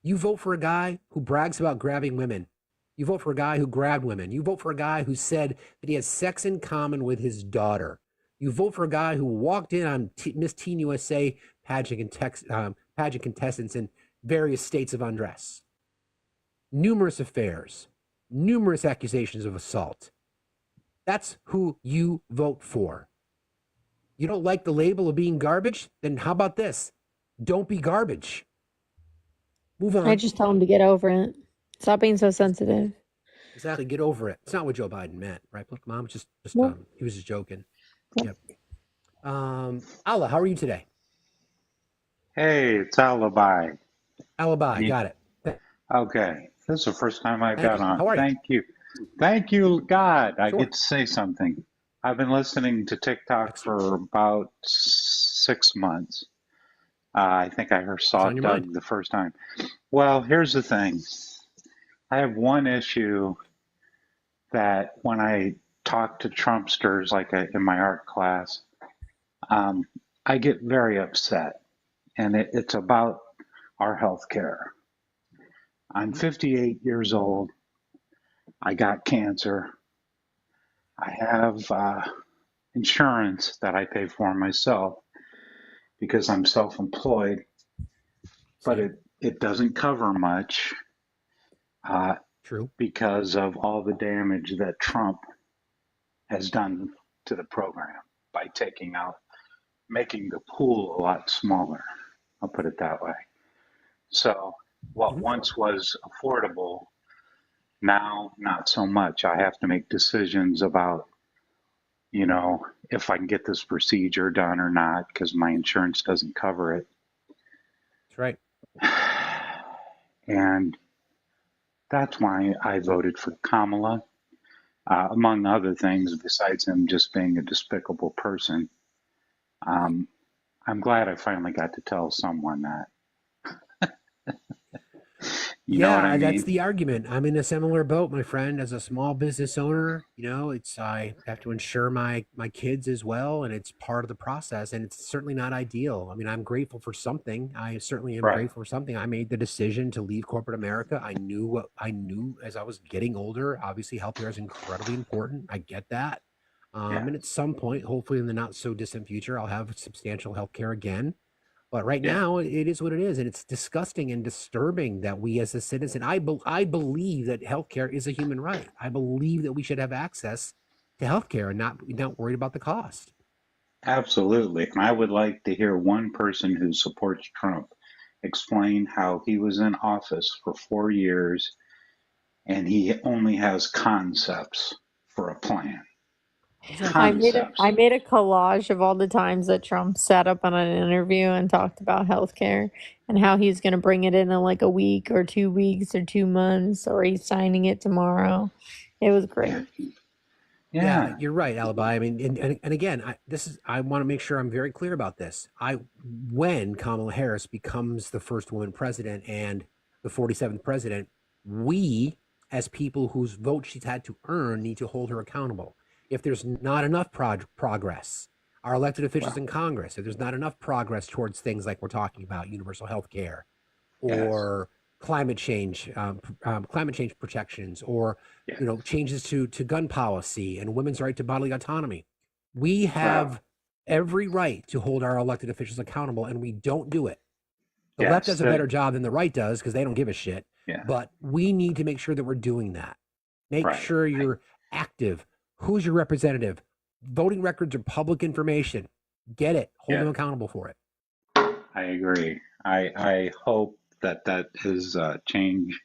You vote for a guy who brags about grabbing women. You vote for a guy who grabbed women. You vote for a guy who said that he has sex in common with his daughter. You vote for a guy who walked in on Miss Teen USA pageant contestants in various states of undress. Numerous affairs, numerous accusations of assault. That's who you vote for. You don't like the label of being garbage? Then how about this? Don't be garbage. Move on. I just tell him to get over it. Stop being so sensitive. Exactly. Get over it. It's not what Joe Biden meant, right? Look, Mom, he was just joking. Yep. Allah, how are you today? Hey, it's Alibi. Alibi, got it. Okay, this is the first time I've Thank got you. on. How are you? Thank you. Thank you, God. I Sure. get to say something. I've been listening to TikTok for about 6 months. I think I saw on your Doug mind? the first time. Well, here's the thing. I have one issue that when I talk to Trumpsters, like in my art class, I get very upset, and it's about our health care. I'm 58 years old. I got cancer. I have insurance that I pay for myself because I'm self-employed, but it doesn't cover much True. because of all the damage that Trump has done to the program by making the pool a lot smaller. I'll put it that way. So what once was affordable, now not so much. I have to make decisions about, if I can get this procedure done or not because my insurance doesn't cover it. That's right. And that's why I voted for Kamala, among other things, besides him just being a despicable person. I'm glad I finally got to tell someone that. You know what I mean? That's the argument. I'm in a similar boat, my friend. As a small business owner, I have to insure my kids as well, and it's part of the process. And it's certainly not ideal. I mean, I'm grateful for something. I certainly am Right. grateful for something. I made the decision to leave corporate America. I knew as I was getting older. Obviously, healthcare is incredibly important. I get that. And at some point, hopefully in the not so distant future, I'll have substantial healthcare again. But right now, it is what it is, and it's disgusting and disturbing that we, as a citizen, I believe that healthcare is a human right. I believe that we should have access to healthcare and not worried about the cost. Absolutely. And I would like to hear one person who supports Trump explain how he was in office for 4 years and he only has concepts for a plan. I made Concepts. I made a collage of all the times that Trump sat up on an interview and talked about healthcare and how he's going to bring it in like a week or 2 weeks or 2 months, or he's signing it tomorrow. It was great. Yeah, you're right, Alibi. I mean, and again, I want to make sure I'm very clear about this. When Kamala Harris becomes the first woman president and the 47th president, we, as people whose vote she's had to earn, need to hold her accountable. If there's not enough progress, our elected officials in Congress, if there's not enough progress towards things like we're talking about, universal health care, or climate change protections, or changes to gun policy and women's right to bodily autonomy, we have every right to hold our elected officials accountable, and we don't do it. The left does a better job than the right does because they don't give a shit. But we need to make sure that we're doing that. Make sure you're active. Who's your representative? Voting records are public information. Get it. Hold them accountable for it. I agree. I hope that is change,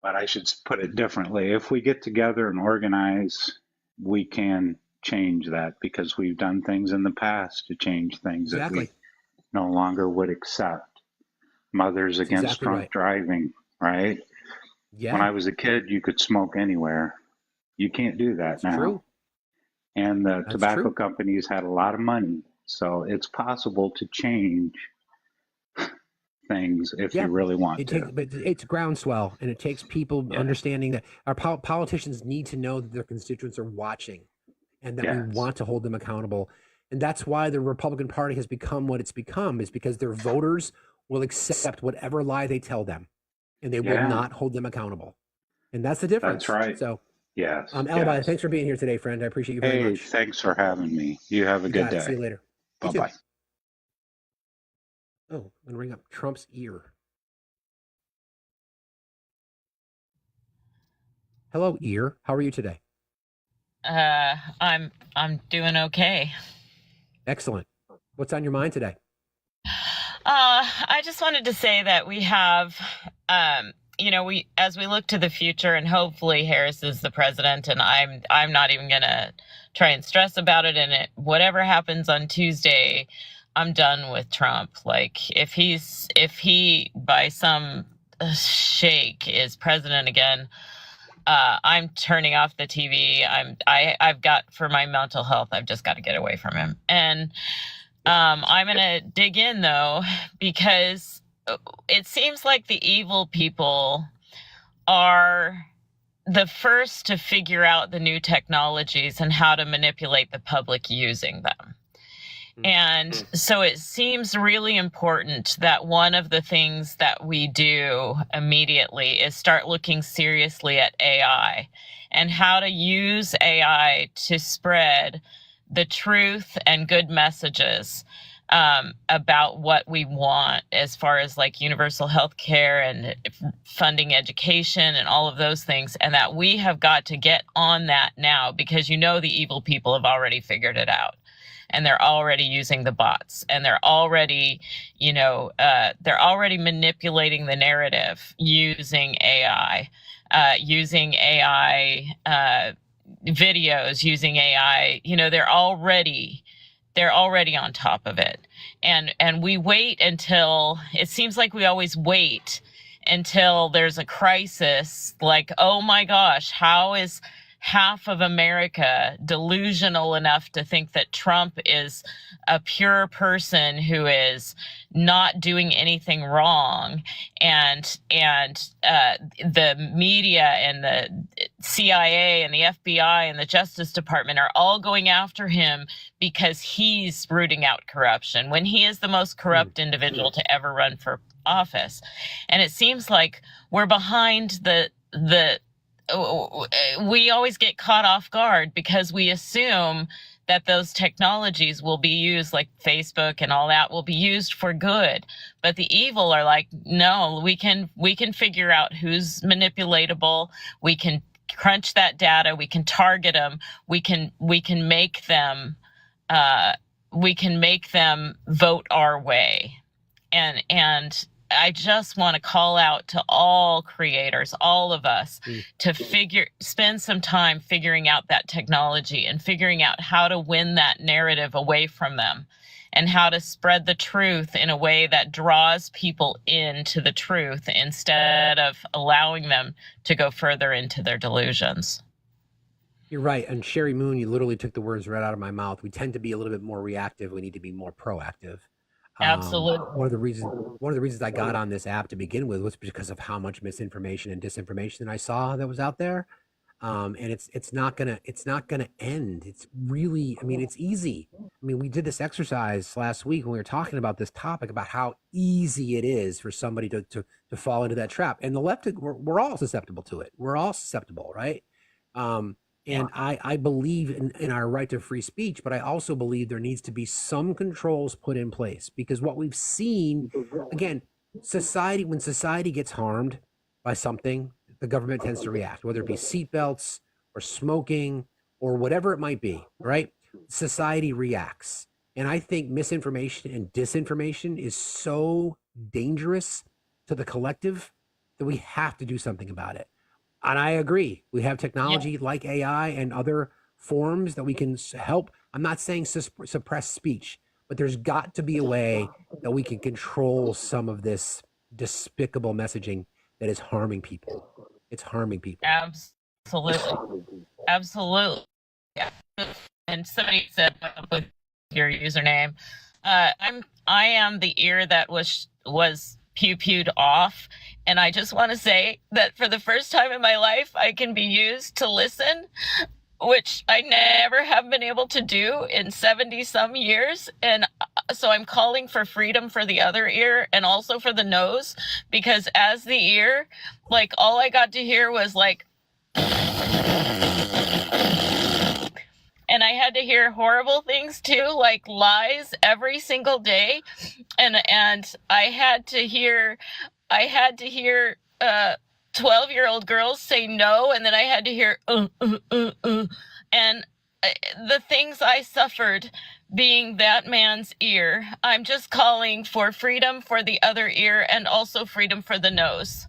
but I should put it differently. If we get together and organize, we can change that because we've done things in the past to change things that we no longer would accept. Mothers against drunk driving, right? Yeah. When I was a kid, you could smoke anywhere. You can't do that now. True. And the tobacco companies had a lot of money. So it's possible to change things if Yeah, you really want it to. takes, but it's groundswell, and it takes people Yeah. understanding that our politicians need to know that their constituents are watching, and that we Yes. want to hold them accountable. And that's why the Republican Party has become what it's become, is because their voters will accept whatever lie they tell them, and they will Yeah. not hold them accountable. And that's the That's difference. right. So, Yes. Alibi, Yes. thanks for being here today, friend. I appreciate you very Hey, much. thanks for having me. You have a You good got it. See day. you later. You Bye too. bye. Oh, I'm gonna ring up Trump's ear. Hello, ear. How are you today? I'm doing okay. Excellent. What's on your mind today? I just wanted to say that we have, as we look to the future, and hopefully Harris is the president, and I'm not even gonna try and stress about it. And whatever happens on Tuesday, I'm done with Trump. Like if he by some shake is president again, I'm turning off the TV. I've got, for my mental health, I've just got to get away from him. And I'm going to dig in, though, because it seems like the evil people are the first to figure out the new technologies and how to manipulate the public using them. And so it seems really important that one of the things that we do immediately is start looking seriously at AI and how to use AI to spread the truth and good messages about what we want as far as like universal health care and funding education and all of those things. And that we have got to get on that now, because the evil people have already figured it out. And they're already using the bots, and they're already manipulating the narrative using AI, videos, using AI. They're already on top of it. And we wait until, it seems like we always wait until there's a crisis, like, oh my gosh, how is half of America delusional enough to think that Trump is a pure person who is not doing anything wrong, and the media and the CIA and the FBI and the Justice Department are all going after him because he's rooting out corruption, when he is the most corrupt individual to ever run for office. And it seems like we're behind we always get caught off guard because we assume that those technologies will be used, like Facebook and all that, will be used for good. But the evil are like, no, we can figure out who's manipulatable. We can crunch that data. We can target them. We can make them vote our way. And I just want to call out to all creators, all of us, to spend some time figuring out that technology and figuring out how to win that narrative away from them, and how to spread the truth in a way that draws people into the truth instead of allowing them to go further into their delusions. You're right. And Sherry Moon, you literally took the words right out of my mouth. We tend to be a little bit more reactive. We need to be more proactive. Absolutely. One of the reasons I got on this app to begin with was because of how much misinformation and disinformation I saw that was out there. And it's not gonna end. It's really, it's easy. We did this exercise last week when we were talking about this topic, about how easy it is for somebody to fall into that trap. And the left, we're all susceptible to it. We're all susceptible, right? And I believe in our right to free speech, but I also believe there needs to be some controls put in place, because what we've seen, again, when society gets harmed by something, the government tends to react, whether it be seatbelts or smoking or whatever it might be, right? Society reacts. And I think misinformation and disinformation is so dangerous to the collective that we have to do something about it. And I agree. We have technology like AI and other forms that we can help. I'm not saying suppress speech, but there's got to be a way that we can control some of this despicable messaging that is harming people. It's harming people. Absolutely. Yeah. And somebody said with your username, I am the ear that was pew-pewed off. And I just want to say that for the first time in my life, I can be used to listen, which I never have been able to do in 70 some years. And so I'm calling for freedom for the other ear and also for the nose, because as the ear, like all I got to hear was like, and I had to hear horrible things too, like lies every single day. And I had to hear 12-year-old girls say no, and then I had to hear and the things I suffered being that man's ear. I'm just calling for freedom for the other ear and also freedom for the nose.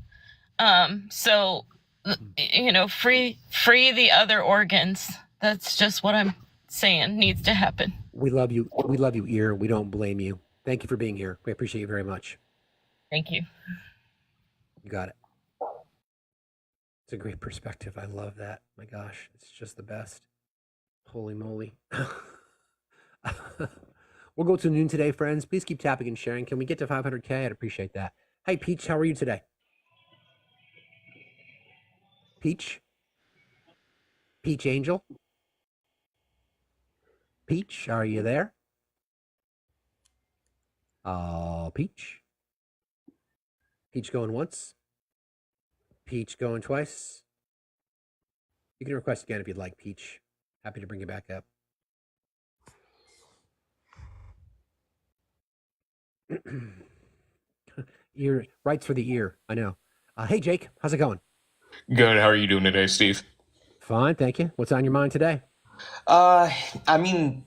So free the other organs. That's just what I'm saying needs to happen. We love you. We love you, ear. We don't blame you. Thank you for being here. We appreciate you very much. Thank you. You got it. It's a great perspective. I love that. My gosh, it's just the best. Holy moly. We'll go to noon today, friends. Please keep tapping and sharing. Can we get to 500K? I'd appreciate that. Hey, Peach, how are you today? Peach? Peach Angel? Peach, are you there? Peach? Peach going once? Peach going twice? You can request again if you'd like, Peach. Happy to bring you back up. Ear, rights for the ear. I know. Hey, Jake, how's it going? Good. How are you doing today, Steve? Fine, thank you. What's on your mind today? I mean,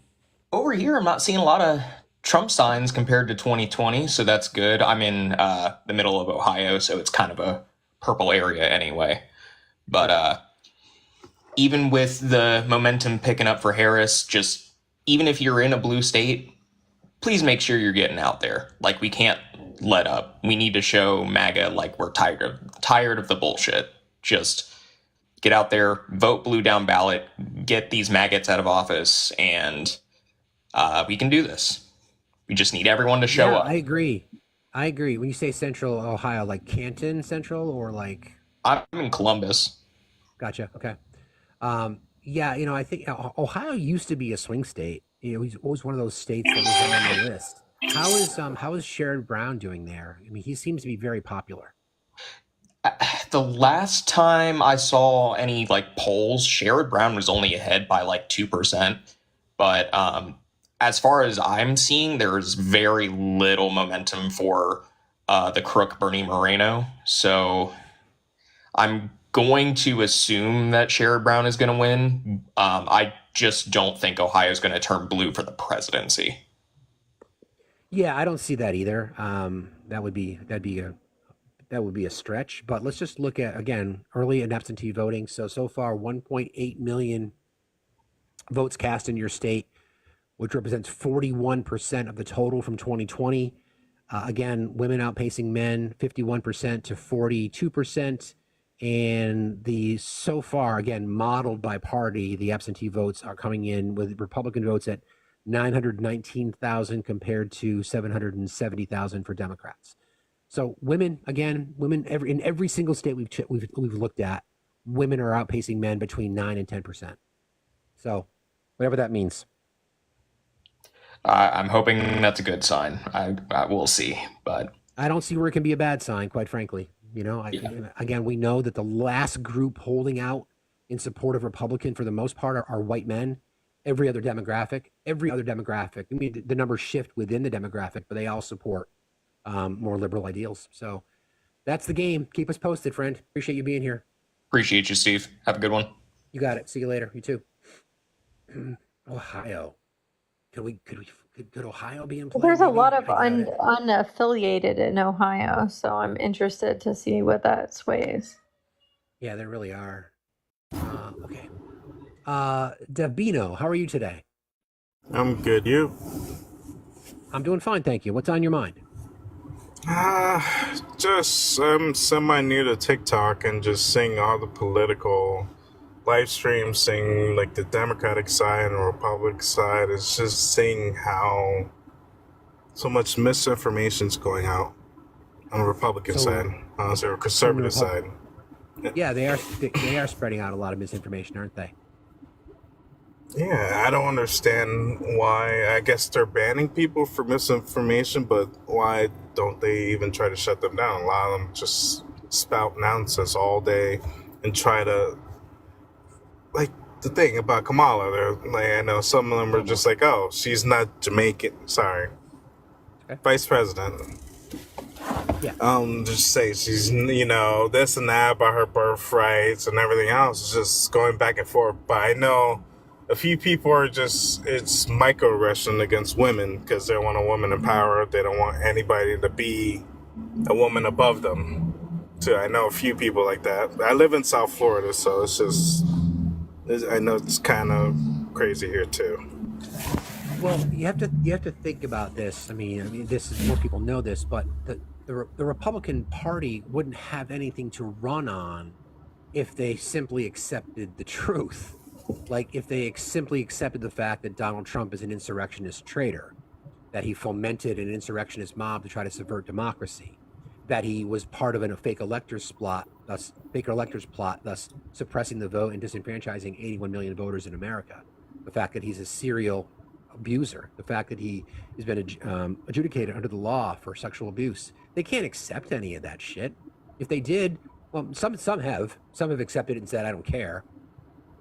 over here, I'm not seeing a lot of Trump signs compared to 2020, so that's good. I'm in the middle of Ohio, so it's kind of a purple area anyway. But even with the momentum picking up for Harris, just even if you're in a blue state, please make sure you're getting out there. Like, we can't let up. We need to show MAGA like we're tired of the bullshit. Just get out there, vote blue down ballot, get these maggots out of office, and we can do this. We just need everyone to show up. I agree. When you say Central Ohio, like Canton Central, or like... I'm in Columbus. Gotcha. Okay. Yeah, I think Ohio used to be a swing state. He's always one of those states that was on the list. How is Sherrod Brown doing there? I mean, he seems to be very popular. The last time I saw any polls, Sherrod Brown was only ahead by 2%. But as far as I'm seeing, there's very little momentum for the crook Bernie Moreno. So I'm going to assume that Sherrod Brown is going to win. I just don't think Ohio is going to turn blue for the presidency. Yeah, I don't see that either. That'd be a stretch. But let's just look at, again, early and absentee voting. So far, 1.8 million votes cast in your state, which represents 41% of the total from 2020. Again, women outpacing men, 51% to 42%. And so far, again, modeled by party, the absentee votes are coming in with Republican votes at 919,000 compared to 770,000 for Democrats. So women in every single state we've looked at, women are outpacing men between 9 and 10%. So whatever that means. I'm hoping that's a good sign. I will see, but I don't see where it can be a bad sign, quite frankly. Again, we know that the last group holding out in support of Republican, for the most part, are white men. Every other demographic. I mean, the numbers shift within the demographic, but they all support more liberal ideals. So that's the game. Keep us posted, friend. Appreciate you being here. Appreciate you, Steve. Have a good one. You got it. See you later. You too. Ohio. Could Ohio be in play? There's a lot of unaffiliated in Ohio, so I'm interested to see what that sways. Yeah, there really are. Okay. Davino, how are you today? I'm good. You? I'm doing fine, thank you. What's on your mind? Just I'm semi-new to TikTok and just seeing all the political live streams, seeing the Democratic side and the Republican side. It's just seeing how so much misinformation is going out. on the Republican So, side, or from the conservative side. Yeah, they are spreading out a lot of misinformation, aren't they? Yeah, I don't understand why. I guess they're banning people for misinformation, but why don't they even try to shut them down? Allow them just spout nonsense all day and try to, like, the thing about Kamala. They're like, I know some of them are just like, oh, she's not Jamaican. Sorry, Vice President. Yeah. Just say she's, this and that about her birthrights and everything else. It's just going back and forth. But I know a few people are just, it's microaggression against women because they want a woman in power. They don't want anybody to be a woman above them. So I know a few people like that. I live in South Florida, so I know it's kind of crazy here too. Well, you have to think about this. I mean, this is, most people know this, but the Republican Party wouldn't have anything to run on if they simply accepted the truth. Like if they simply accepted the fact that Donald Trump is an insurrectionist traitor, that he fomented an insurrectionist mob to try to subvert democracy, that he was part of a fake electors plot, thus suppressing the vote and disenfranchising 81 million voters in America. The fact that he's a serial abuser, the fact that he has been adjudicated under the law for sexual abuse. They can't accept any of that shit. If they did, well, some have accepted it and said, I don't care.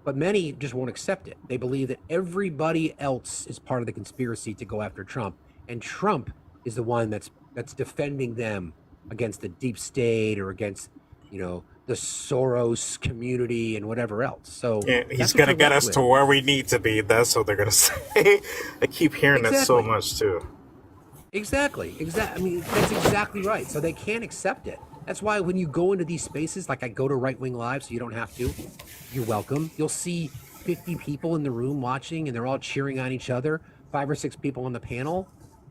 But many just won't accept it. They believe that everybody else is part of the conspiracy to go after Trump, and Trump is the one that's defending them against the deep state or against, the Soros community and whatever else. So Yeah, he's going to get us to where we need to be. That's what they're going to say. I keep hearing that so much too. Exactly. I mean, that's exactly right. So they can't accept it. That's why when you go into these spaces, like I go to Right Wing Live, so you don't have to, you're welcome. You'll see 50 people in the room watching, and they're all cheering on each other, 5 or 6 people on the panel,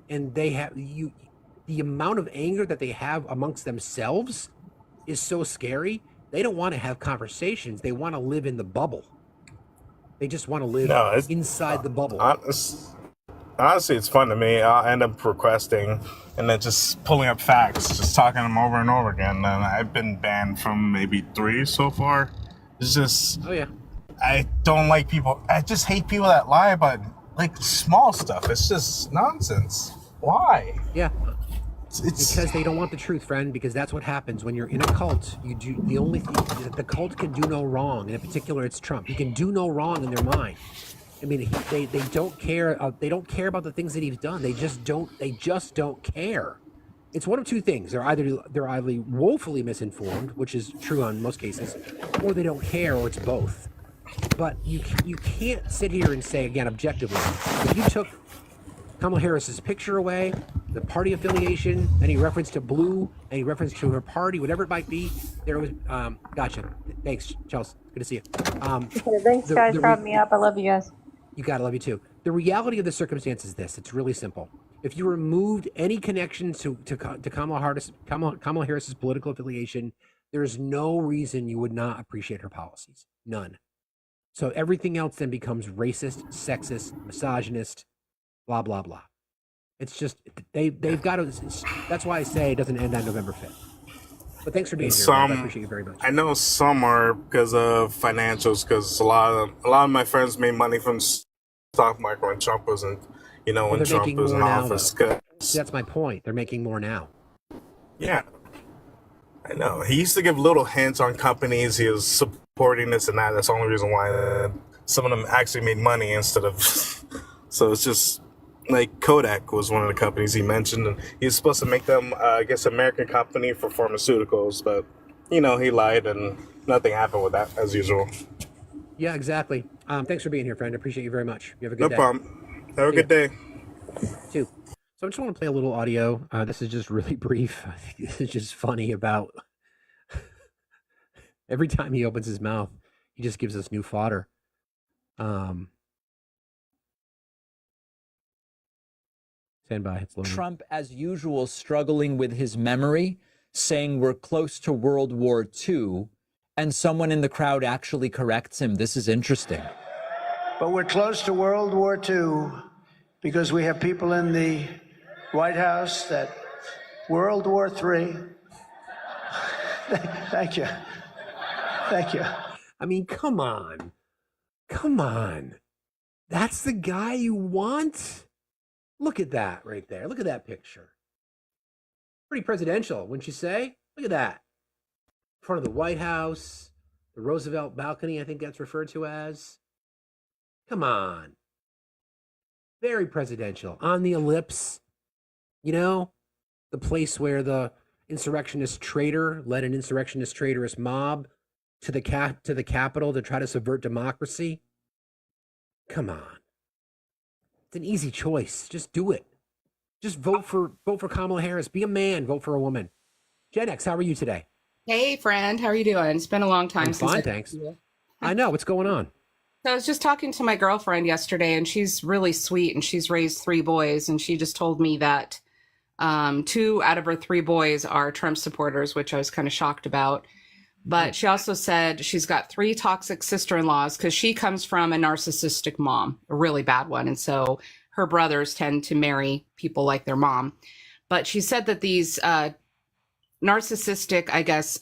and they have the amount of anger that they have amongst themselves is so scary. They don't want to have conversations. They want to live in the bubble. They just want to live inside the bubble. Honestly, it's fun to me. I'll end up requesting and then just pulling up facts, just talking them over and over again. And I've been banned from maybe 3 so far. It's just, oh yeah, I don't like people. I just hate people that lie about like small stuff. It's just nonsense. Why? Yeah. It's because they don't want the truth, friend, because that's what happens when you're in a cult. You do the only thing the cult can do no wrong, and in particular it's Trump. He can do no wrong in their mind. I mean, they don't care. They don't care about the things that he's done. They just don't care. It's one of two things. They're either woefully misinformed, which is true on most cases, or they don't care, or it's both. But you can't sit here and say, again, objectively, if you took Kamala Harris's picture away, the party affiliation, any reference to blue, any reference to her party, whatever it might be, there was, gotcha. Thanks, Chelsea. Good to see you. Thanks, guys, for having me up. I love you guys. You got it. Love you too. The reality of the circumstance is this. It's really simple. If you removed any connection to Kamala Harris's political affiliation, there's no reason you would not appreciate her policies. None. So everything else then becomes racist, sexist, misogynist, blah, blah, blah. It's just, they've got to, that's why I say it doesn't end on November 5th. But thanks for being here. I appreciate you very much. I know some are because of financials, because a lot of my friends made money from stock market when Trump wasn't, when Trump was in office. That's my point. They're making more now. Yeah. I know. He used to give little hints on companies. He was supporting this and that. That's the only reason why some of them actually made money instead of... So it's just... Like Kodak was one of the companies he mentioned, and he was supposed to make them, I guess, American company for pharmaceuticals, but, he lied, and nothing happened with that, as usual. Yeah, exactly. Thanks for being here, friend. I appreciate you very much. You have a good day. No problem. Have a good day. Too. So I just want to play a little audio. This is just really brief. I think this is just funny about every time he opens his mouth, he just gives us new fodder. Stand by. It's loading. Trump, as usual, struggling with his memory, saying we're close to World War II, and someone in the crowd actually corrects him. This is interesting. But we're close to World War II because we have people in the White House that World War III. Thank you. Thank you. I mean, come on. Come on. That's the guy you want? Look at that right there. Look at that picture. Pretty presidential, wouldn't you say? Look at that. In front of the White House, the Roosevelt balcony, I think that's referred to as. Come on. Very presidential. On the ellipse, you know, the place where the insurrectionist traitor led an insurrectionist traitorous mob to the Capitol to try to subvert democracy. Come on. It's an easy choice. Just do it. Just vote for Kamala Harris. Be a man. Vote for a woman. Gen X, how are you today? Hey, friend. How are you doing? It's been a long time I'm since fine, I thanks. I know. What's going on? So I was just talking to my girlfriend yesterday, and she's really sweet, and she's raised 3 boys, and she just told me that 2 out of her 3 boys are Trump supporters, which I was kind of shocked about. But she also said she's got 3 toxic sister-in-laws because she comes from a narcissistic mom, a really bad one. And so her brothers tend to marry people like their mom. But she said that these narcissistic, I guess,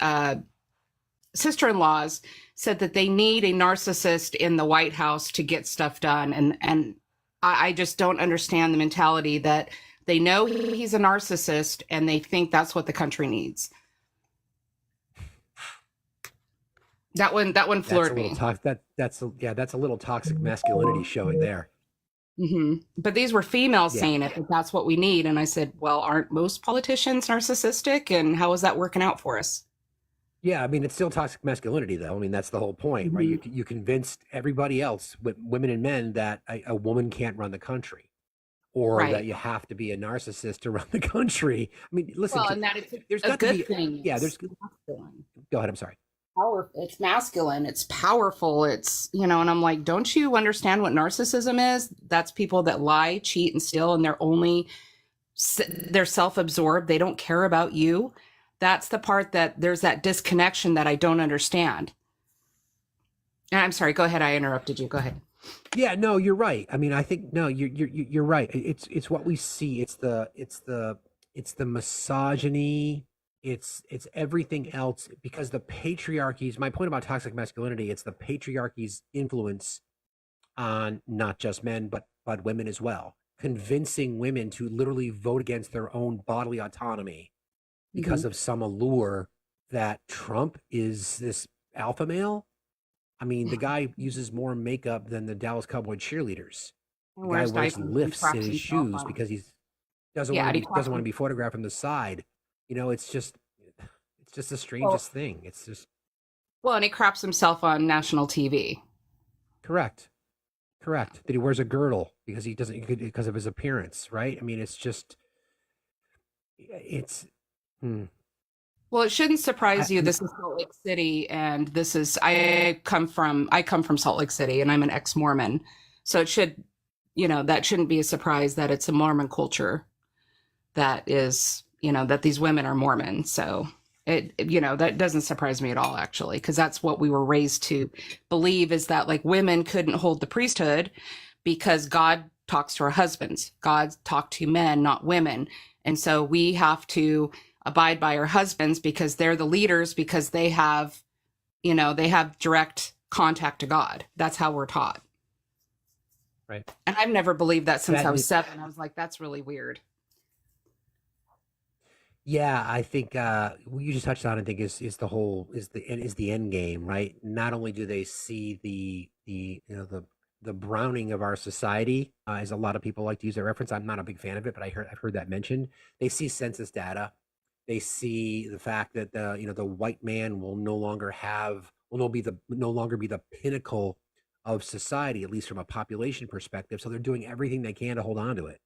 sister-in-laws said that they need a narcissist in the White House to get stuff done. And I just don't understand the mentality that they know he's a narcissist and they think that's what the country needs. That one floored me. That's a little toxic masculinity showing there. Mm-hmm. But these were females Yeah. saying it, that that's what we need. And I said, well, aren't most politicians narcissistic? And how is that working out for us? Yeah, I mean, it's still toxic masculinity, though. I mean, that's the whole point, right? You convinced everybody else, women and men, that a woman can't run the country, or Right. that you have to be a narcissist to run the country. I mean, listen, Well, and that it's there's a got to good be. thing. Yeah, It's there's. masculine. Go ahead. I'm sorry. It's masculine. It's powerful. It's, and I'm like, don't you understand what narcissism is? That's people that lie, cheat, and steal, and they're self-absorbed. They don't care about you. That's the part that there's that disconnection that I don't understand. And I'm sorry. Go ahead. I interrupted you. Go ahead. Yeah, no, you're right. I mean, I think no, you're right. It's what we see. It's the misogyny. It's everything else, because the patriarchy's, my point about toxic masculinity, it's the patriarchy's influence on not just men but women as well, convincing women to literally vote against their own bodily autonomy because of some allure that Trump is this alpha male. I mean, the guy uses more makeup than the Dallas Cowboy cheerleaders. The guy Wears wears diapers and lifts in craps his himself shoes up. because he doesn't Yeah, want and to he doesn't craps want to be photographed from the side. You know, it's just the strangest thing. It's just Well, and he craps himself on national TV. correct. That he wears a girdle because he doesn't because of his appearance, right? I mean, it's just it's. Well, it shouldn't surprise you. This is Salt Lake City, and this is I come from Salt Lake City, and I'm an ex-Mormon, so it should, that shouldn't be a surprise that it's a Mormon culture that is, that these women are Mormon. So that doesn't surprise me at all, actually, because that's what we were raised to believe, is that like women couldn't hold the priesthood because God talks to our husbands. God talked to men, not women, and so we have to abide by our husbands because they're the leaders, because they have direct contact to God. That's how we're taught. Right. And I've never believed that since That I was is- 7. I was like, that's really weird. Yeah, I think what you just touched on, I think is the end game, right? Not only do they see the browning of our society, as a lot of people like to use that reference. I'm not a big fan of it, but I've heard that mentioned. They see census data. They see the fact that the white man will no longer be the pinnacle of society, at least from a population perspective. So they're doing everything they can to hold on to it,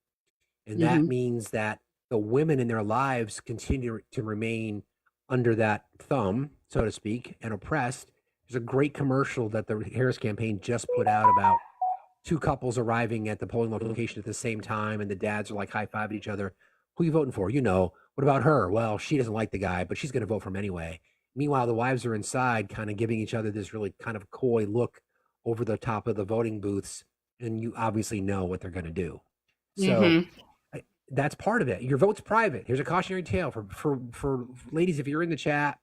and that means that the women in their lives continue to remain under that thumb, so to speak, and oppressed. There's a great commercial that the Harris campaign just put out about 2 couples arriving at the polling location at the same time, and the dads are like high-fiving each other. Who are you voting for? What about her? Well, she doesn't like the guy, but she's going to vote for him anyway. Meanwhile, the wives are inside kind of giving each other this really kind of coy look over the top of the voting booths, and you obviously know what they're going to do. So that's part of it. Your vote's private. Here's a cautionary tale for ladies. If you're in the chat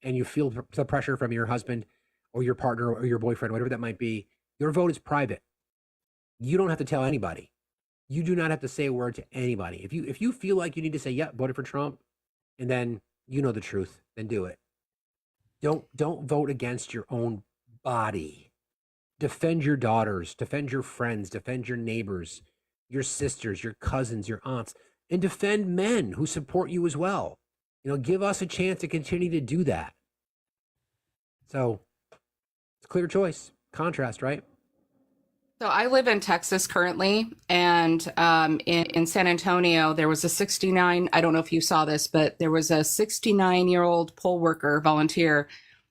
and you feel the pressure from your husband or your partner or your boyfriend, whatever that might be, your vote is private. You don't have to tell anybody. You do not have to say a word to anybody. If you feel like you need to say, yeah, voted for Trump, and then you know the truth, then do it. Don't vote against your own body. Defend your daughters, defend your friends, defend your neighbors, your sisters, your cousins, your aunts, and defend men who support you as well. Give us a chance to continue to do that. So it's a clear choice. Contrast, right? So I live in Texas currently, and in San Antonio, there was a 69, I don't know if you saw this, but there was a 69-year-old poll worker volunteer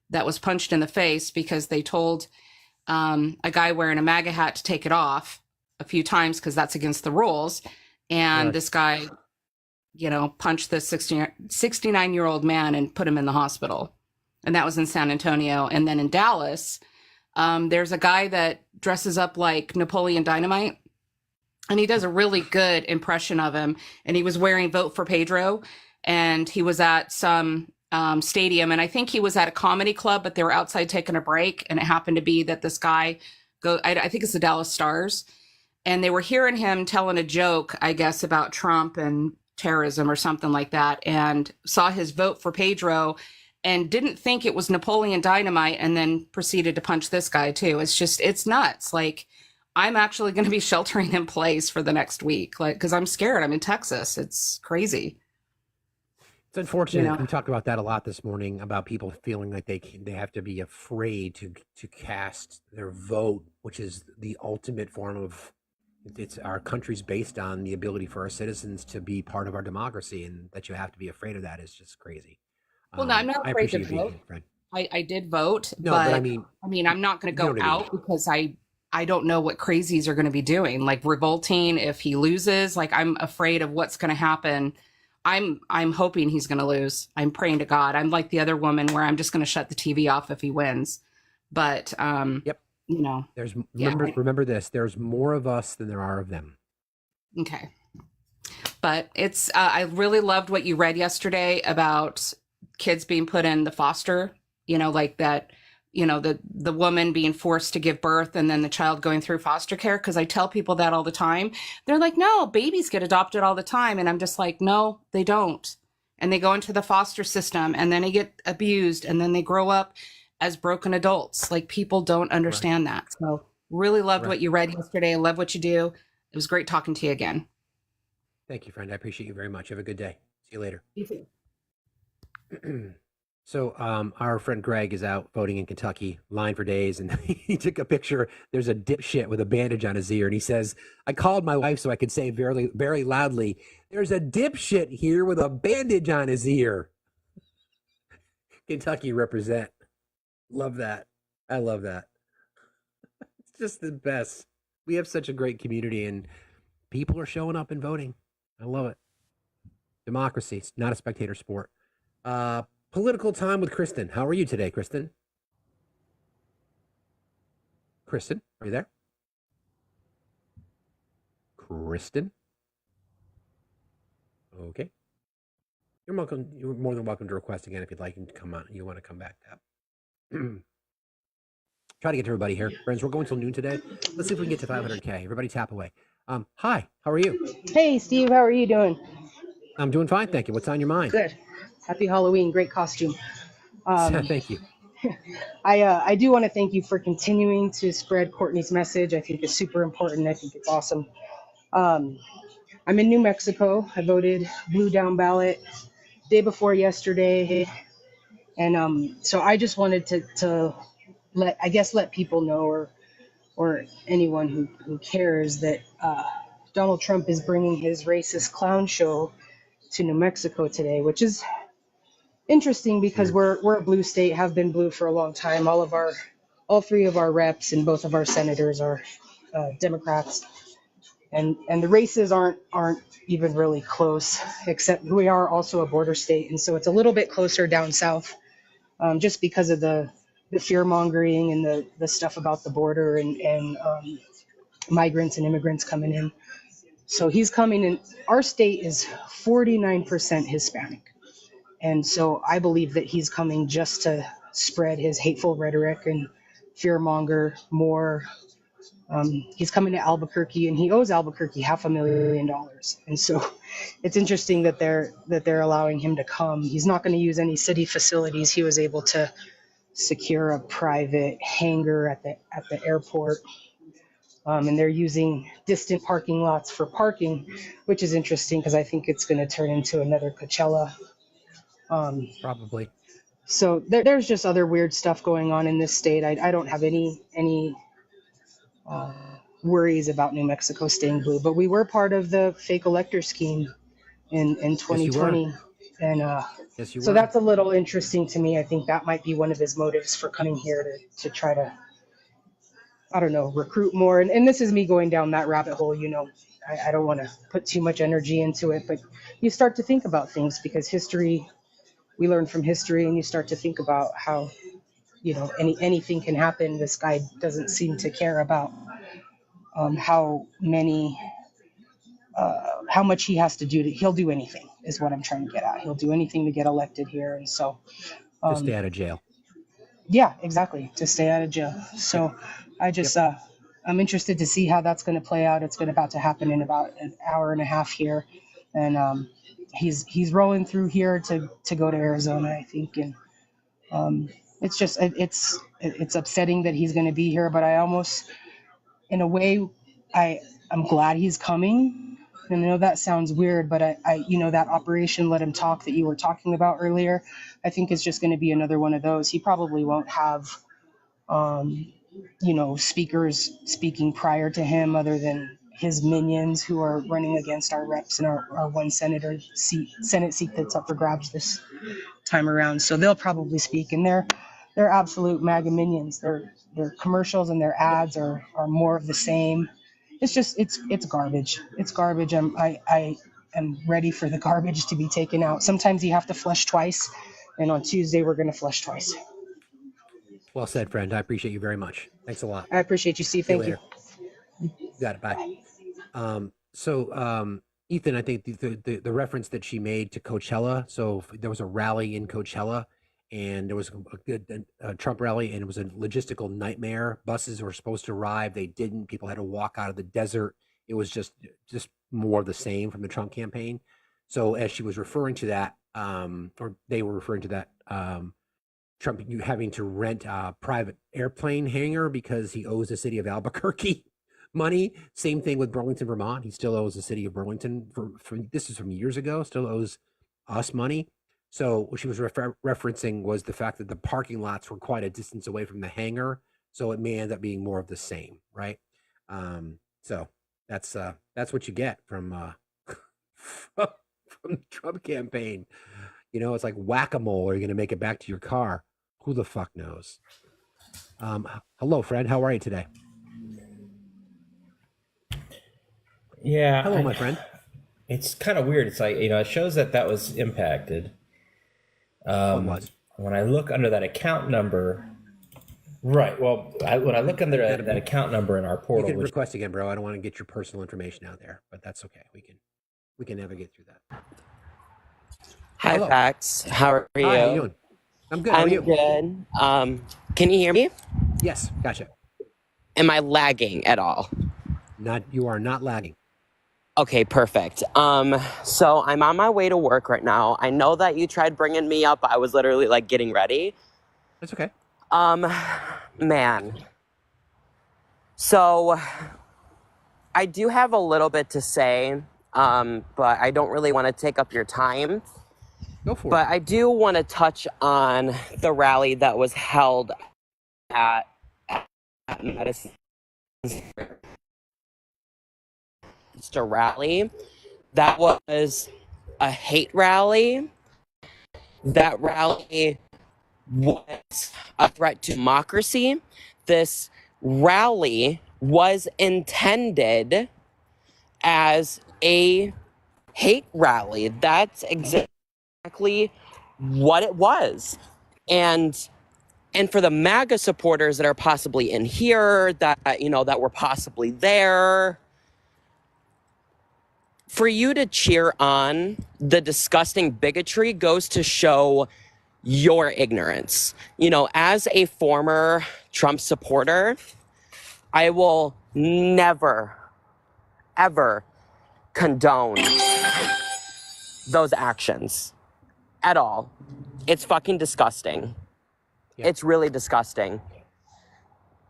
that was punched in the face because they told a guy wearing a MAGA hat to take it off a few times because that's against the rules. And Right. this guy, punched this 69-year-old man and put him in the hospital. And that was in San Antonio. And then in Dallas, there's a guy that dresses up like Napoleon Dynamite, and he does a really good impression of him. And he was wearing Vote for Pedro, and he was at some stadium, and I think he was at a comedy club, but they were outside taking a break, and it happened to be that this guy, I think it's the Dallas Stars, and they were hearing him telling a joke, I guess, about Trump and terrorism or something like that, and saw his Vote for Pedro, and didn't think it was Napoleon Dynamite, and then proceeded to punch this guy too. It's nuts. Like, I'm actually going to be sheltering in place for the next week, because I'm scared. I'm in Texas. It's crazy. It's unfortunate. We talked about that a lot this morning, about people feeling like they have to be afraid to cast their vote, which is the ultimate form of, it's our country's based on the ability for our citizens to be part of our democracy, and that you have to be afraid of that is just crazy. Well, no, I'm not I afraid to appreciate you being vote. here, friend. I did vote, No, but but I mean, I'm not going to you know go what I mean. out because I don't know what crazies are going to be doing, like revolting if he loses. Like, I'm afraid of what's going to happen. I'm hoping he's going to lose. I'm praying to God. I'm like the other woman where I'm just going to shut the TV off if he wins. But Yep. there's remember this. There's more of us than there are of them. Okay. But it's I really loved what you read yesterday about kids being put in the foster, like that, the woman being forced to give birth and then the child going through foster care. Because I tell people that all the time. They're like, no, babies get adopted all the time. And I'm just like, no, they don't. And they go into the foster system and then they get abused and then they grow up as broken adults. Like, people don't understand that. So really loved what you read yesterday. I love what you do. It was great talking to you again. Thank you, friend. I appreciate you very much. Have a good day. See you later. You too. So our friend Greg is out voting in Kentucky, line for days, and he took a picture. There's a dipshit with a bandage on his ear, and he says, I called my wife so I could say very, very loudly, there's a dipshit here with a bandage on his ear. Kentucky represent. Love that. I love that. It's just the best. We have such a great community, and people are showing up and voting. I love it. Democracy. It's not a spectator sport. Political time with Kristen. How are you today, Kristen? Kristen, are you there? Kristen? Okay. You're welcome. You're more than welcome to request again if you'd like, and come on. You want to come back to that. Try to get to everybody here. Friends, we're going till noon today. Let's see if we can get to 500K. Everybody tap away. Hi, how are you? Hey, Steve, how are you doing? I'm doing fine, thank you. What's on your mind? Good. Happy Halloween. Great costume. Thank you. I do want to thank you for continuing to spread Courtney's message. I think it's super important. I think it's awesome. I'm in New Mexico. I voted blue down ballot day before yesterday. And so I just wanted to let people know, or anyone who cares, that Donald Trump is bringing his racist clown show to New Mexico today, which is interesting because we're a blue state, have been blue for a long time. All three of our reps and both of our senators are Democrats, and the races aren't even really close, except we are also a border state, and so it's a little bit closer down south, just because of the fear mongering and the stuff about the border and migrants and immigrants coming in. So he's coming in. Our state is 49% Hispanic. And so I believe that he's coming just to spread his hateful rhetoric and fearmonger more. He's coming to Albuquerque, and he owes Albuquerque $500,000. And so it's interesting that they're allowing him to come. He's not going to use any city facilities. He was able to secure a private hangar at the airport. And they're using distant parking lots for parking, which is interesting because I think it's going to turn into another Coachella. Probably. So there's just other weird stuff going on in this state. I don't have any worries about New Mexico staying blue, but we were part of the fake elector scheme in Yes, you were. 2020. And Yes, you so were. that's a little interesting to me. I think that might be one of his motives for coming here to try to, I don't know, recruit more. And this is me going down that rabbit hole, you know. I don't want to put too much energy into it, but you start to think about things because history, we learn from history, and you start to think about how, you know, anything can happen. This guy doesn't seem to care about how much he has to do. He'll do anything is what I'm trying to get at. He'll do anything to get elected here. And so, To stay out of jail. yeah, exactly. To stay out of jail. So I just, I'm interested to see how that's going to play out. It's about to happen in about an hour and a half here. And he's rolling through here to go to Arizona, I think. And it's just, it's upsetting that he's going to be here, but I almost, in a way, I'm glad he's coming. And I know that sounds weird, but I you know, that Operation Let Him Talk that you were talking about earlier, I think is just going to be another one of those. He probably won't have, you know, speakers speaking prior to him other than his minions who are running against our reps and our one Senate seat that's up for grabs this time around. So they'll probably speak, and they're absolute MAGA minions. Their commercials and their ads are more of the same. It's just it's garbage. It's garbage. I am ready for the garbage to be taken out. Sometimes you have to flush twice, and on Tuesday we're going to flush twice. Well said, friend. I appreciate you very much. Thanks a lot. I appreciate you, Steve. See you Thank you. later. You got it. Bye. So Ethan, I think the reference that she made to Coachella. So there was a rally in Coachella, and there was a Trump rally, and it was a logistical nightmare. Buses were supposed to arrive, they didn't. People had to walk out of the desert. It was just more of the same from the Trump campaign. So as she was referring to that, or they were referring to that, Trump having to rent a private airplane hangar because he owes the city of Albuquerque money. Same thing with Burlington, Vermont. He still owes the city of Burlington for this is from years ago, still owes us money. So what she was referencing was the fact that the parking lots were quite a distance away from the hangar. So it may end up being more of the same, right? So that's what you get from from the Trump campaign. You know, it's like whack-a-mole. Are you going to make it back to your car? Who the fuck knows? Hello, friend. How are you today? Yeah. Hello, my friend. It's kind of weird. It's like, you know, it shows that was impacted. What was? When I look under that account number, right. Well, when I look under that account number in our portal, you can request again, bro. I don't want to get your personal information out there, but that's okay. We can navigate through that. Hi, Hello. Fax. How are you? Hi, how you doing? I'm good. How are you? Good. Can you hear me? Yes, gotcha. Am I lagging at all? You are not lagging. Okay, perfect. So I'm on my way to work right now. I know that you tried bringing me up. I was literally like getting ready. That's okay. Man. So I do have a little bit to say, but I don't really want to take up your time. Go for it. But I do want to touch on the rally that was held at Madison. It's a rally that was a hate rally. That rally was a threat to democracy. This rally was intended as a hate rally. That's exactly what it was. And for the MAGA supporters that are possibly in here, that, you know, that were possibly there, for you to cheer on the disgusting bigotry goes to show your ignorance. You know, as a former Trump supporter, I will never, ever condone those actions at all. It's fucking disgusting. Yeah. It's really disgusting.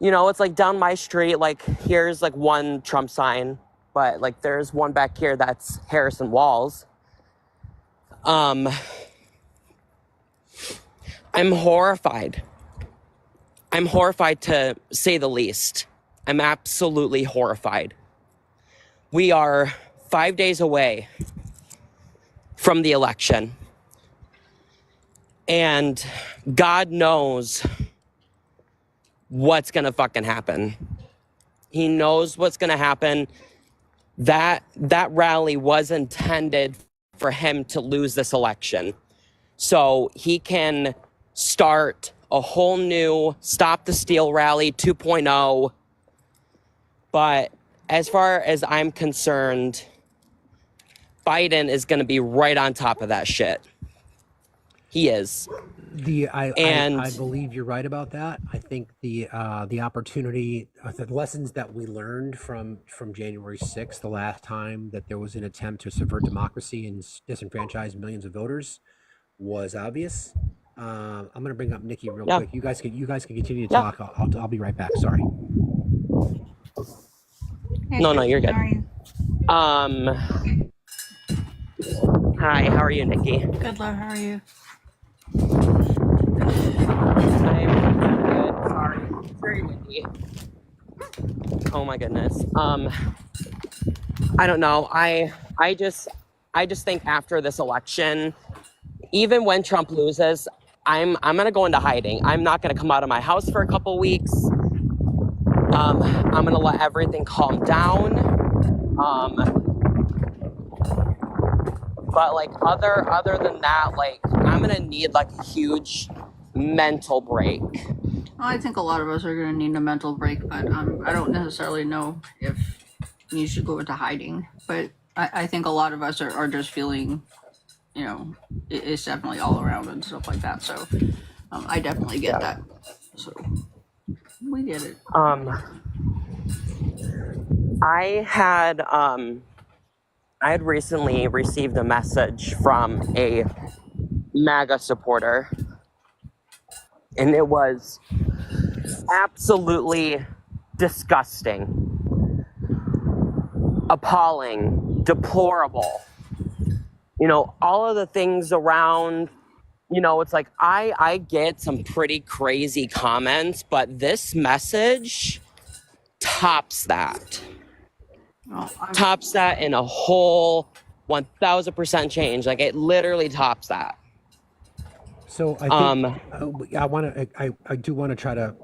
You know, it's like down my street, like here's like one Trump sign, but like there's one back here that's Harrison Walls. I'm horrified. I'm horrified to say the least. I'm absolutely horrified. We are 5 days away from the election. And God knows what's gonna fucking happen. He knows what's gonna happen. That rally was intended for him to lose this election. So he can start a whole new Stop the Steal rally 2.0. But as far as I'm concerned, Biden is going to be right on top of that shit. He is. I believe you're right about that. I think the opportunity, the lessons that we learned from January 6th, the last time that there was an attempt to subvert democracy and disenfranchise millions of voters, was obvious. I'm going to bring up Nikki real quick. You guys can continue to talk. I'll be right back. Sorry. No, you're good. Hi, how are you, Nikki? Good, love. How are you? I'm good. Sorry. It's very windy. Oh my goodness. I don't know. I just think after this election, even when Trump loses, I'm gonna go into hiding. I'm not gonna come out of my house for a couple weeks. I'm gonna let everything calm down. But like other than that, like I'm gonna need like a huge mental break. I think a lot of us are going to need a mental break, but I don't necessarily know if you should go into hiding. But I think a lot of us are just feeling, you know, it's definitely all around and stuff like that. So I definitely get that. So we get it. I had recently received a message from a MAGA supporter, and it was absolutely disgusting, appalling, deplorable. You know, all of the things around, you know, it's like I get some pretty crazy comments, but this message tops that. Tops that in a whole 1000% change. Like it literally tops that. So I think I do want to try to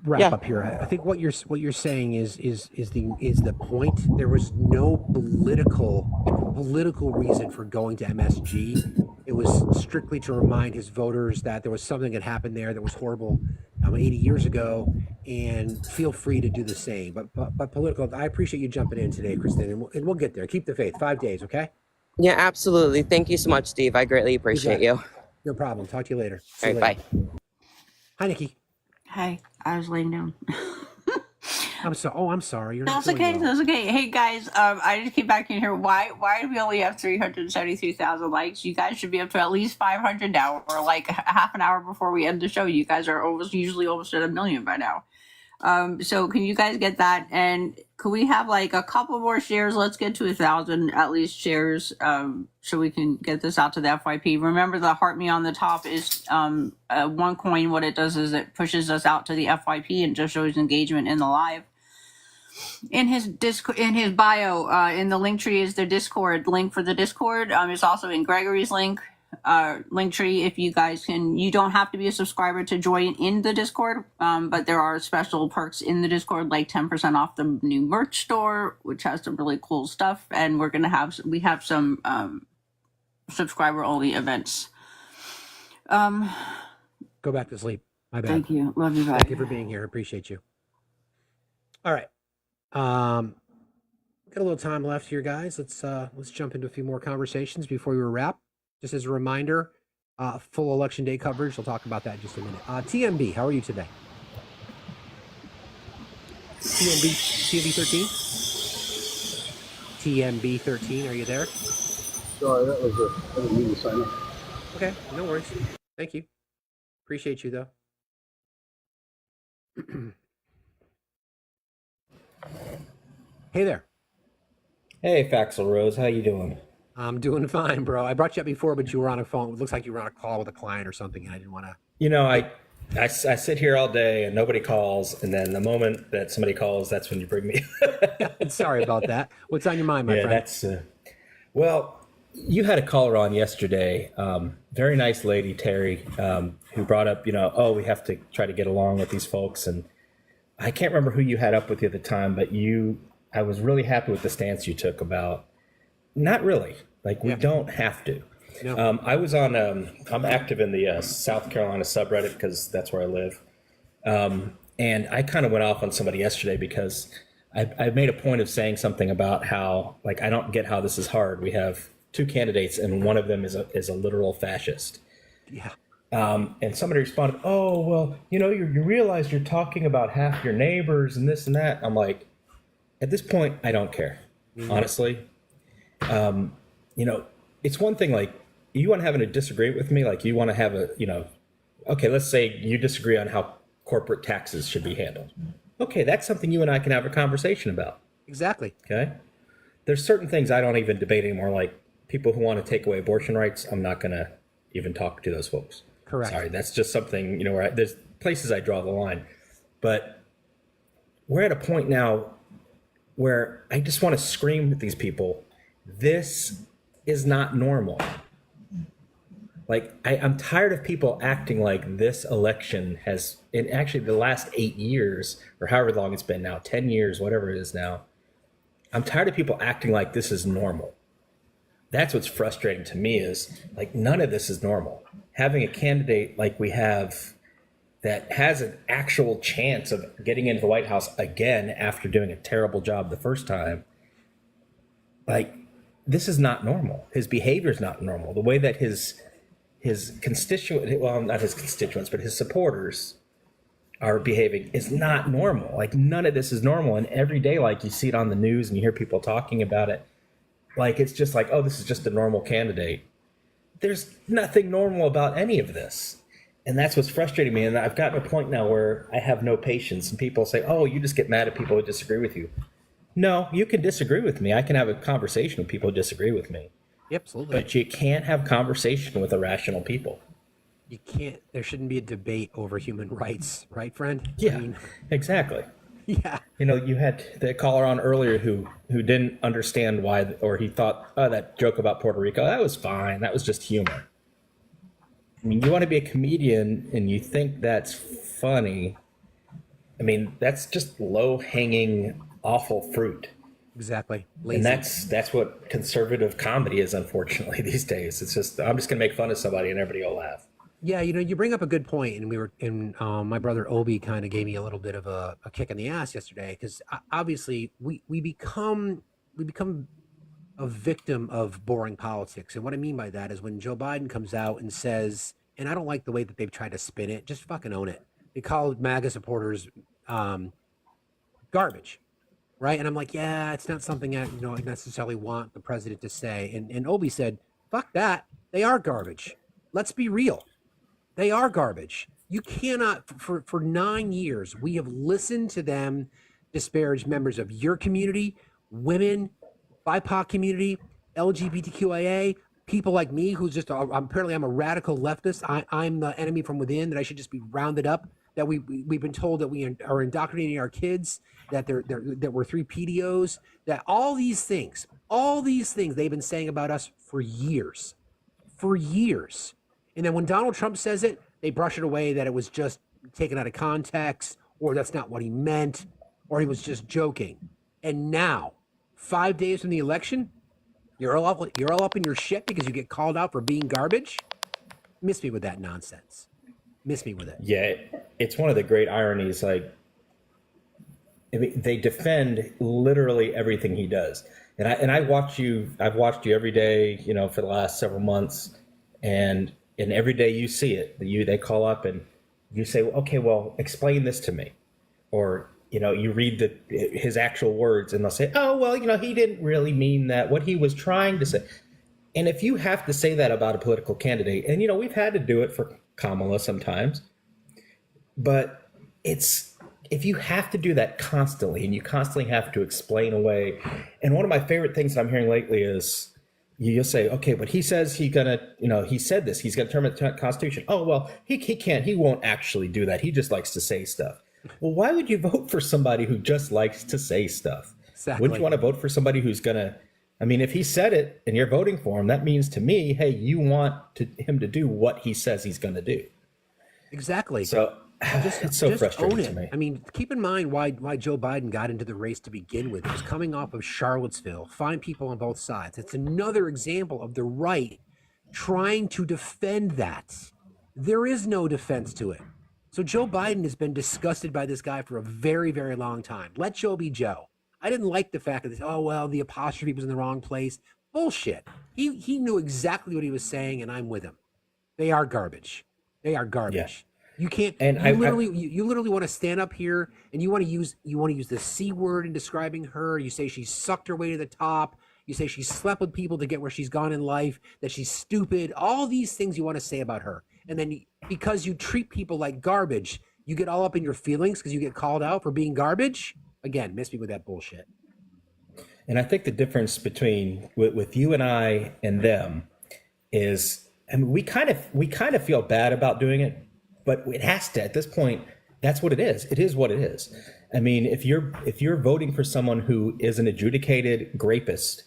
wrap up here. I think what you're saying is the point. There was no political reason for going to MSG. It was strictly to remind his voters that there was something that happened there that was horrible 80 years ago, and feel free to do the same. But political. I appreciate you jumping in today, Kristen, and we'll get there. Keep the faith. 5 days, okay? Yeah, absolutely. Thank you so much, Steve. I greatly appreciate you. No problem. Talk to you later. All right, bye. Hi, Nikki. Hi, I was laying down. I'm sorry. You're not That's feeling okay. well. That's okay. Hey guys, I just came back in here. Why do we only have 373,000 likes? You guys should be up to at least 500 now, or like half an hour before we end the show. You guys are usually almost at 1 million by now. So can you guys get that? And could we have like a couple more shares? Let's get to 1,000 at least shares, so we can get this out to the FYP. Remember, the heart me on the top is one coin. What it does is it pushes us out to the FYP and just shows engagement in the live. In his bio, in the link tree is the Discord link for the Discord. It's also in Gregory's link tree. If you guys can, you don't have to be a subscriber to join in the Discord, but there are special perks in the Discord, like 10% off the new merch store, which has some really cool stuff. And we have some subscriber only events. Go back to sleep. My bad. Thank you. Love you, bye. Thank you for being here. Appreciate you. All right. Got a little time left here, guys. Let's jump into a few more conversations before we wrap. Just as a reminder, full election day coverage. We'll talk about that in just a minute. TMB, how are you today? TMB 13? TMB 13, are you there? Sorry, that was I didn't mean to sign up. Okay, no worries. Thank you. Appreciate you, though. Hey there. Hey, Faxel Rose, how you doing? I'm doing fine, bro. I brought you up before, but you were on a phone. It looks like you were on a call with a client or something, and I didn't want to. You know, I sit here all day and nobody calls, and then the moment that somebody calls, that's when you bring me. Sorry about that. What's on your mind, my friend? That's well, you had a caller on yesterday, very nice lady, Terry, who brought up, oh, we have to try to get along with these folks, and I can't remember who you had up with you at the time, but I was really happy with the stance you took about not really, like we don't have to. No. I was on, I'm active in the South Carolina subreddit because that's where I live. And I kind of went off on somebody yesterday because I made a point of saying something about how, like, I don't get how this is hard. We have two candidates and one of them is a literal fascist. Yeah. And somebody responded, oh, well, you realize you're talking about half your neighbors and this and that. I'm like, at this point, I don't care, honestly. It's one thing, like, you want to have a disagreement with me, like you want to have okay, let's say you disagree on how corporate taxes should be handled. Okay, that's something you and I can have a conversation about. Exactly. Okay. There's certain things I don't even debate anymore, like people who want to take away abortion rights. I'm not going to even talk to those folks. Correct. Sorry, that's just something, where there's places I draw the line. But we're at a point now where I just want to scream at these people. This is not normal. Like, I'm tired of people acting like this election has, in actually the last 8 years, or however long it's been now, 10 years, whatever it is now, I'm tired of people acting like this is normal. That's what's frustrating to me is, like, none of this is normal. Having a candidate like we have that has an actual chance of getting into the White House again after doing a terrible job the first time, like, this is not normal. His behavior is not normal. The way that his constituent, well, not his constituents, but his supporters are behaving is not normal. Like, none of this is normal. And every day, like, you see it on the news and you hear people talking about it. Like, it's just like, oh, this is just a normal candidate. There's nothing normal about any of this. And that's what's frustrating me. And I've gotten to a point now where I have no patience. And people say, oh, you just get mad at people who disagree with you. No, you can disagree with me. I can have a conversation with people who disagree with me. Yep, absolutely. But you can't have conversation with irrational people. You can't. There shouldn't be a debate over human rights, right, friend? Yeah, exactly. Yeah. You had the caller on earlier who didn't understand why, or he thought, oh, that joke about Puerto Rico, that was fine. That was just humor. I mean, you want to be a comedian and you think that's funny. I mean, that's just low-hanging, awful fruit. Exactly. Lazy. And that's what conservative comedy is, unfortunately, these days. It's just, I'm just going to make fun of somebody and everybody will laugh. Yeah, you bring up a good point, and my brother Obi kind of gave me a little bit of a kick in the ass yesterday, because obviously we become a victim of boring politics. And what I mean by that is when Joe Biden comes out and says, and I don't like the way that they've tried to spin it, just fucking own it. They call MAGA supporters garbage. Right. And I'm like, yeah, it's not something I necessarily want the president to say. And Obi said, fuck that. They are garbage. Let's be real. They are garbage. You cannot, for 9 years, we have listened to them disparage members of your community, women, BIPOC community, LGBTQIA, people like me who's just, apparently I'm a radical leftist. I'm the enemy from within, that I should just be rounded up, that we've been told that we are indoctrinating our kids, that that we're 3 PDOs, that all these things they've been saying about us for years. And then when Donald Trump says it, they brush it away, that it was just taken out of context, or that's not what he meant, or he was just joking. And now, 5 days from the election, you're all up in your shit because you get called out for being garbage? Miss me with that nonsense. Miss me with it. Yeah, it's one of the great ironies, like, I mean, they defend literally everything he does. And I watch you. I've watched you every day, for the last several months, and every day you see it. They call up and you say, okay, well, explain this to me, or you read his actual words, and they'll say, oh, well, he didn't really mean that. What he was trying to say. And if you have to say that about a political candidate, and we've had to do it for Kamala sometimes, but if you have to do that constantly, and you constantly have to explain away, and one of my favorite things that I'm hearing lately is you'll say, okay, but he says he said this, he's gonna terminate the Constitution. Oh, well, he won't actually do that. He just likes to say stuff. Well, why would you vote for somebody who just likes to say stuff? Exactly. Wouldn't you want to vote for somebody who's gonna? I mean, if he said it and you're voting for him, that means to me, hey, you want him to do what he says he's going to do. Exactly. So it's so frustrating to me. I mean, keep in mind why Joe Biden got into the race to begin with. He was coming off of Charlottesville, fine people on both sides. It's another example of the right trying to defend that. There is no defense to it. So Joe Biden has been disgusted by this guy for a very, very long time. Let Joe be Joe. I didn't like the fact that this, oh, well, the apostrophe was in the wrong place. Bullshit. He knew exactly what he was saying, and I'm with him. They are garbage. They are garbage. Yeah. You can't. And you literally want to stand up here and you want to use the C word in describing her. You say she sucked her way to the top. You say she slept with people to get where she's gone in life. That she's stupid. All these things you want to say about her, and then because you treat people like garbage, you get all up in your feelings because you get called out for being garbage. Again, miss me with that bullshit. And I think the difference between with you and I and them is, I mean, we kind of feel bad about doing it, but it has to, at this point, that's what it is. It is what it is. I mean, if you're voting for someone who is an adjudicated rapist,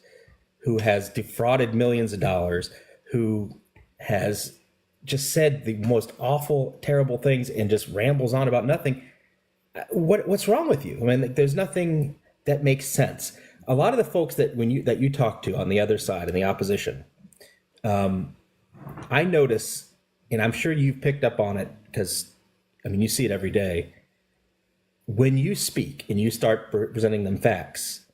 who has defrauded millions of dollars, who has just said the most awful, terrible things and just rambles on about nothing, what's wrong with you? I mean, there's nothing that makes sense. A lot of the folks that you talk to on the other side, in the opposition, I notice, and I'm sure you've picked up on it because, I mean, you see it every day. When you speak and you start presenting them facts,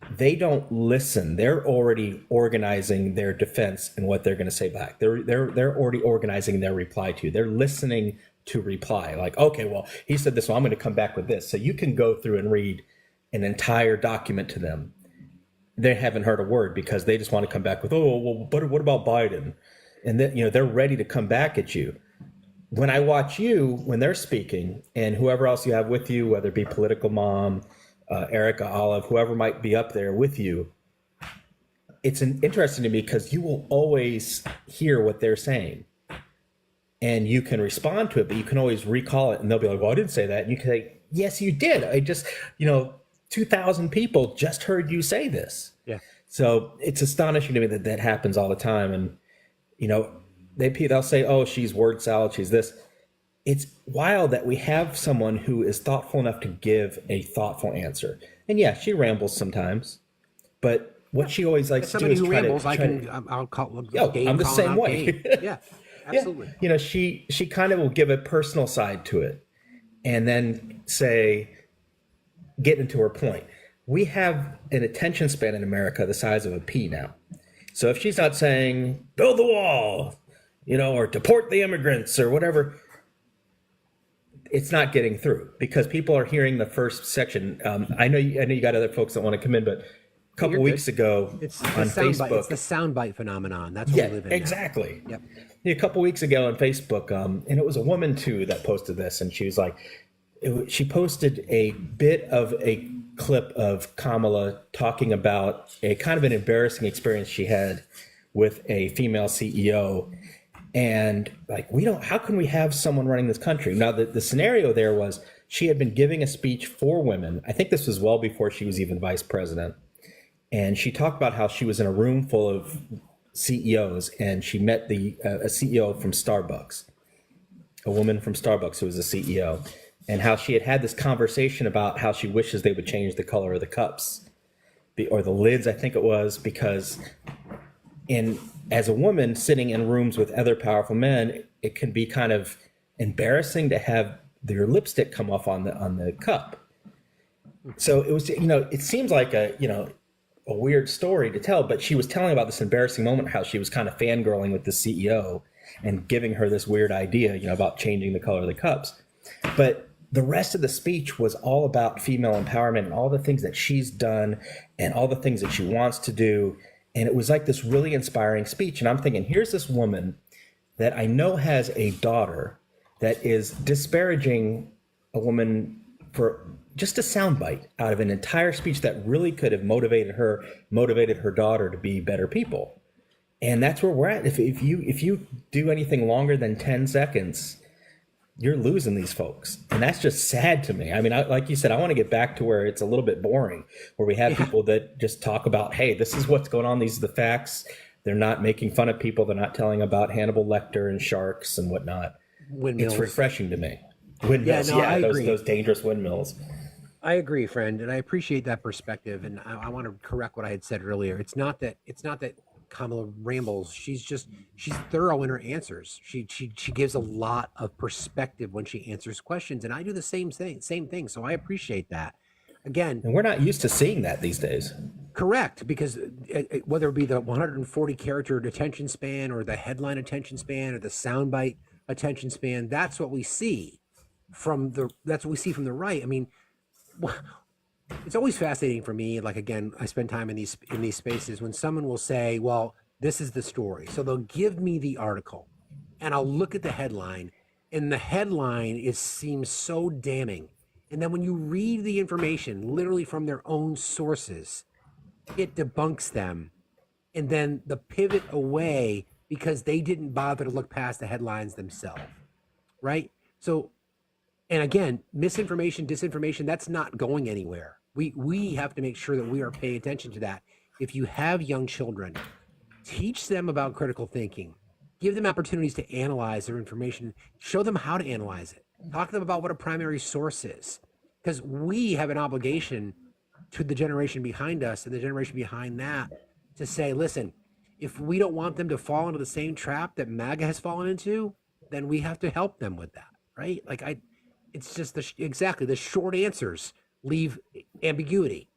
they don't listen. They're already organizing their defense and what they're going to say back. They're already organizing their reply to you. They're listening to reply, like, okay, well, he said this, so I'm going to come back with this. So you can go through and read an entire document to them. They haven't heard a word because they just want to come back with, oh, well, but what about Biden? And then, they're ready to come back at you. When I watch you, when they're speaking, and whoever else you have with you, whether it be Political Mom, Erica Olive, whoever might be up there with you, it's interesting to me because you will always hear what they're saying. And you can respond to it, but you can always recall it, and they'll be like, well, I didn't say that. And you can say, yes, you did. I just, 2,000 people just heard you say this. Yeah. So it's astonishing to me that happens all the time. And, they'll say, oh, she's word salad, she's this. It's wild that we have someone who is thoughtful enough to give a thoughtful answer. And yeah, she rambles sometimes, but what she always likes to do is try to... I'll call I'm the same way. Yeah. Absolutely. Yeah. She kind of will give a personal side to it and then get into her point. We have an attention span in America the size of a pea now. So if she's not saying, build the wall, or deport the immigrants or whatever, it's not getting through because people are hearing the first section. I know you got other folks that want to come in, but a couple weeks ago it's on Facebook. It's the soundbite phenomenon. That's what we live in. Exactly. Yep. A couple weeks ago on Facebook, and it was a woman too that posted this, and she was like, she posted a bit of a clip of Kamala talking about a kind of an embarrassing experience she had with a female CEO. And like, how can we have someone running this country? Now, the scenario there was she had been giving a speech for women. I think this was well before she was even vice president. And she talked about how she was in a room full of CEOs and she met a CEO from Starbucks, a woman from Starbucks who was a CEO, and how she had this conversation about how she wishes they would change the color of the cups or the lids, I think it was, because as a woman sitting in rooms with other powerful men, it can be kind of embarrassing to have your lipstick come off on the cup. So it was, it seems like a weird story to tell, but she was telling about this embarrassing moment, how she was kind of fangirling with the CEO and giving her this weird idea, about changing the color of the cups. But the rest of the speech was all about female empowerment and all the things that she's done and all the things that she wants to do. And it was like this really inspiring speech. And I'm thinking, here's this woman that I know has a daughter that is disparaging a woman for just a soundbite out of an entire speech that really could have motivated her daughter to be better people. And that's where we're at. If you do anything longer than 10 seconds, you're losing these folks. And that's just sad to me. I mean, like you said, I want to get back to where it's a little bit boring, where we have people that just talk about, hey, this is what's going on. These are the facts. They're not making fun of people. They're not telling about Hannibal Lecter and sharks and whatnot. Windmills. It's refreshing to me. Windmills, I agree. those dangerous windmills. I agree, friend, and I appreciate that perspective. And I want to correct what I had said earlier. It's not that Kamala rambles. She's thorough in her answers. She gives a lot of perspective when she answers questions, and I do the same thing. So I appreciate that. Again, and we're not used to seeing that these days. Correct, because whether it be the 140 character attention span or the headline attention span or the soundbite attention span, that's what we see from the right. I mean, it's always fascinating for me. Like, again, I spend time in these spaces when someone will say, well, this is the story. So they'll give me the article and I'll look at the headline, and the headline seems so damning. And then when you read the information literally from their own sources, it debunks them. And then the pivot away because they didn't bother to look past the headlines themselves. Right? So, and again, misinformation, disinformation, that's not going anywhere. We have to make sure that we are paying attention to that. If you have young children, teach them about critical thinking. Give them opportunities to analyze their information. Show them how to analyze it. Talk to them about what a primary source is. Because we have an obligation to the generation behind us and the generation behind that to say, listen, if we don't want them to fall into the same trap that MAGA has fallen into, then we have to help them with that, right? It's just the short answers leave ambiguity.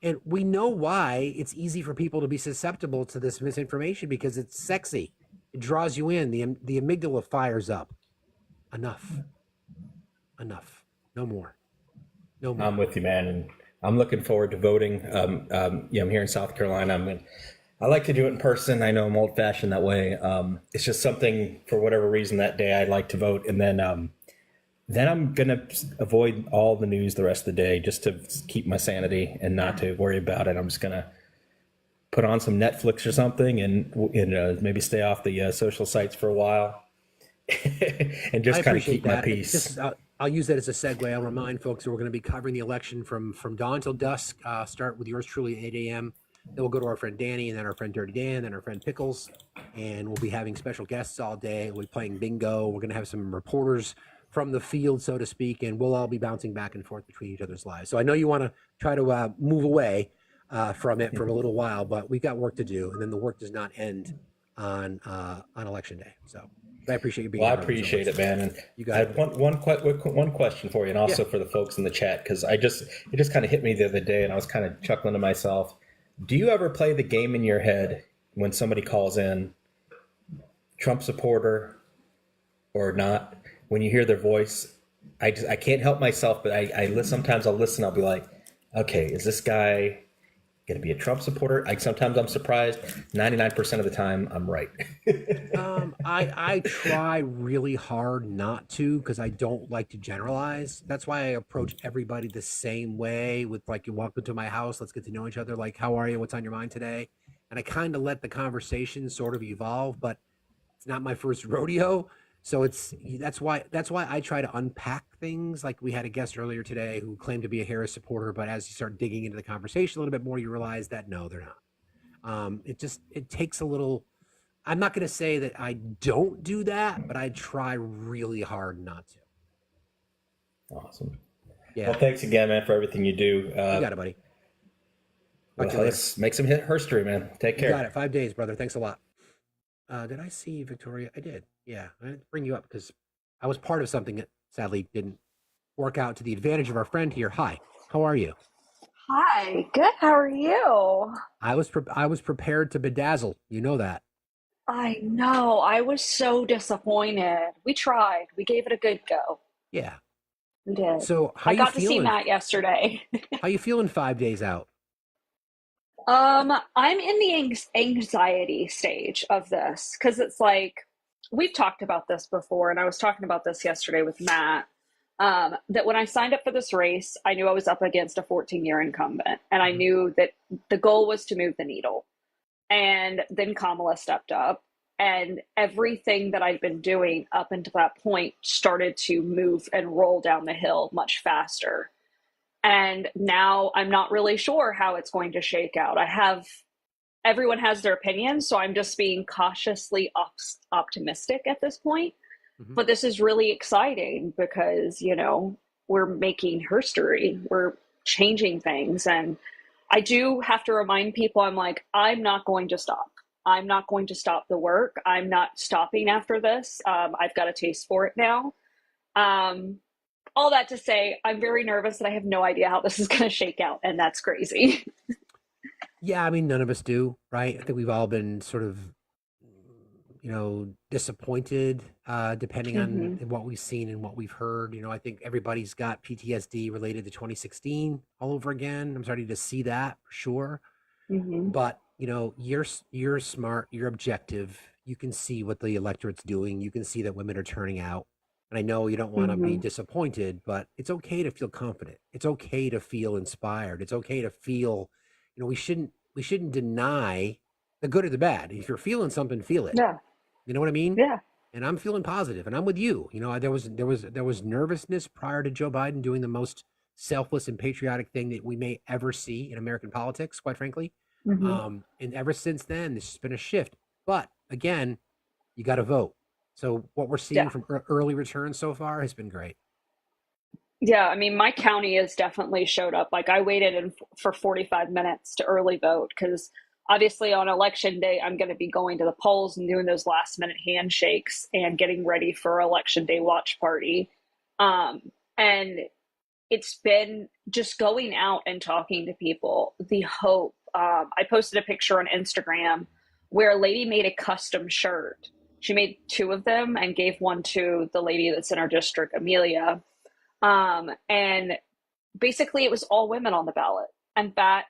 And we know why it's easy for people to be susceptible to this misinformation, because it's sexy. It draws you in. The amygdala fires up. Enough. No more. I'm with you, man. And I'm looking forward to voting. I'm here in South Carolina. I like to do it in person. I know I'm old fashioned that way. It's just something, for whatever reason, that day I like to vote. And then I'm going to avoid all the news the rest of the day, just to keep my sanity and not to worry about it. I'm just going to put on some Netflix or something and maybe stay off the social sites for a while and just kind of keep my peace. I'll use that as a segue. I'll remind folks that we're going to be covering the election from dawn till dusk. Start with yours truly at 8 a.m. Then we'll go to our friend Danny, and then our friend Dirty Dan, then our friend Pickles. And we'll be having special guests all day. We'll be playing bingo. We're going to have some reporters from the field, so to speak, and we'll all be bouncing back and forth between each other's lives. So I know you want to try to move away from it for a little while, but we've got work to do, and then the work does not end on election day. So I appreciate you being here. Well, I appreciate it, man. And I had one question for you, and also for the folks in the chat, because it just kind of hit me the other day, and I was kind of chuckling to myself. Do you ever play the game in your head when somebody calls in, Trump supporter or not? When you hear their voice, I can't help myself, but sometimes I'll listen. I'll be like, okay, is this guy going to be a Trump supporter? Sometimes I'm surprised. 99% of the time, I'm right. I try really hard not to, because I don't like to generalize. That's why I approach everybody the same way with, like, you walk into my house, let's get to know each other. Like, how are you? What's on your mind today? And I kind of let the conversation sort of evolve, but it's not my first rodeo. So that's why I try to unpack things. Like, we had a guest earlier today who claimed to be a Harris supporter, but as you start digging into the conversation a little bit more, you realize that no, they're not. It takes a little. I'm not going to say that I don't do that, but I try really hard not to. Awesome. Yeah. Well, thanks again, man, for everything you do. You got it, buddy. Let's make some history, man. Take care. You got it. 5 days, brother. Thanks a lot. Did I see Victoria? I did. Yeah, I didn't bring you up because I was part of something that sadly didn't work out to the advantage of our friend here. Hi. How are you? Hi, good. How are you? I was prepared to bedazzle. You know that. I know. I was so disappointed. We tried. We gave it a good go. Yeah. We did. So how I you got to see feeling? Matt yesterday. How you feeling 5 days out? I'm in the anxiety stage of this because it's like we've talked about this before, and I was talking about this yesterday with Matt. That when I signed up for this race, I knew I was up against a 14-year incumbent, and I knew that the goal was to move the needle. And then Kamala stepped up, and everything that I'd been doing up until that point started to move and roll down the hill much faster. And now I'm not really sure how it's going to shake out. Everyone has their opinions, so I'm just being cautiously optimistic at this point. But this is really exciting because, we're making history, we're changing things. And I do have to remind people, I'm like, I'm not going to stop. I'm not going to stop the work. I'm not stopping after this. I've got a taste for it now. All that to say, I'm very nervous and I have no idea how this is going to shake out. And that's crazy. Yeah, I mean, none of us do, right? I think we've all been sort of, disappointed, depending on Mhm. what we've seen and what we've heard. I think everybody's got PTSD related to 2016 all over again. I'm starting to see that for sure. Mhm. But, you're smart, you're objective. You can see what the electorate's doing. You can see that women are turning out. And I know you don't want to be Mhm. disappointed, but it's okay to feel confident. It's okay to feel inspired. It's okay to feel, we shouldn't deny the good or the bad. If you're feeling something, feel it. Yeah. You know what I mean? Yeah. And I'm feeling positive, and I'm with you. There was nervousness prior to Joe Biden doing the most selfless and patriotic thing that we may ever see in American politics, quite frankly. Mhm. And ever since then, there's been a shift. But again, you got to vote. So what we're seeing Yeah. from early returns so far has been great. Yeah, I mean, my county has definitely showed up. Like, I waited for 45 minutes to early vote because obviously on election day, I'm going to be going to the polls and doing those last minute handshakes and getting ready for election day watch party. And it's been just going out and talking to people, the hope. I posted a picture on Instagram where a lady made a custom shirt. She made two of them and gave one to the lady that's in our district, Amelia. And basically it was all women on the ballot. And that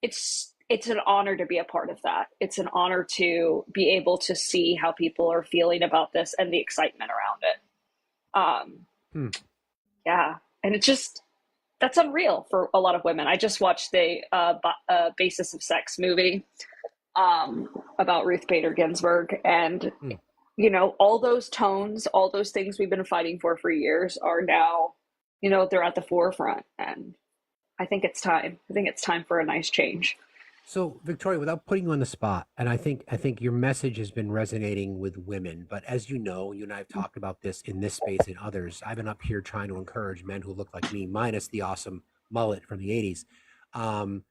it's an honor to be a part of that. It's an honor to be able to see how people are feeling about this and the excitement around it. Yeah. And it's just that's unreal for a lot of women. I just watched the Basis of Sex movie about Ruth Bader Ginsburg, and all those tones, all those things we've been fighting for years are now, they're at the forefront, and I think it's time. I think it's time for a nice change. So, Victoria, without putting you on the spot, and I think your message has been resonating with women, but as you know, you and I have talked about this in this space and others. I've been up here trying to encourage men who look like me, minus the awesome mullet from the '80s, um,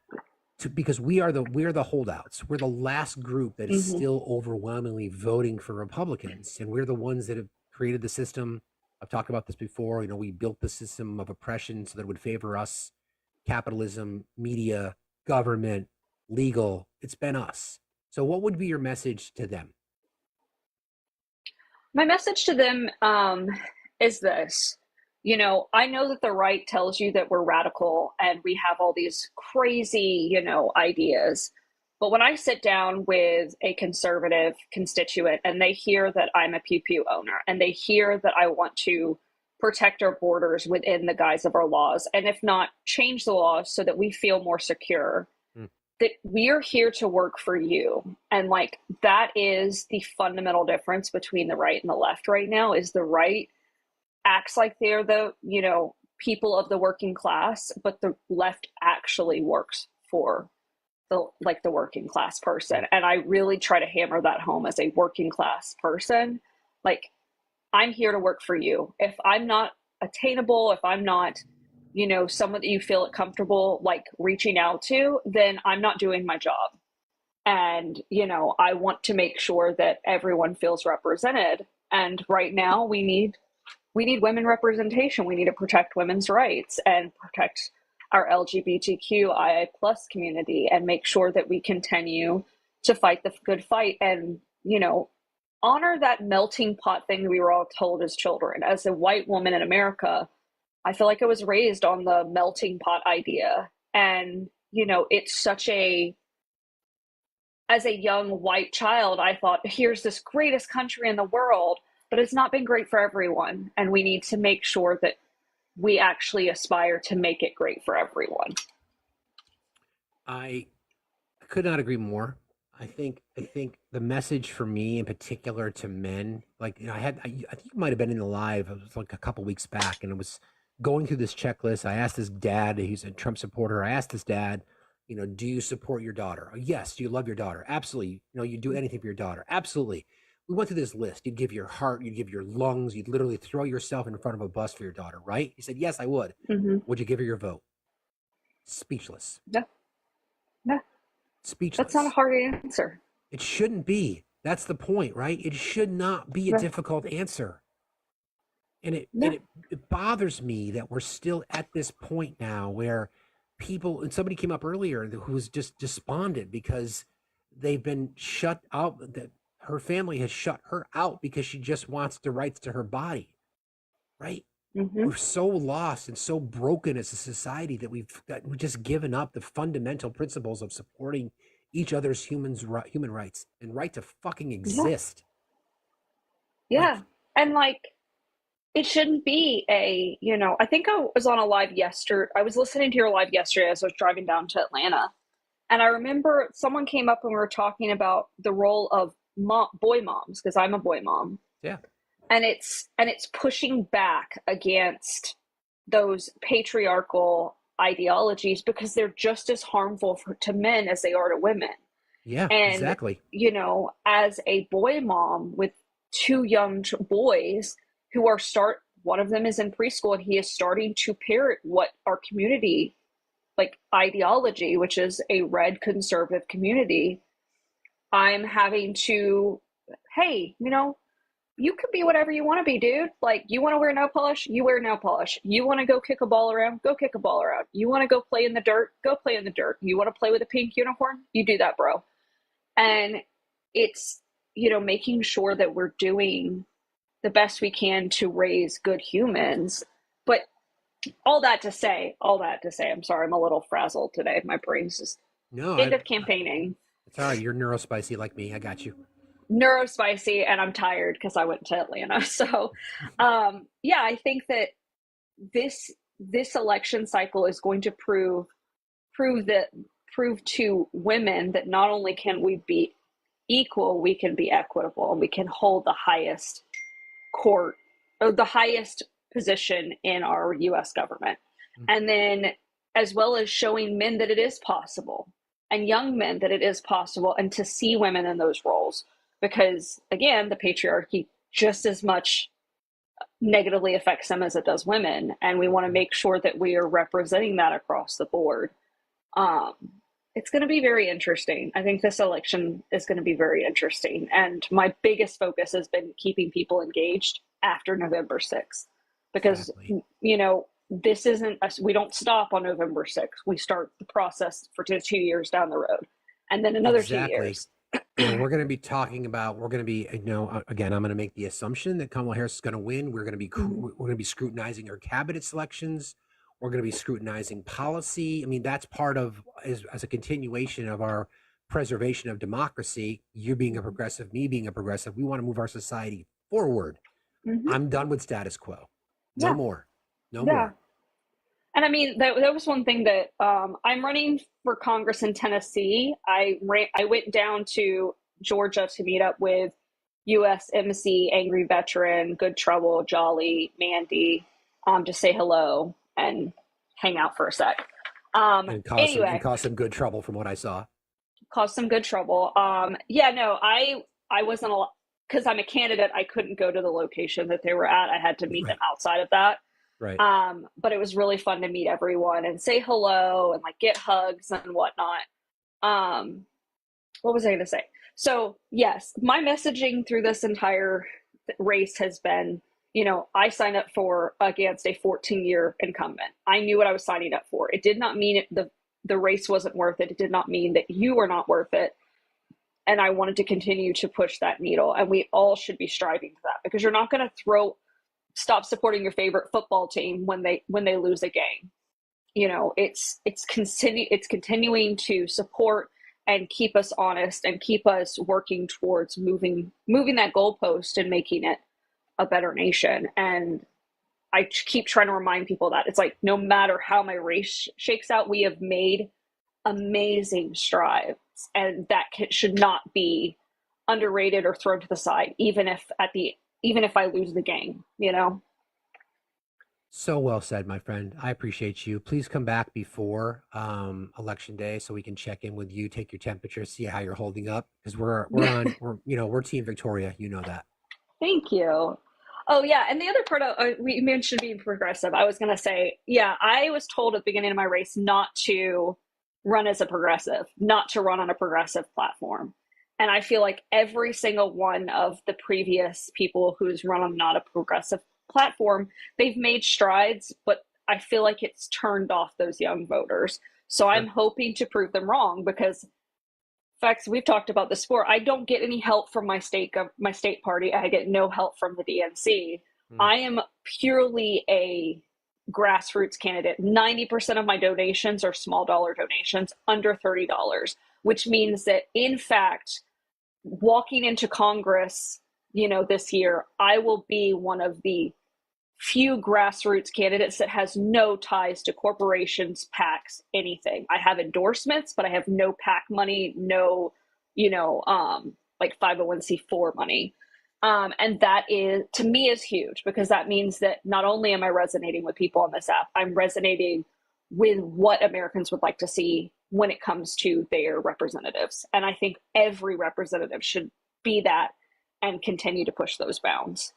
because we are the holdouts. We're the last group that is Mhm. still overwhelmingly voting for Republicans, and we're the ones that have created the system. I've talked about this before. We built the system of oppression so that it would favor us: capitalism, media, government, legal. It's been us. So, what would be your message to them? My message to them is this. I know that the right tells you that we're radical and we have all these crazy, ideas. But when I sit down with a conservative constituent and they hear that I'm a pew pew owner and they hear that I want to protect our borders within the guise of our laws, and if not, change the laws so that we feel more secure, Mm. that we are here to work for you. And like that is the fundamental difference between the right and the left right now. Is the right acts like they're the people of the working class, but the left actually works for the working class person. And I really try to hammer that home as a working class person. Like, I'm here to work for you. If I'm not attainable, if I'm not someone that you feel comfortable like reaching out to, then I'm not doing my job. And I want to make sure that everyone feels represented. And right now we need women representation. We need to protect women's rights and protect our LGBTQIA plus community and make sure that we continue to fight the good fight and, honor that melting pot thing we were all told as children. As a white woman in America, I feel like I was raised on the melting pot idea. And, it's such as a young white child, I thought, here's this greatest country in the world, but it's not been great for everyone. And we need to make sure that we actually aspire to make it great for everyone. I could not agree more. I think the message for me in particular to men, like I think it might have been in the live. It was like a couple weeks back, and it was going through this checklist. I asked his dad, he's a Trump supporter. I asked his dad, do you support your daughter? Yes. Do you love your daughter? Absolutely. You'd do anything for your daughter. Absolutely. We went through this list. You'd give your heart, you'd give your lungs, you'd literally throw yourself in front of a bus for your daughter, right? He said, yes, I would. Mm-hmm. Would you give her your vote? Speechless. Yeah. Yeah. Speechless. That's not a hard answer. It shouldn't be. That's the point, right? It should not be a difficult answer. And it bothers me that we're still at this point now where people, and somebody came up earlier who was just despondent because they've been shut out, that her family has shut her out because she just wants the rights to her body, right? Mm-hmm. We're so lost and so broken as a society that we've just given up the fundamental principles of supporting each other's human rights and right to fucking exist. Yeah. And it shouldn't be I think I was on a live yesterday. I was listening to your live yesterday as I was driving down to Atlanta. And I remember someone came up and we were talking about the role of boy moms, because I'm a boy mom. Yeah. And it's pushing back against those patriarchal ideologies because they're just as harmful to men as they are to women. Yeah, and, exactly. As a boy mom with two young boys who are one of them is in preschool and he is starting to parrot what our community ideology, which is a red conservative community. I'm having to, hey, you could be whatever you want to be, dude. You want to wear nail polish? You wear nail polish. You want to go kick a ball around? Go kick a ball around. You want to go play in the dirt? Go play in the dirt. You want to play with a pink unicorn? You do that, bro. And it's, making sure that we're doing the best we can to raise good humans. But all that to say, I'm sorry, I'm a little frazzled today. My brain's just end of campaigning. It's all right. You're neurospicy like me. I got you. Neurospicy, and I'm tired because I went to Atlanta. So, I think that this election cycle is going to prove to women that not only can we be equal, we can be equitable, and we can hold the highest court or the highest position in our U.S. government. Mm-hmm. And then, as well as showing men that it is possible, and young men that it is possible, and to see women in those roles. Because, again, the patriarchy just as much negatively affects them as it does women. And we want to make sure that we are representing that across the board. It's going to be very interesting. I think this election is going to be very interesting. And my biggest focus has been keeping people engaged after November 6th. Because, this isn't we don't stop on November 6th. We start the process for 2 years down the road. And then another 2 years. We're going to be talking about, again, I'm going to make the assumption that Kamala Harris is going to win. We're going to be scrutinizing her cabinet selections. We're going to be scrutinizing policy. I mean, that's part of, as a continuation of our preservation of democracy, you being a progressive, me being a progressive, we want to move our society forward. Mm-hmm. I'm done with status quo. No more. No more. And I mean, that was one thing that I'm running for Congress in Tennessee. I went down to Georgia to meet up with USMC, Angry Veteran, Good Trouble, Jolly, Mandy, to say hello and hang out for a sec. And cause some good trouble from what I saw. Caused some good trouble. I wasn't, because I'm a candidate, I couldn't go to the location that they were at. I had to meet them outside of that. Right. But it was really fun to meet everyone and say hello and get hugs and whatnot. What was I going to say? So yes, my messaging through this entire race has been, I signed up for against a 14-year incumbent. I knew what I was signing up for. It did not mean the race wasn't worth it. It did not mean that you were not worth it. And I wanted to continue to push that needle. And we all should be striving for that, because you're not going to stop supporting your favorite football team when they lose a game. It's continuing to support and keep us honest and keep us working towards moving that goalpost and making it a better nation. And I keep trying to remind people that it's like, no matter how my race shakes out, we have made amazing strides, and that should not be underrated or thrown to the side, even if I lose the game. So well said, my friend. I appreciate you. Please come back before election day so we can check in with you, take your temperature, see how you're holding up, because we're Team Victoria. You know that. Thank you. Oh yeah, and the other part we mentioned being progressive. I was going to say, yeah, I was told at the beginning of my race not to run as a progressive, not to run on a progressive platform. And I feel like every single one of the previous people who's run on not a progressive platform, they've made strides, but I feel like it's turned off those young voters. So I'm hoping to prove them wrong, because facts, we've talked about this before. I don't get any help from my state party. I get no help from the DNC. I am purely a grassroots candidate. 90% of my donations are small dollar donations, under $30, which means that, in fact, walking into Congress, this year, I will be one of the few grassroots candidates that has no ties to corporations, PACs, anything. I have endorsements, but I have no PAC money, no, like 501c4 money. And that is, to me, is huge, because that means that not only am I resonating with people on this app, I'm resonating with what Americans would like to see when it comes to their representatives. And I think every representative should be that and continue to push those bounds.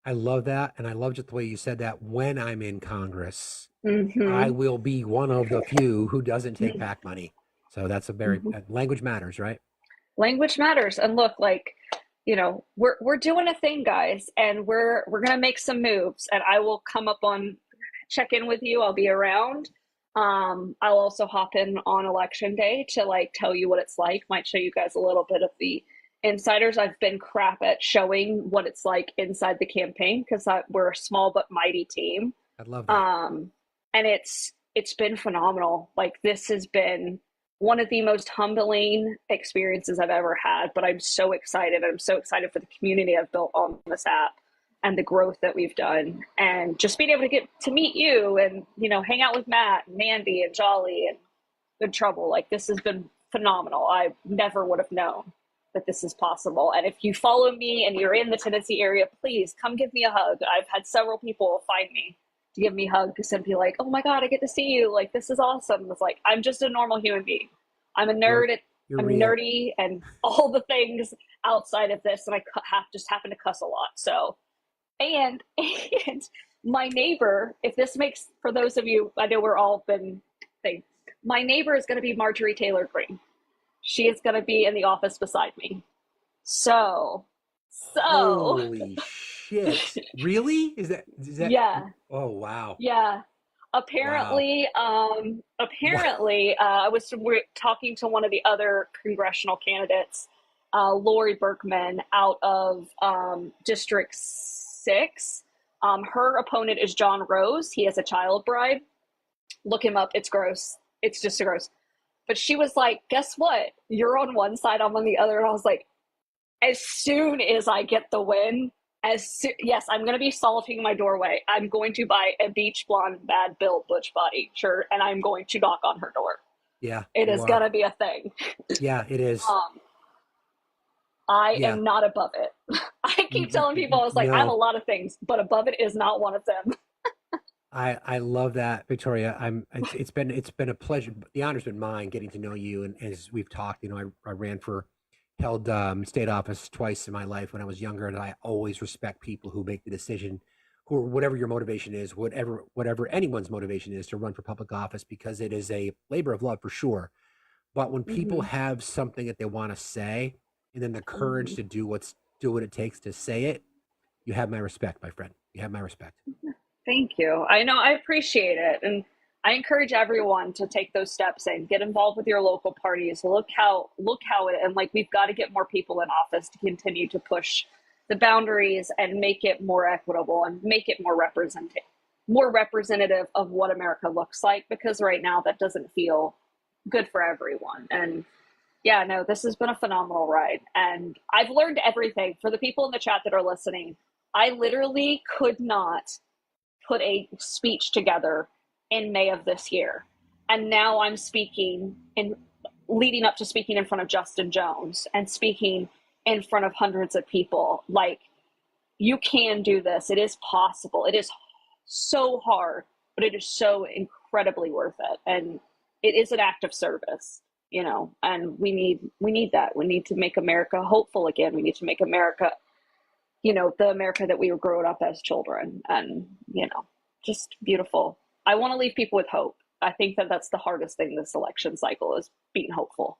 I love that. And I love just the way you said that. When I'm in Congress, Mm-hmm. I will be one of the few who doesn't take PAC money. So that's a very language matters, right? Language matters. And look, we're doing a thing, guys, and we're going to make some moves, and I will come up on check in with you. I'll be around. I'll also hop in on election day to tell you what it's like. Might show you guys a little bit of the insiders. I've been crap at showing what it's like inside the campaign, because we're a small but mighty team. I love that. And it's been phenomenal. This has been one of the most humbling experiences I've ever had, but I'm so excited. I'm so excited for the community I've built on this app and the growth that we've done, and just being able to get to meet you and, hang out with Matt and Mandy and Jolly and Good Trouble. This has been phenomenal. I never would have known that this is possible. And if you follow me and you're in the Tennessee area, please come give me a hug. I've had several people find me to give me hugs and be like, oh my God, I get to see you. This is awesome. It's I'm just a normal human being. I'm a nerd. I'm real. nerdy and all the things outside of this. And I just happen to cuss a lot. So, and my neighbor, if this makes, for those of you, I know we're all been things. My neighbor is going to be Marjorie Taylor Greene. She is going to be in the office beside me. So. Holy shit. Really? Is that? Yeah. Oh, wow. Yeah. Apparently, Wow. I was talking to one of the other congressional candidates, Lori Berkman, out of District 6. Her opponent is John Rose. He has a child bride. Look him up. It's gross. It's just gross. But she was like, guess what? You're on one side, I'm on the other. And I was like, as soon as I get the win, yes, I'm going to be salting my doorway. I'm going to buy a beach blonde, bad built butch body shirt, and I'm going to knock on her door. Yeah. It is going to be a thing. Yeah, it is. I am not above it. I keep telling people, I was like, I'm a lot of things, but above it is not one of them. I love that, Victoria. It's been a pleasure. The honor's been mine getting to know you, and as we've talked, I held state office twice in my life when I was younger, and I always respect people who make the decision, who, whatever your motivation is, whatever anyone's motivation is, to run for public office, because it is a labor of love for sure. But when people have something that they want to say, and then the courage to do what it takes to say it, you have my respect, my friend. You have my respect. Thank you. I know, I appreciate it. And I encourage everyone to take those steps and get involved with your local parties. Look how it, and like, we've got to get more people in office to continue to push the boundaries and make it more equitable and make it more representative of what America looks like, because right now that doesn't feel good for everyone. And yeah, no, this has been a phenomenal ride. And I've learned everything. For the people in the chat that are listening, I literally could not put a speech together in May of this year. And now I'm speaking leading up to speaking in front of Justin Jones and speaking in front of hundreds of people. Like, you can do this. It is possible. It is so hard, but it is so incredibly worth it. And it is an act of service, and we need that. We need to make America hopeful again. We need to make America, the America that we were growing up as children, and, just beautiful. I want to leave people with hope. I think that that's the hardest thing this election cycle, is being hopeful.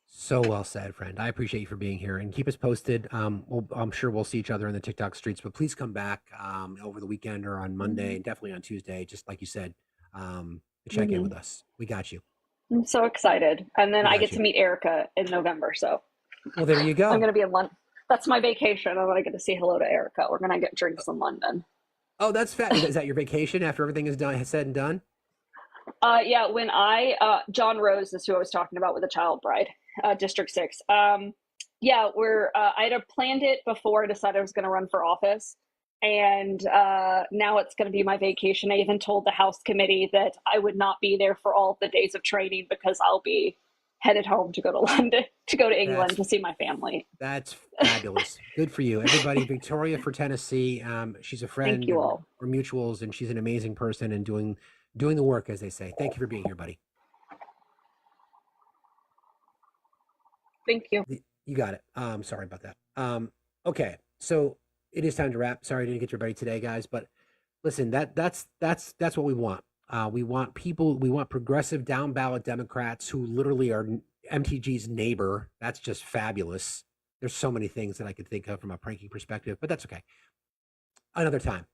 So well said, friend. I appreciate you for being here, and keep us posted. I'm sure we'll see each other in the TikTok streets, but please come back over the weekend or on Monday, and definitely on Tuesday, just like you said, to check in with us. We got you. I'm so excited. And then I get to meet Erica in November. So, well, there you go. I'm going to be in London. That's my vacation. I'm going to get to say hello to Erica. We're going to get drinks in London. Oh, that's fabulous. Is that your vacation after everything is done, said and done? Yeah, when John Rose is who I was talking about with the Child Bride, District 6. Yeah, I had planned it before I decided I was going to run for office. And now it's going to be my vacation. I even told the House committee that I would not be there for all the days of training because I'll be headed home to go to London, to go to England to see my family. That's fabulous. Good for you. Everybody, Victoria for Tennessee. She's a friend. Thank you all. We're mutuals, and she's an amazing person and doing the work, as they say. Thank you for being here, buddy. Thank you. You got it. Sorry about that. Okay, so it is time to wrap. Sorry I didn't get your buddy today, guys, but listen, that's what we want. We want people, we want progressive down ballot Democrats who literally are MTG's neighbor. That's just fabulous. There's so many things that I could think of from a pranking perspective, but that's okay. Another time.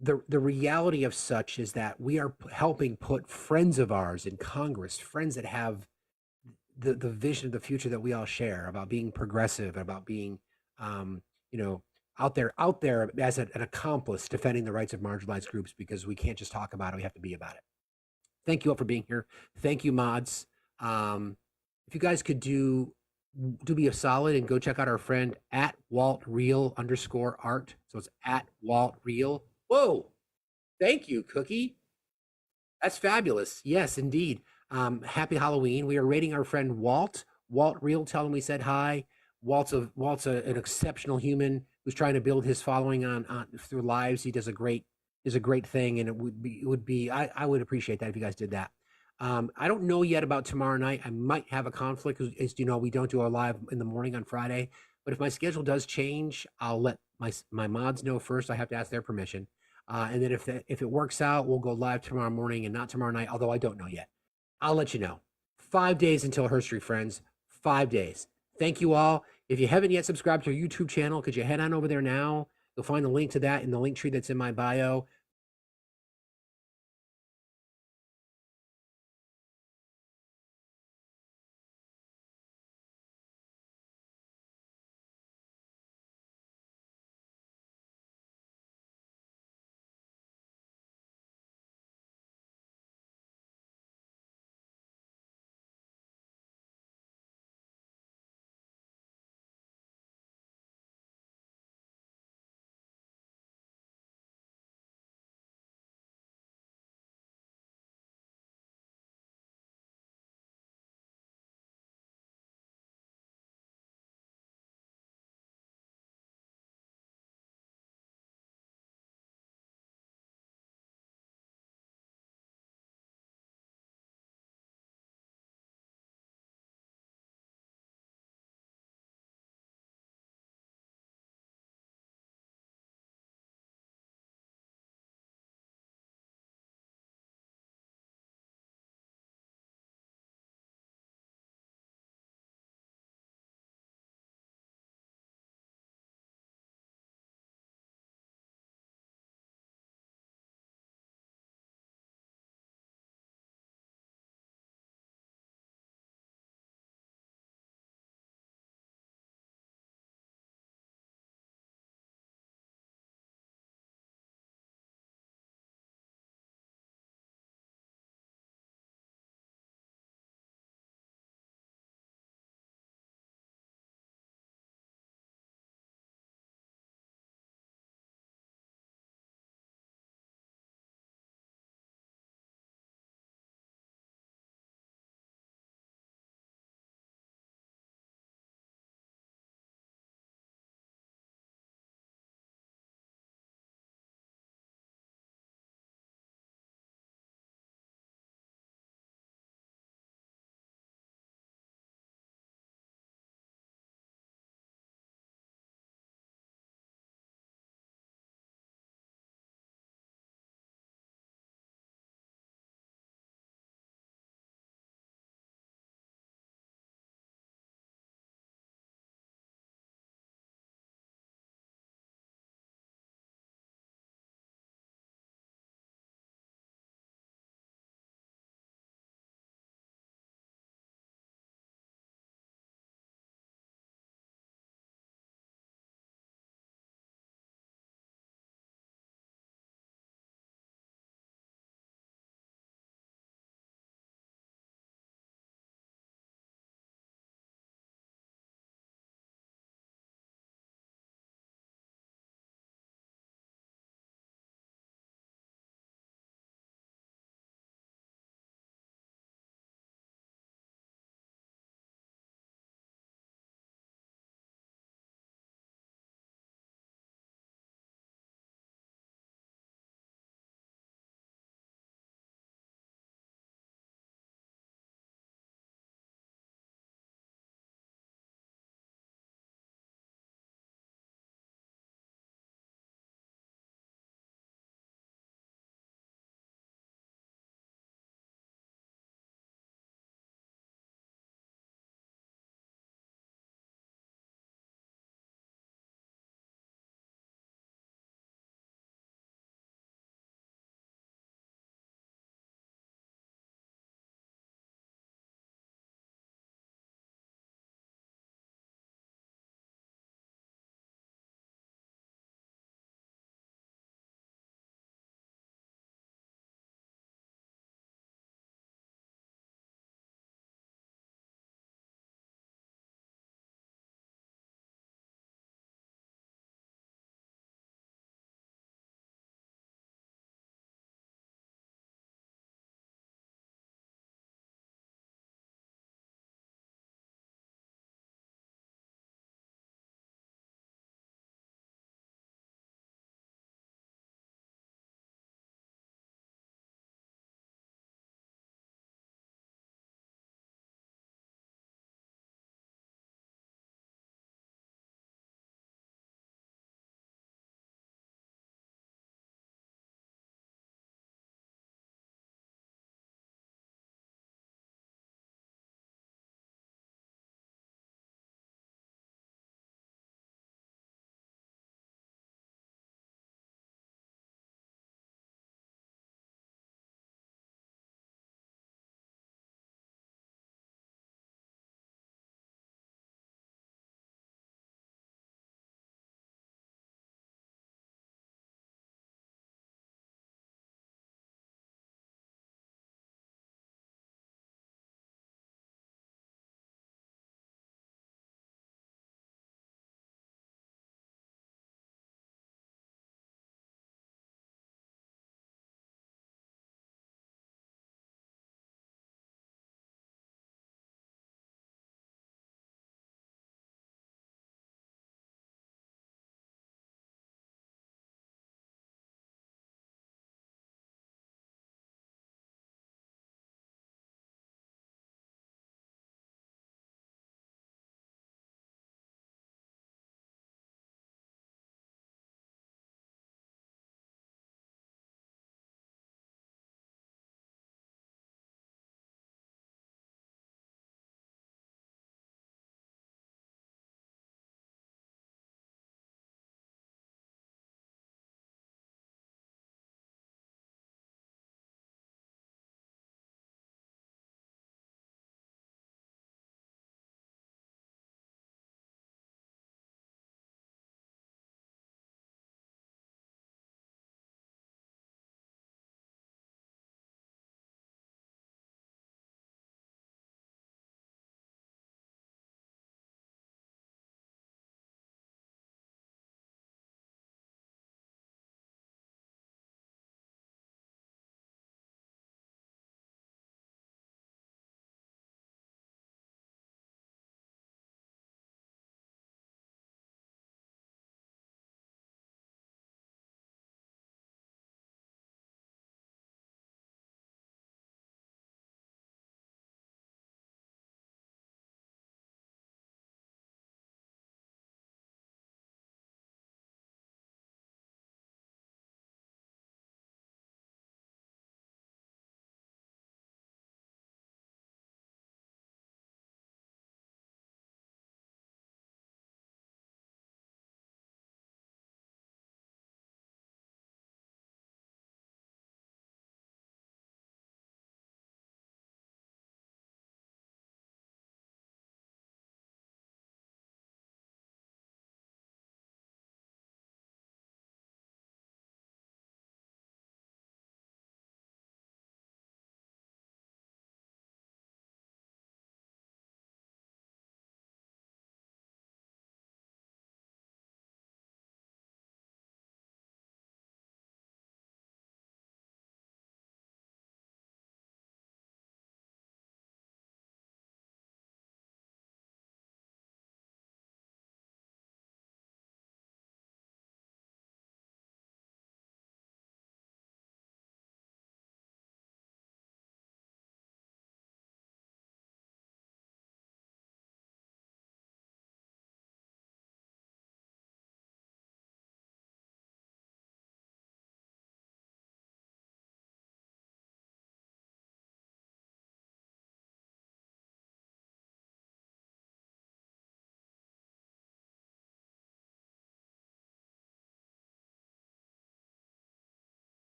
The reality of such is that we are helping put friends of ours in Congress, friends that have the vision of the future that we all share about being progressive, about being, out there as an accomplice defending the rights of marginalized groups, because we can't just talk about it, we have to be about it. Thank you all for being here. Thank you, mods. If you guys could do me a solid and go check out our friend at @WaltReal_art. So it's at WaltReal. Whoa, thank you, Cookie. That's fabulous. Yes, indeed. Happy Halloween. We are rating our friend Walt Real. Tell him we said hi. Walt's an exceptional human who's trying to build his following on through lives. He does a great thing, and I would appreciate that if you guys did that. I don't know yet about tomorrow night. I might have a conflict. As you know, we don't do our live in the morning on Friday, but if my schedule does change, I'll let my mods know first. I have to ask their permission. And then if it works out, we'll go live tomorrow morning and not tomorrow night, although I don't know yet. I'll let you know. 5 days until Herstory, friends. 5 days. Thank you all. If you haven't yet subscribed to our YouTube channel, could you head on over there now? You'll find a link to that in the link tree that's in my bio.